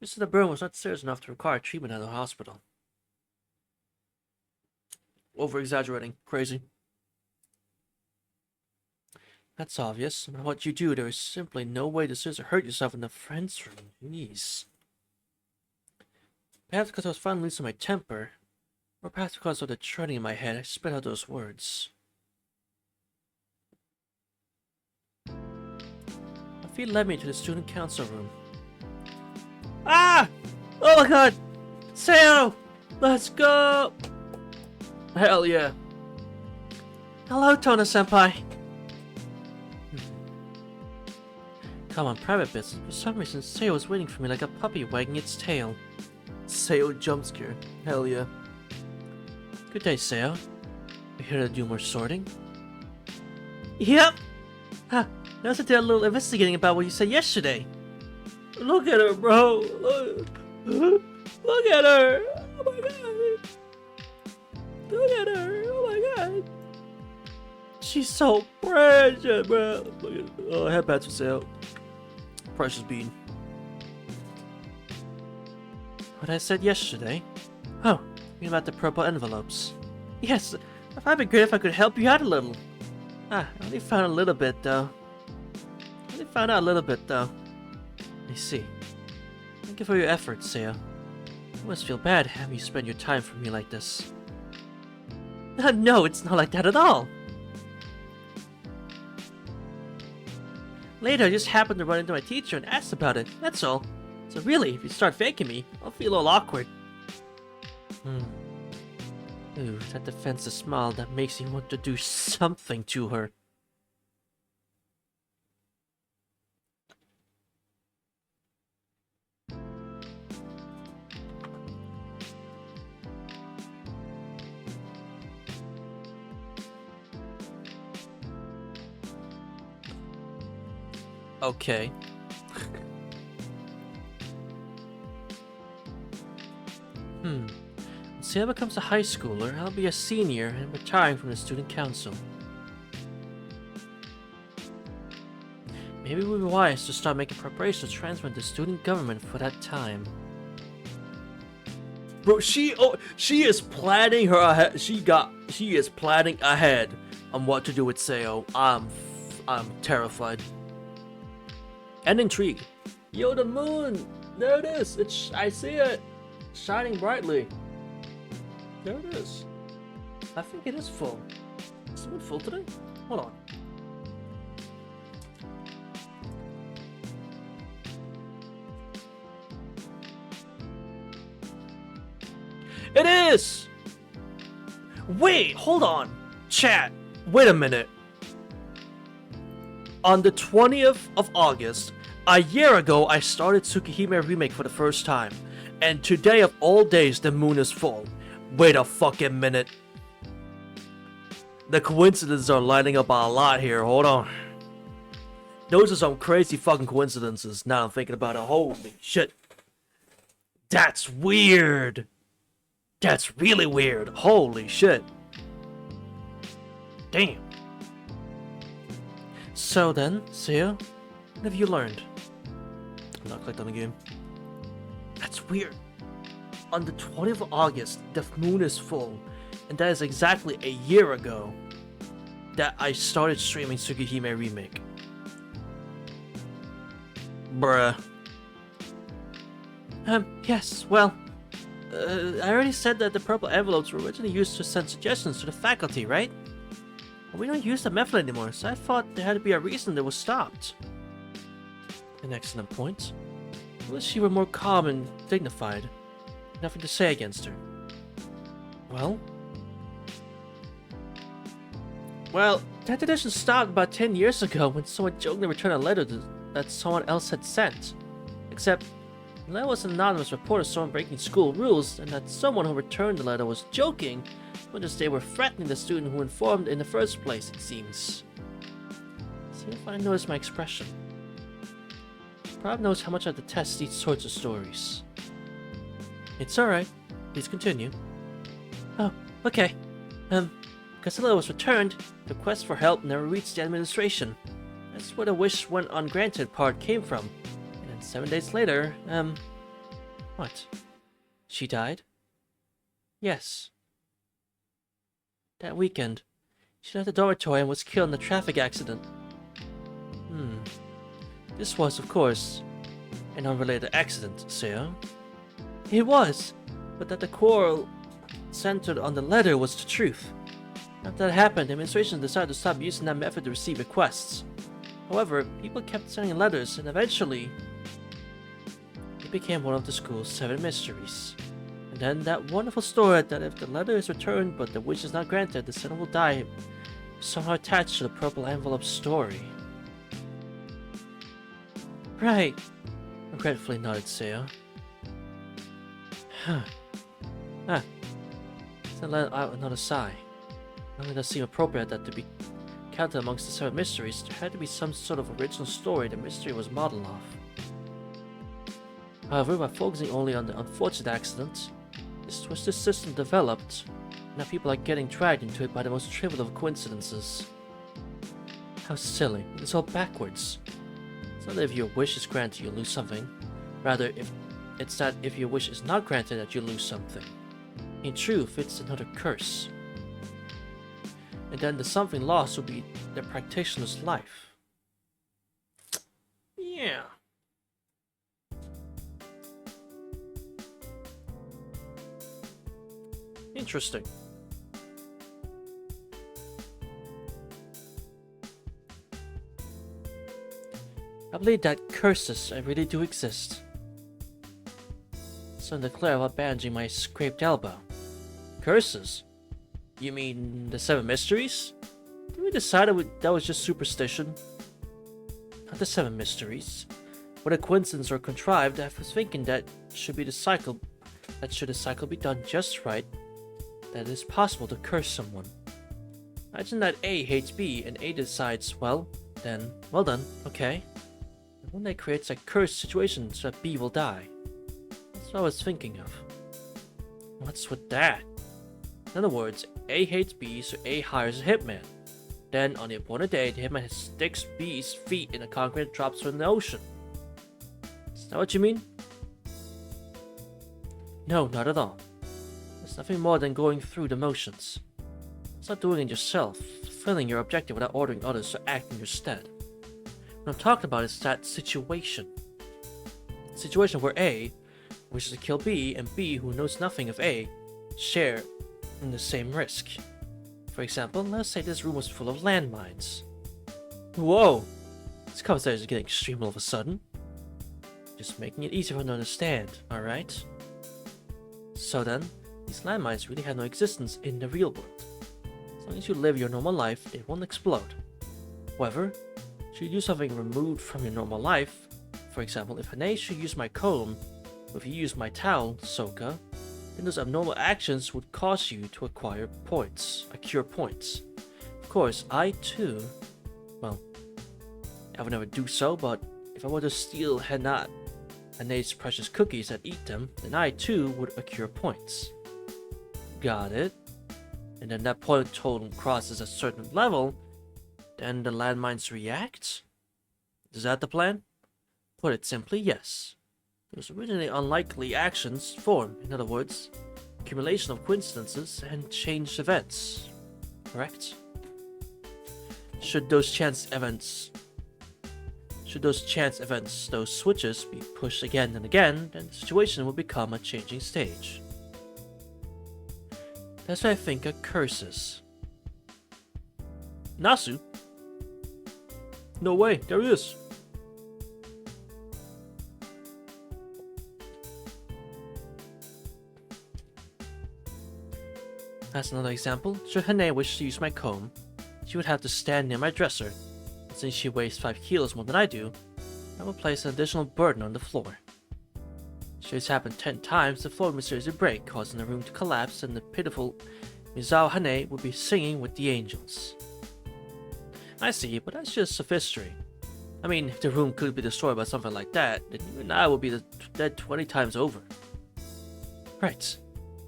The burn was not serious enough to require treatment at the hospital. Over-exaggerating. Crazy. That's obvious. No matter what you do, there is simply no way to seriously hurt yourself in the friend's room. Jeez. Perhaps because I was finally losing my temper, or perhaps because of the churning in my head, I spit out those words. feet led me to the student council room. Ah! Oh my god! Sayo! Let's go! Hell yeah. Hello, Tona-senpai. Come on, private business. For some reason, Sayo was waiting for me like a puppy wagging its tail. Sayo jump scare. Hell yeah. Good day, Sayo. You here to do more sorting? Yep! Huh. I also did a little investigating about what you said yesterday. Look at her, bro! Look at her! Oh my god! Look at her! Oh my god! She's so precious, bro! Look at her. Oh, headbats for sale. Precious bean. What I said yesterday? Oh, you mean about the purple envelopes? Yes, it might be great if I could help you out a little. Ah, I only found a little bit though. I see. Thank you for your efforts, Sayo. I must feel bad having you spend your time for me like this. No, it's not like that at all. Later, I just happened to run into my teacher and asked about it, that's all. So really, if you start faking me, I'll feel all awkward. Ooh, that defensive smile that makes you want to do something to her. Okay. When Sayo becomes a high schooler, I'll be a senior and retiring from the student council. Maybe it would be wise to start making preparations to transfer into student government for that time. Bro, she is planning her ahead. She is planning ahead on what to do with Sayo. I'm terrified. And intrigued. Yo, the moon! There it is! I see it! Shining brightly. There it is. I think it is full. Is the moon full today? Hold on. It is! Wait, hold on. Chat, wait a minute. On the 20th of August, a year ago, I started Tsukihime Remake for the first time. And today of all days, the moon is full. Wait a fucking minute. The coincidences are lining up a lot here. Hold on. Those are some crazy fucking coincidences. Now I'm thinking about it. Holy shit. That's weird. That's really weird. Holy shit. Damn. So then, Sayo, what have you learned? I'm not clicked on the game. That's weird. On the 20th of August, the moon is full, and that is exactly a year ago that I started streaming Tsukihime Remake. Bruh. Yes, well, I already said that the purple envelopes were originally used to send suggestions to the faculty, right? Well, we don't use the method anymore, so I thought there had to be a reason that was stopped. An excellent point. I wish she were more calm and dignified. Nothing to say against her. Well, that tradition stopped about 10 years ago when someone jokingly returned a letter that someone else had sent. Except, the letter was an anonymous report of someone breaking school rules, and that someone who returned the letter was joking, but as they were threatening the student who informed in the first place, it seems. See if I notice my expression. Prob knows how much I detest these sorts of stories. It's alright. Please continue. Oh, okay. Because the letter was returned, the request for help never reached the administration. That's where the wish went ungranted part came from. And then 7 days later, what? She died? Yes. That weekend, she left the dormitory and was killed in a traffic accident. This was, of course, an unrelated accident, Sayo. It was, but that the quarrel centered on the letter was the truth. After that happened, the administration decided to stop using that method to receive requests. However, people kept sending letters, and eventually, it became one of the school's 7 mysteries. And then that wonderful story that if the letter is returned but the wish is not granted, the sender will die, somehow attached to the purple envelope story. Right, regretfully nodded Seo. Then let out another sigh. Not only does it seem appropriate that to be counted amongst the 7 mysteries, there had to be some sort of original story the mystery was modeled off. However, by focusing only on the unfortunate accident, this twisted system developed. Now people are getting dragged into it by the most trivial of coincidences. How silly. It's all backwards. It's not that if your wish is granted you lose something. Rather, it's that if your wish is not granted that you lose something. In truth, it's another curse. And then the something lost will be the practitioner's life. Yeah. Interesting. I believe that curses really do exist. So declare about bandaging my scraped elbow. Curses? You mean the 7 mysteries? Did we decide that was just superstition? Not the 7 mysteries. Whether coincidence or contrived, I was thinking that should the cycle be done just right, that it is possible to curse someone. Imagine that A hates B and A decides, well done, okay. And one day creates a cursed situation so that B will die. That's what I was thinking of. What's with that? In other words, A hates B, so A hires a hitman. Then, on the appointed day, the hitman sticks B's feet in the concrete and drops her in the ocean. Is that what you mean? No, not at all. It's nothing more than going through the motions. It's not doing it yourself, fulfilling your objective without ordering others to act in your stead. What I'm talking about is that situation. A situation where A wishes to kill B and B, who knows nothing of A, share in the same risk. For example, let's say this room was full of landmines. Whoa! This conversation is getting extreme all of a sudden. Just making it easier for them to understand, alright? So then, these landmines really have no existence in the real world. As long as you live your normal life, they won't explode. However, should you do something removed from your normal life, for example, if Hane should use my comb, or if you use my towel, Soka, then those abnormal actions would cause you to accrue points. Of course, I too, well, I would never do so, but if I were to steal Hane's precious cookies and eat them, then I too would accrue points. Got it? And then that point total crosses a certain level, then the landmines react? Is that the plan? Put it simply, yes. Those originally unlikely actions form, in other words, accumulation of coincidences and changed events. Correct? Should those chance events, those switches, be pushed again and again, then the situation will become a changing stage. That's what I think a curse is. Nasu? No way, there he is. As another example, should Hane wish to use my comb, she would have to stand near my dresser, and since she weighs 5 kilos more than I do, I will place an additional burden on the floor. Should this happen 10 times, the floor would mysteriously break, causing the room to collapse, and the pitiful Mizao Hane would be singing with the angels. I see, but that's just sophistry. I mean, if the room could be destroyed by something like that, then you and I will be dead 20 times over. Right.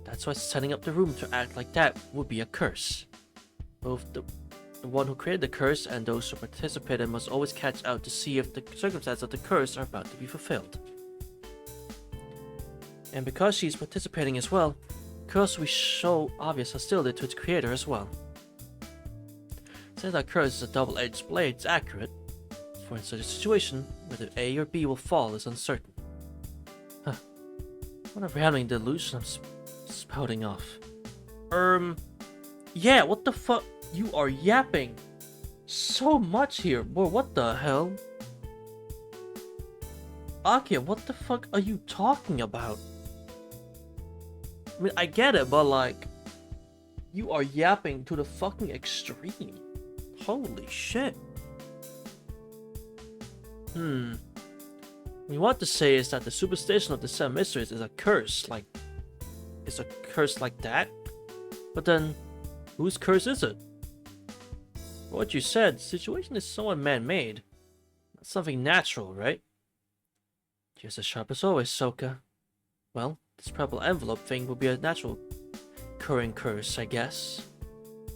That's why setting up the room to act like that would be a curse. Both the one who created the curse and those who participated must always catch out to see if the circumstances of the curse are about to be fulfilled. And because she's participating as well, the curse will show obvious hostility to its creator as well. Since that curse is a double-edged blade, it's accurate. For in such a situation, whether A or B will fall is uncertain. Huh. What a rambling delusion I'm spouting off. Yeah, what the fuck? You are yapping So much here. Boy, what the hell? Akiha, what the fuck are you talking about? I mean, I get it, but like, you are yapping to the fucking extreme. Holy shit. What you want to say is that the superstition of the Seven Mysteries is a curse, like... It's a curse like that? But then, whose curse is it? For what you said, the situation is somewhat man-made. Not something natural, right? Just as sharp as always, Soka. Well, this purple envelope thing would be a natural occurring curse, I guess.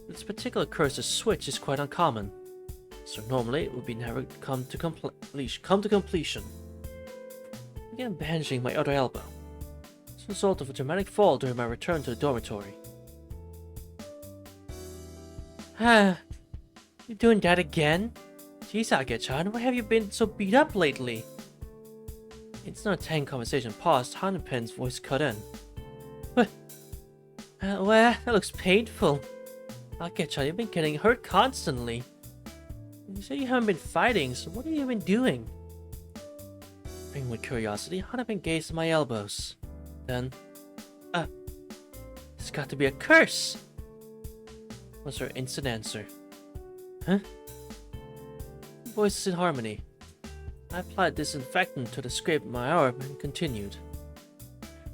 This particular curse's switch is quite uncommon, so normally it would be never come to completion. I began bandaging my other elbow. As a result of a dramatic fall during my return to the dormitory. You doing that again? Jeez, Age-chan, why have you been so beat up lately? It's not a tense conversation paused, Hanpen's voice cut in. What? Well, that looks painful. Age-chan, you've been getting hurt constantly. You say you haven't been fighting, so what have you been doing? Ringing with curiosity, Hanpen gazed at my elbows. Then, it's got to be a curse! Was her instant answer. Huh? Voices in harmony. I applied disinfectant to the scrape of my arm and continued.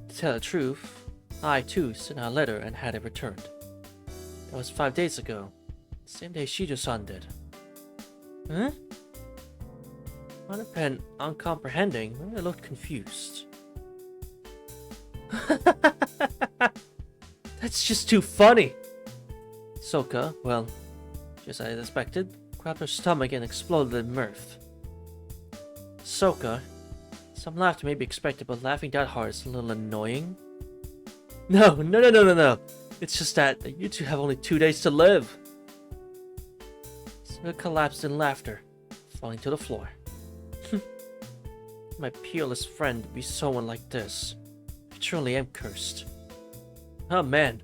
To tell the truth, I too sent out a letter and had it returned. That was 5 days ago. The same day Shijo-san did. Huh? Hanpen, uncomprehending, I looked confused. That's just too funny! Soka, well, just as I expected, grabbed her stomach and exploded in mirth. Soka, some laughter may be expected, but laughing that hard is a little annoying. No. It's just that you two have only 2 days to live. Soka collapsed in laughter, falling to the floor. My peerless friend to be someone like this. I truly am cursed. Oh man.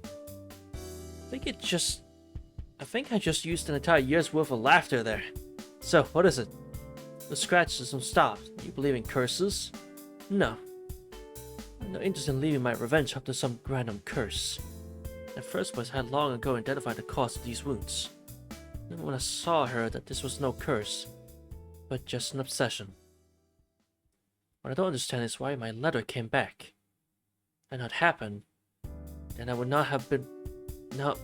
I think I just used an entire year's worth of laughter there. So, what is it? The scratches don't stop. You believe in curses? No. I'm not interested in leaving my revenge up to some random curse. In the first place, I had long ago identified the cause of these wounds. Even when I saw her that this was no curse, but just an obsession. What I don't understand is why my letter came back. Had not happened, then I would not have been... No.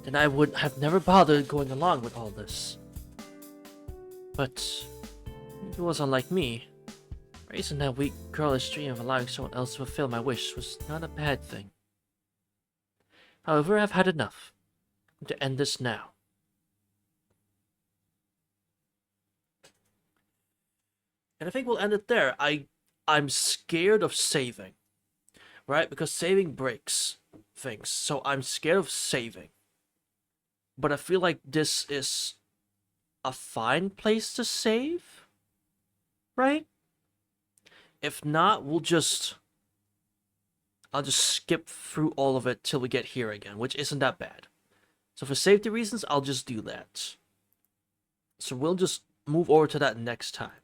Then I would have never bothered going along with all this. But it was unlike me. Raising that weak, girlish dream of allowing someone else to fulfill my wish was not a bad thing. However, I've had enough. I'm to end this now. And I think we'll end it there. I'm scared of saving. Right? Because saving breaks things. So I'm scared of saving. But I feel like this is a fine place to save. Right? If not, I'll just skip through all of it till we get here again, which isn't that bad. So for safety reasons, I'll just do that. So we'll just move over to that next time.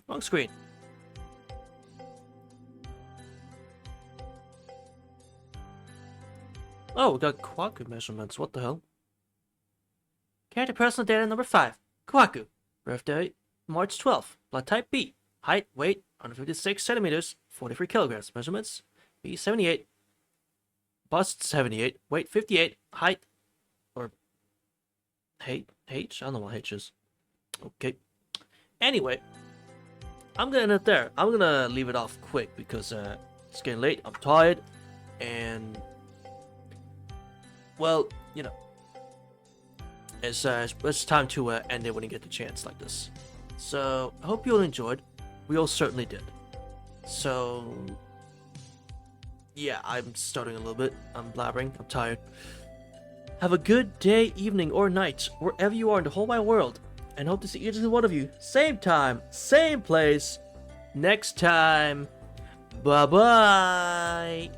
Wrong screen. Oh, we got Kwaku measurements. What the hell? Character personal data number 5. Kwaku. Birthday, March 12th. Blood type B. Height, weight, 156 centimeters, 43 kilograms. Measurements, B 78. Bust 78. Weight 58. Height, or H? I don't know what H is. Okay. Anyway, I'm gonna end it there. I'm gonna leave it off quick because it's getting late. I'm tired, and well, you know, it's time to end it when you get the chance like this. So I hope you all enjoyed. We all certainly did. So yeah, I'm starting a little bit. I'm blabbering. I'm tired. Have a good day, evening, or night, wherever you are in the whole wide world. And hope to see each and one of you, same time, same place, next time. Bye-bye.